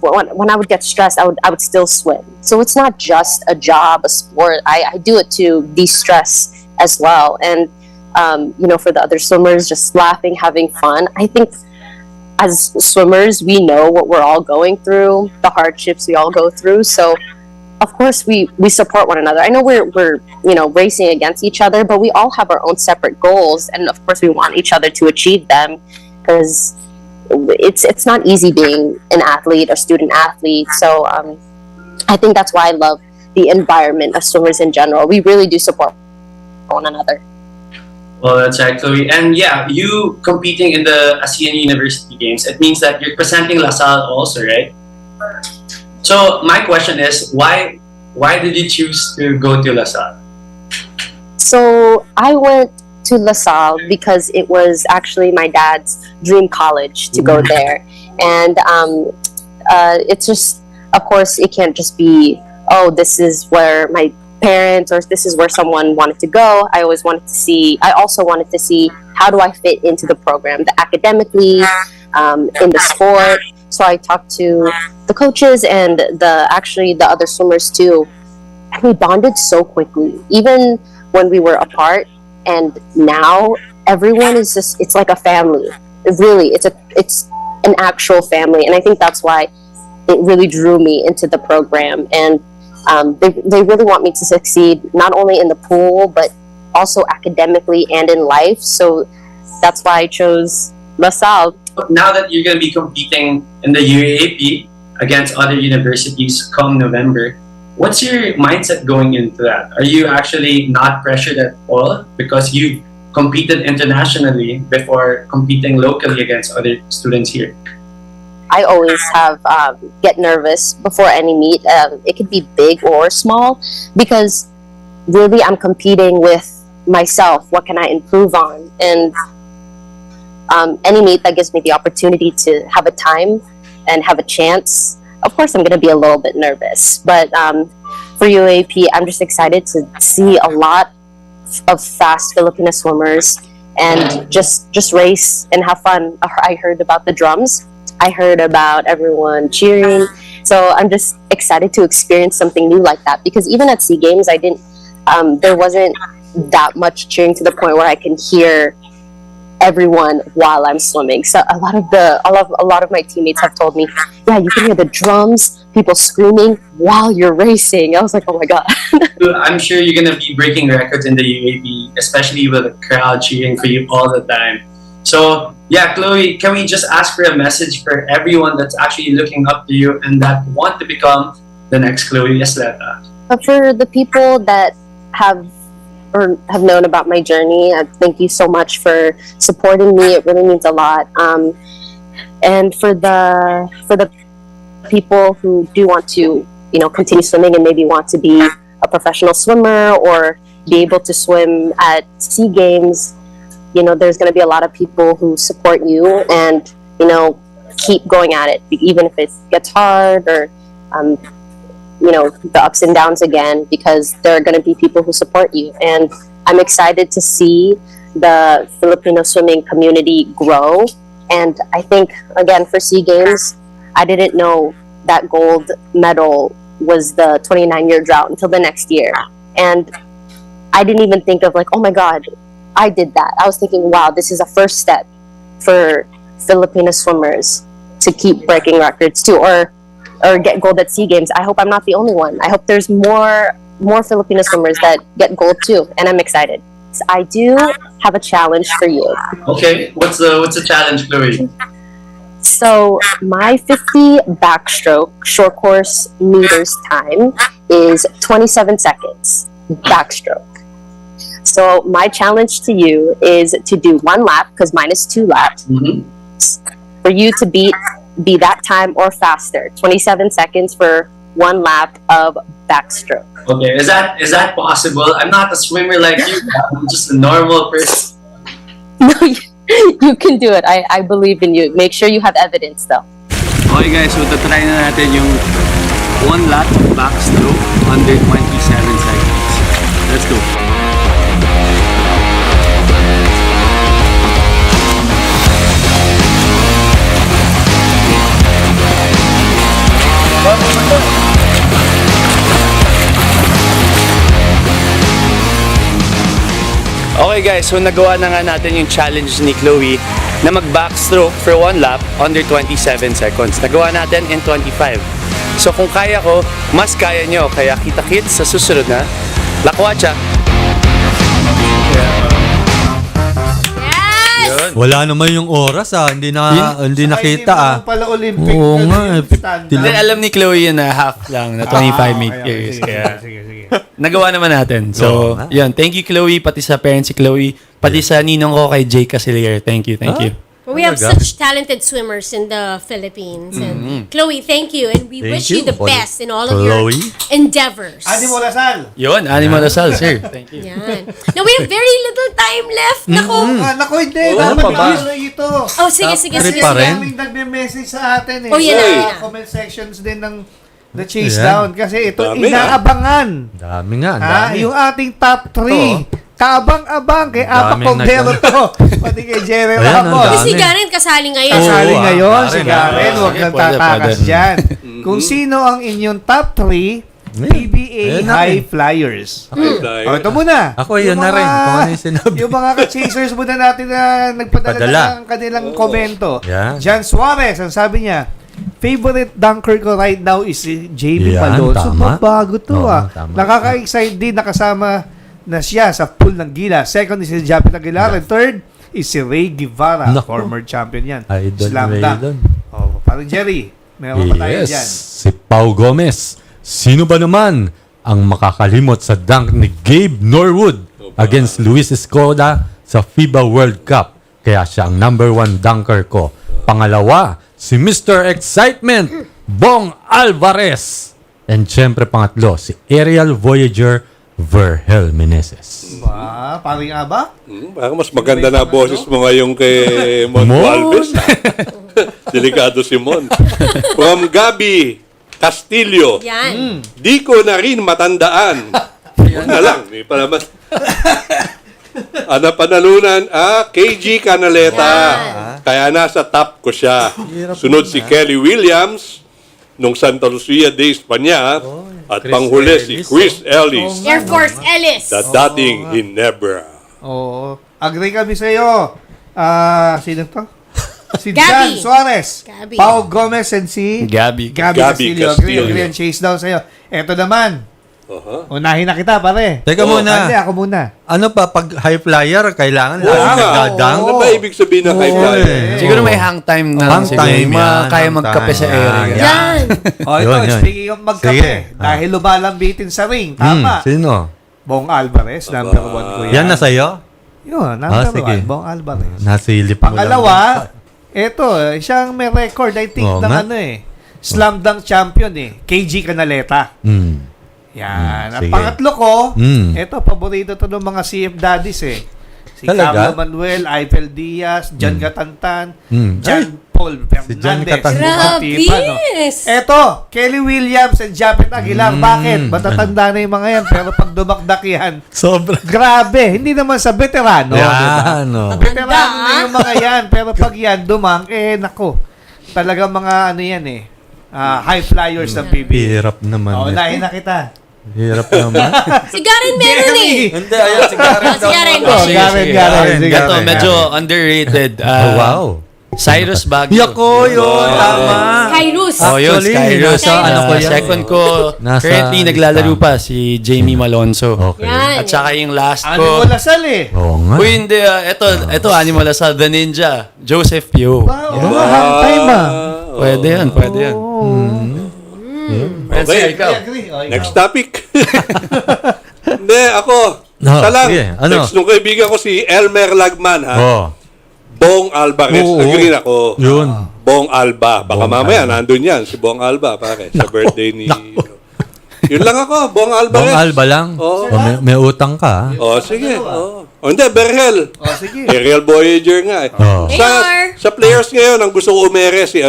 Speaker 5: when I would get stressed, I would still swim. So it's not just a job, a sport. I do it to de-stress as well. And for the other swimmers, just laughing, having fun. I think as swimmers, we know what we're all going through, the hardships we all go through. So of course we support one another. I know we're racing against each other, but we all have our own separate goals, and of course we want each other to achieve them, because it's not easy being an athlete or student athlete. So I think that's why I love the environment of swimmers in general. We really do support one another.
Speaker 11: Well, that's right, Chloe. And yeah, you competing in the ASEAN University Games, it means that you're presenting LaSalle also, right? So my question is, why did you choose to go to LaSalle?
Speaker 5: So I went to LaSalle because it was actually my dad's dream college to go there. And it's just, of course, it can't just be, oh, this is where my parents or this is where someone wanted to go. I also wanted to see how do I fit into the program, the academically, in the sport. So I talked to the coaches and the other swimmers too, and we bonded so quickly, even when we were apart. And now everyone is just, it's like a family. It's an actual family. And I think that's why it really drew me into the program. And they really want me to succeed, not only in the pool, but also academically and in life. So that's why I chose LaSalle.
Speaker 11: Now that you're going to be competing in the UAAP against other universities come November, what's your mindset going into that? Are you actually not pressured at all because you've competed internationally before competing locally against other students here?
Speaker 5: I always get nervous before any meet. It could be big or small, because really I'm competing with myself. What can I improve on? And any meet that gives me the opportunity to have a time and have a chance, of course I'm going to be a little bit nervous. But for UAP, I'm just excited to see a lot of fast Filipino swimmers and just race and have fun. I heard about the drums. I heard about everyone cheering. So I'm just excited to experience something new like that, because even at SEA Games, there wasn't that much cheering to the point where I can hear everyone while I'm swimming. So a lot of my teammates have told me, yeah, you can hear the drums, people screaming while you're racing. I was like, oh my God.
Speaker 11: I'm sure you're going to be breaking records in the UAP, especially with the crowd cheering for you all the time. So yeah, Chloe, can we just ask for a message for everyone that's actually looking up to you and that want to become the next Chloe Isleta?
Speaker 5: For the people that have known about my journey, thank you so much for supporting me. It really means a lot. And for the people who do want to, continue swimming and maybe want to be a professional swimmer or be able to swim at SEA Games, there's going to be a lot of people who support you and, keep going at it, even if it gets hard or, the ups and downs again, because there are going to be people who support you. And I'm excited to see the Filipino swimming community grow. And I think, again, for SEA Games, I didn't know that gold medal was the 29-year drought until the next year. And I didn't even think of oh my God, I did that. I was thinking, wow, this is a first step for Filipino swimmers to keep breaking records too, or get gold at SEA Games. I hope I'm not the only one. I hope there's more Filipino swimmers that get gold too, and I'm excited. So I do have a challenge for you.
Speaker 11: Okay, what's the challenge, Chloe?
Speaker 5: So my 50 backstroke short course meters time is 27 seconds backstroke. So my challenge to you is to do 1 lap, because mine is 2 laps, for you to be that time or faster. 27 seconds for 1 lap of backstroke.
Speaker 11: Okay, is that possible? I'm not a swimmer like you. I'm just a normal person.
Speaker 5: No, you can do it. I believe in you. Make sure you have evidence though.
Speaker 10: Okay guys, so tatry na natin yung 1 lap of backstroke under 27 seconds. Let's go. Okay guys, so nagawa na nga natin yung challenge ni Chloe na mag-backstroke for 1 lap under 27 seconds. Nagawa natin in 25. So kung kaya ko, mas kaya nyo. Kaya kita-kits sa susunod na Lakwacha.
Speaker 1: Yes!
Speaker 2: Wala naman yung oras hindi nakita
Speaker 4: Hindi pala Olympic.
Speaker 2: Oo nga,
Speaker 10: Hindi, alam ni Chloe yun na half lang, na 25 meters.
Speaker 4: Sige.
Speaker 10: Nagawa naman natin. So, yun. Thank you, Chloe. Pati sa parents si Chloe. Pati sa ninong ko kay Jay Casilier. Thank you.
Speaker 1: Well, we have such talented swimmers in the Philippines. And Chloe, thank you. And we wish you the best in all of your endeavors.
Speaker 4: Animo Lasal.
Speaker 10: Yun, Animo Lasal, sir. Thank you.
Speaker 1: Yan. Now, we have very little time left. Nako.
Speaker 4: Nako, hindi.
Speaker 2: Ano pa ba?
Speaker 4: Ito.
Speaker 1: Oh, sige.
Speaker 2: pa rin.
Speaker 4: Daming nagme-message sa atin
Speaker 1: Oh, yan na.
Speaker 4: Comment sections din ng The Chasedown. Kasi ito,
Speaker 3: Dami,
Speaker 4: inaabangan.
Speaker 2: Dami nga, dami.
Speaker 4: Yung ating top 3. Kaabang-abang kay Apa
Speaker 2: Daming
Speaker 4: Cordero to. Pati kay Jerrili
Speaker 2: Ayan,
Speaker 4: Malabanan.
Speaker 1: Kasi si Garen kasali ngayon.
Speaker 4: Kasali ngayon, si
Speaker 2: Garen,
Speaker 4: Garen. Huwag kang
Speaker 10: Pwede.
Speaker 4: tatakas dyan. Kung sino ang inyong top 3 PBA
Speaker 2: Ayan na
Speaker 4: High Flyers.
Speaker 3: Dahil-
Speaker 4: O, ito muna.
Speaker 2: Ako, yun
Speaker 4: Yung
Speaker 2: na rin.
Speaker 4: mga-
Speaker 2: Kung ano yung sinabi.
Speaker 4: Yung mga ka-chasers muna natin na nagpadala
Speaker 2: Padala.
Speaker 4: ng kanilang komento.
Speaker 2: Yan.
Speaker 4: Jan Suarez, ang sabi niya, favorite dunker ko right now is si JB
Speaker 2: Yan,
Speaker 4: Palonso.
Speaker 2: tama.
Speaker 4: Bago to
Speaker 2: Oo,
Speaker 4: ah.
Speaker 2: tama.
Speaker 4: Nakaka-excite din, nakasama na siya sa pool ng Gilas. Second is si Japet Aguilar. And third is si Ray Guevara,
Speaker 2: Naku.
Speaker 4: former champion yan.
Speaker 2: Idol
Speaker 4: Slam
Speaker 2: Ray
Speaker 4: dunk.
Speaker 2: dun.
Speaker 4: Oh, parang Jerry, meron pa tayo dyan.
Speaker 2: Si Pau Gomez. Sino ba naman ang makakalimot sa dunk ni Gabe Norwood against Luis Escoda sa FIBA World Cup? Kaya siya ang number 1 dunker ko. Pangalawa, si Mr. Excitement, Bong Alvarez. And syempre pangatlo, si Aerial Voyager Vergel Meneses.
Speaker 4: Paring Aba?
Speaker 3: Baka mas maganda na boses mo ngayon kay Mon Alves. Delikado si Mon. From Gabi Castillo.
Speaker 1: Yan.
Speaker 3: Di ko na rin matandaan. Huwag na lang. May pala mas... panalunan, KG Canaleta. Kaya nasa top ko siya. Sunod si Kelly Williams nung Santa Lucia de España. At panghuli si Chris Ellis.
Speaker 1: Air Force Ellis.
Speaker 3: The dating Ginebra.
Speaker 4: Oo. Agree kami sa iyo. Sino to? Si Jan
Speaker 1: Gabby.
Speaker 4: Suarez.
Speaker 1: Gabby.
Speaker 4: Pau Gomez and si
Speaker 10: Gabi.
Speaker 4: Castillo.
Speaker 3: Castillo.
Speaker 4: Agree and chase down sa iyo. Eto naman. Unahin na kita, pare.
Speaker 2: Teka muna.
Speaker 4: Hindi, ako muna.
Speaker 2: Ano pa, pag high flyer, kailangan
Speaker 3: Oo
Speaker 2: lagi
Speaker 3: nga.
Speaker 2: nagdadang?
Speaker 3: Ano ba ibig sabihin ng high flyer?
Speaker 10: Siguro may hang time na
Speaker 2: Hang
Speaker 10: siguro.
Speaker 2: time
Speaker 10: Mga
Speaker 2: yan,
Speaker 10: kaya
Speaker 2: hang
Speaker 10: magkape sa
Speaker 2: time.
Speaker 10: area.
Speaker 1: Yan.
Speaker 4: Ito,
Speaker 2: Yun.
Speaker 4: speaking of magkape,
Speaker 2: Sige.
Speaker 4: dahil lumalambitin sa ring, tama.
Speaker 2: Sino?
Speaker 4: Bong Alvarez, number 1 ko yan.
Speaker 2: Yan na sa'yo?
Speaker 4: Yun, number
Speaker 2: sige.
Speaker 4: 1, Bong Alvarez.
Speaker 2: Nasilip mo lang.
Speaker 4: Pangalawa, ito, siyang may record, I think,
Speaker 2: Oo
Speaker 4: ng
Speaker 2: nga.
Speaker 4: slam dunk champion KG Canaleta. Yan. At
Speaker 2: sige.
Speaker 4: pangatlo ko,
Speaker 2: Mm.
Speaker 4: ito, paborito to ng mga CF daddies Si
Speaker 2: Talaga?
Speaker 4: Carlo Manuel, Eiffel Diaz, Jan Gatantan, Jan Paul
Speaker 2: Si Jan
Speaker 4: Fernandez.
Speaker 2: Gatantan.
Speaker 1: Grabis.
Speaker 4: Eto, Kelly Williams and Japet Aguilar. Bakit? Matatanda na yung mga yan. Pero pag dumakdak yan,
Speaker 2: Sobra.
Speaker 4: grabe. Hindi naman sa veterano.
Speaker 2: Yan,
Speaker 4: diba?
Speaker 2: no.
Speaker 4: Veterano na yung mga yan. Pero pag yan, dumang, nako. Talagang mga yan high flyers ng PBA.
Speaker 2: Hirap naman.
Speaker 4: Unahin na kita.
Speaker 2: Hirap naman.
Speaker 1: Si Garen meron eh.
Speaker 2: Hindi, ayan, si Garen.
Speaker 1: Si Garen.
Speaker 4: Garen.
Speaker 10: Ito, medyo underrated.
Speaker 2: Oh, wow.
Speaker 10: Cyrus Baguio.
Speaker 2: Yako, yun. Tama.
Speaker 1: Kairos.
Speaker 10: Oh, yun,
Speaker 2: Actually,
Speaker 10: Kairos.
Speaker 1: nasa ano
Speaker 2: ko yan.
Speaker 10: Second ko,
Speaker 2: Nasa
Speaker 10: currently naglalaro pa si Jamie Malonzo.
Speaker 2: Okay.
Speaker 1: Yan.
Speaker 10: At saka yung last
Speaker 4: Ano
Speaker 10: ko.
Speaker 4: mo lasal eh?
Speaker 2: Oo nga.
Speaker 10: Uy, hindi. Ito, Animal Asal, The Ninja. Joseph Pio.
Speaker 4: Wow, time ah.
Speaker 10: Pwede yan, pwede yan.
Speaker 3: Okay.
Speaker 10: Ikaw.
Speaker 3: Next topic. Hindi, ako.
Speaker 2: No,
Speaker 3: Isa lang.
Speaker 2: sige, ano?
Speaker 3: Text nung kaibigan ko si Elmer Lagman, ha?
Speaker 2: Oh.
Speaker 3: Bong Alvarez.
Speaker 2: Oo.
Speaker 3: Agree ako.
Speaker 2: Yun.
Speaker 3: Bong Alba. Baka
Speaker 2: Bong
Speaker 3: mamaya,
Speaker 2: Alba.
Speaker 3: nandun yan. Si Bong Alba, pare. Sa birthday ni... Yun lang ako. Bong Alvarez.
Speaker 2: Bong Alba lang.
Speaker 3: Oo.
Speaker 2: O, may utang ka.
Speaker 3: Oh, sige. Oh. Oh, hindi, Berhel.
Speaker 4: Oh, sige.
Speaker 3: Aerial Voyager nga eh.
Speaker 2: Oh.
Speaker 3: Sa players ngayon, ang gusto ko umere si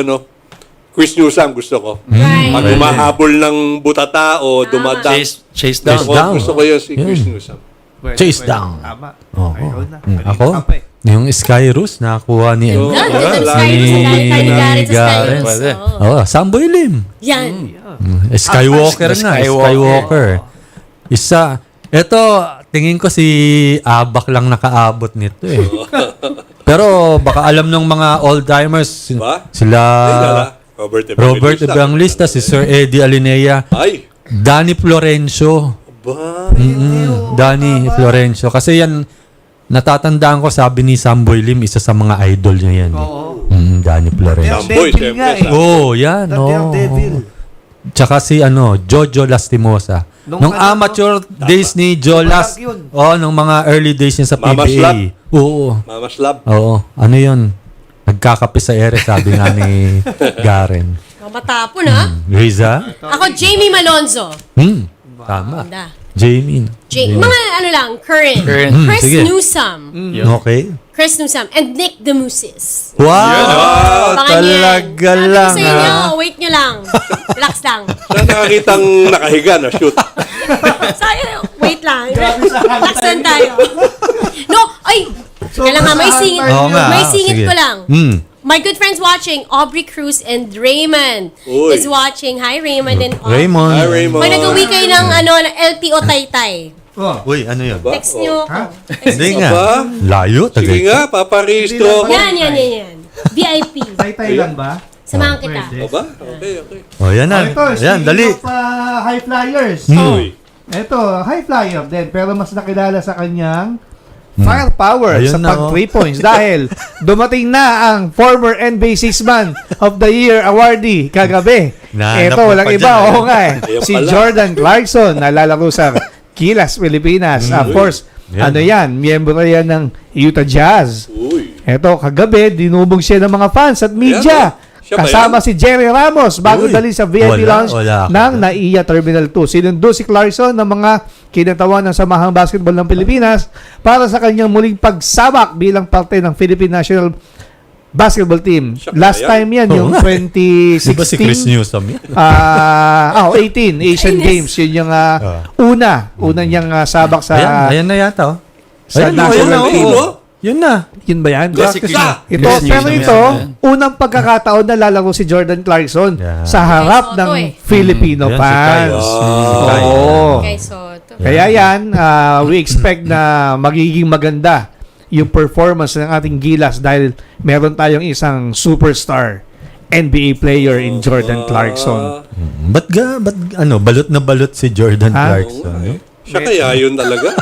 Speaker 3: Chris Newsom gusto ko.
Speaker 1: Right.
Speaker 3: Pag humahabol ng butata o dumadang.
Speaker 10: Chase down.
Speaker 2: Chase down.
Speaker 3: Gusto ko yun si Chris Newsom.
Speaker 2: Chase down.
Speaker 4: Tama.
Speaker 2: Oo.
Speaker 4: Ayaw na.
Speaker 2: Ako? yung Skyrus nakakuha ni
Speaker 3: Oo.
Speaker 1: Yan,
Speaker 3: Wala.
Speaker 1: ganda ng Skyrus. Ang galing ni Garrett sa
Speaker 2: Garrett.
Speaker 1: Skyrus.
Speaker 10: Pwede.
Speaker 1: Oo.
Speaker 2: Samboy Lim.
Speaker 1: Yan.
Speaker 2: Skywalker
Speaker 10: The
Speaker 2: na.
Speaker 10: Skywalker.
Speaker 2: Skywalker. Isa. Ito, tingin ko si Abak lang nakaabot nito eh. Pero baka alam ng mga old-timers,
Speaker 3: Ba?
Speaker 2: sila
Speaker 3: Robert
Speaker 2: Evangelista, si Sir Eddie Alinea,
Speaker 3: Ay.
Speaker 2: Danny Florencio.
Speaker 3: Ba?
Speaker 2: Danny Florencio. Kasi yan, natatandaan ko, sabi ni Samboy Lim, isa sa mga idol niya yan.
Speaker 4: Oo.
Speaker 2: Danny Florencio.
Speaker 3: Samboy,
Speaker 4: Devil
Speaker 3: siyempre,
Speaker 4: nga eh.
Speaker 2: Oo, yan.
Speaker 4: Devil.
Speaker 2: Tsaka si Jojo Lastimosa. Nung amateur days ni Jolas,
Speaker 4: yun.
Speaker 2: nung mga early days niya sa
Speaker 3: Mama
Speaker 2: PBA. Oo.
Speaker 3: Mama Slab.
Speaker 2: Oo. Ano yun? Nagkakape sa ere, sabi nga ni Garen.
Speaker 1: Matapon ha.
Speaker 2: Riza?
Speaker 1: Ako, Jamie Malonzo.
Speaker 2: Tama.
Speaker 1: Ganda.
Speaker 2: Jamie.
Speaker 1: Mga ano lang, current. Chris
Speaker 2: sige.
Speaker 1: Newsom.
Speaker 2: Okay.
Speaker 1: Chris Newsom. And Nick Demusis.
Speaker 2: Wow!
Speaker 1: Abangan yan.
Speaker 2: Talaga
Speaker 1: Sabi ko
Speaker 2: lang,
Speaker 1: sa inyo,
Speaker 2: ha?
Speaker 1: wait nyo lang. Relax lang.
Speaker 3: Saan nakakitang nakahiga na shoot?
Speaker 1: Wait lang. Relax lang tayo. No, ay! Kailangan may singit.
Speaker 2: Oo nga,
Speaker 1: May singit
Speaker 2: sige.
Speaker 1: ko lang. My good friends watching, Aubrey Cruz and Raymond
Speaker 3: Uy.
Speaker 1: is watching. Hi, Raymond and Aubrey.
Speaker 2: Raymond.
Speaker 3: Hi, Raymond.
Speaker 1: Pag nag-uwi kayo ng LTO Taytay,
Speaker 2: Uy, ano yun?
Speaker 3: Ba?
Speaker 1: text nyo ako.
Speaker 2: Hindi nga.
Speaker 3: Aba?
Speaker 2: Layo.
Speaker 3: Sige nga, paparehistro ako.
Speaker 1: Yan. VIP.
Speaker 4: Tay-tay lang ba?
Speaker 1: Samahan kita.
Speaker 3: Aba? Okay.
Speaker 2: Oh, yan na.
Speaker 4: Ito,
Speaker 2: Yan, dali.
Speaker 4: high flyers.
Speaker 3: Uy.
Speaker 4: Ito, high flyer din, pero mas nakilala sa kanyang firepower
Speaker 2: Ayun
Speaker 4: sa
Speaker 2: na,
Speaker 4: pag 3 points dahil dumating na ang former NBA Six-Man of the Year awardee kagabi.
Speaker 2: Nahanap
Speaker 4: Ito,
Speaker 2: mo
Speaker 4: walang
Speaker 2: pa
Speaker 4: iba.
Speaker 2: dyan,
Speaker 4: Oo nga eh.
Speaker 3: Ayan
Speaker 4: Si
Speaker 3: pala.
Speaker 4: Jordan Clarkson, nalalaro sa Gilas Pilipinas. Of course,
Speaker 2: Yan.
Speaker 4: miyembro yan ng Utah Jazz.
Speaker 3: Uy.
Speaker 4: Ito, kagabi, dinubog siya ng mga fans at media.
Speaker 3: Siya ba
Speaker 4: Kasama
Speaker 3: yan?
Speaker 4: si Jerry Ramos bago
Speaker 2: Uy.
Speaker 4: dali sa VIP
Speaker 2: Wala,
Speaker 4: lounge
Speaker 2: wala ako
Speaker 4: ng
Speaker 2: dyan.
Speaker 4: NAIA Terminal 2. Sinundo si Clarkson ng mga kinatawan ng Samahang Basketball ng Pilipinas para sa kanyang muling pagsabak bilang parte ng Philippine National Basketball Team.
Speaker 3: Siya
Speaker 4: Last
Speaker 3: ba yan?
Speaker 4: time yan,
Speaker 2: Oo
Speaker 4: yung
Speaker 2: nga.
Speaker 4: 2016.
Speaker 2: Di ba si Chris Newsom yan?
Speaker 4: 18 Asian Games. Yun yung una niyang sabak sa
Speaker 2: Ayan na yata.
Speaker 4: sa
Speaker 2: Ayan,
Speaker 4: national
Speaker 2: ayan,
Speaker 4: team.
Speaker 2: oo. Yun na.
Speaker 4: Yun ba yan?
Speaker 10: Yes, Chris-
Speaker 4: Ito,
Speaker 10: Chris
Speaker 4: pero
Speaker 10: Newsom
Speaker 4: ito,
Speaker 10: yan.
Speaker 4: unang pagkakataon na lalaro si Jordan Clarkson
Speaker 2: Yeah.
Speaker 4: sa harap
Speaker 1: Kai Sotto
Speaker 4: ng
Speaker 1: eh.
Speaker 4: Filipino
Speaker 2: Yan, si Kai.
Speaker 4: fans.
Speaker 2: Si Kai.
Speaker 4: Oo.
Speaker 1: Kay Sotto.
Speaker 4: Kaya yan, we expect na magiging maganda yung performance ng ating Gilas dahil meron tayong isang superstar NBA player in Jordan Clarkson.
Speaker 2: Ba't balot na balot si Jordan
Speaker 4: Ha?
Speaker 2: Clarkson? no?
Speaker 3: Siya kaya yun talaga?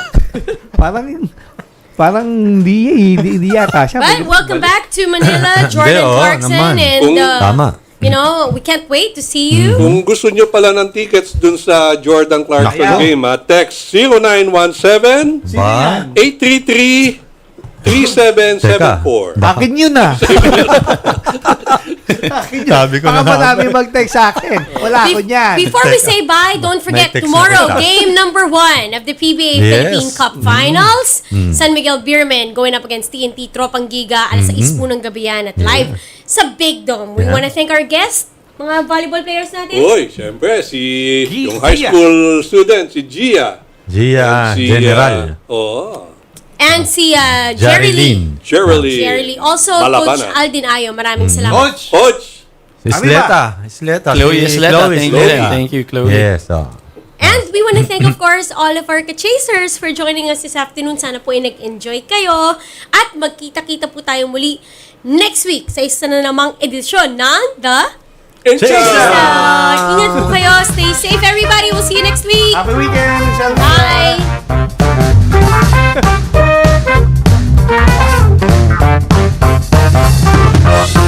Speaker 4: Parang hindi yata siya.
Speaker 1: But welcome back to Manila, Jordan
Speaker 2: Hindi, oo,
Speaker 1: Clarkson.
Speaker 2: naman.
Speaker 1: And,
Speaker 2: Tama.
Speaker 1: you know, we can't wait to see you.
Speaker 3: Kung gusto nyo pala ng tickets dun sa Jordan Clarkson
Speaker 4: Nako.
Speaker 3: game, text 0917
Speaker 2: Ba?
Speaker 3: 833-3774.
Speaker 4: Akin yun ah.
Speaker 2: Sabi ko na
Speaker 4: Baka
Speaker 2: nga.
Speaker 4: marami mag-text sa akin. Wala ako niyan.
Speaker 1: Before we say bye, don't forget
Speaker 2: text
Speaker 1: tomorrow,
Speaker 2: na kita.
Speaker 1: game number 1 of the PBA
Speaker 2: Yes.
Speaker 1: Philippine Cup Finals. San Miguel Beermen going up against TNT Tropang Giga. Alas 6 po ng gabi yan at live sa Big Dome. We
Speaker 2: Yeah.
Speaker 1: want to thank our guests, mga volleyball players natin.
Speaker 3: Uy, siyempre, yung high school student, si Gia.
Speaker 2: Gia General.
Speaker 1: And si
Speaker 2: Jerrili.
Speaker 1: Jerrili. Also,
Speaker 3: Malabanan.
Speaker 1: Coach Aldin Ayo. Maraming salamat.
Speaker 3: Coach!
Speaker 2: Isleta.
Speaker 10: Chloe Isleta.
Speaker 2: Chloe
Speaker 10: Thank you,
Speaker 2: Isleta.
Speaker 10: thank you, Chloe.
Speaker 2: Yes.
Speaker 1: And we want to thank, of course, all of our ka-chasers for joining us this afternoon. Sana po ay nag-enjoy kayo. At magkita-kita po tayo muli next week sa isa na namang edisyon ng The Chasedown. Ingat po kayo. Stay safe, everybody. We'll see you next week.
Speaker 4: Happy weekend!
Speaker 1: Bye!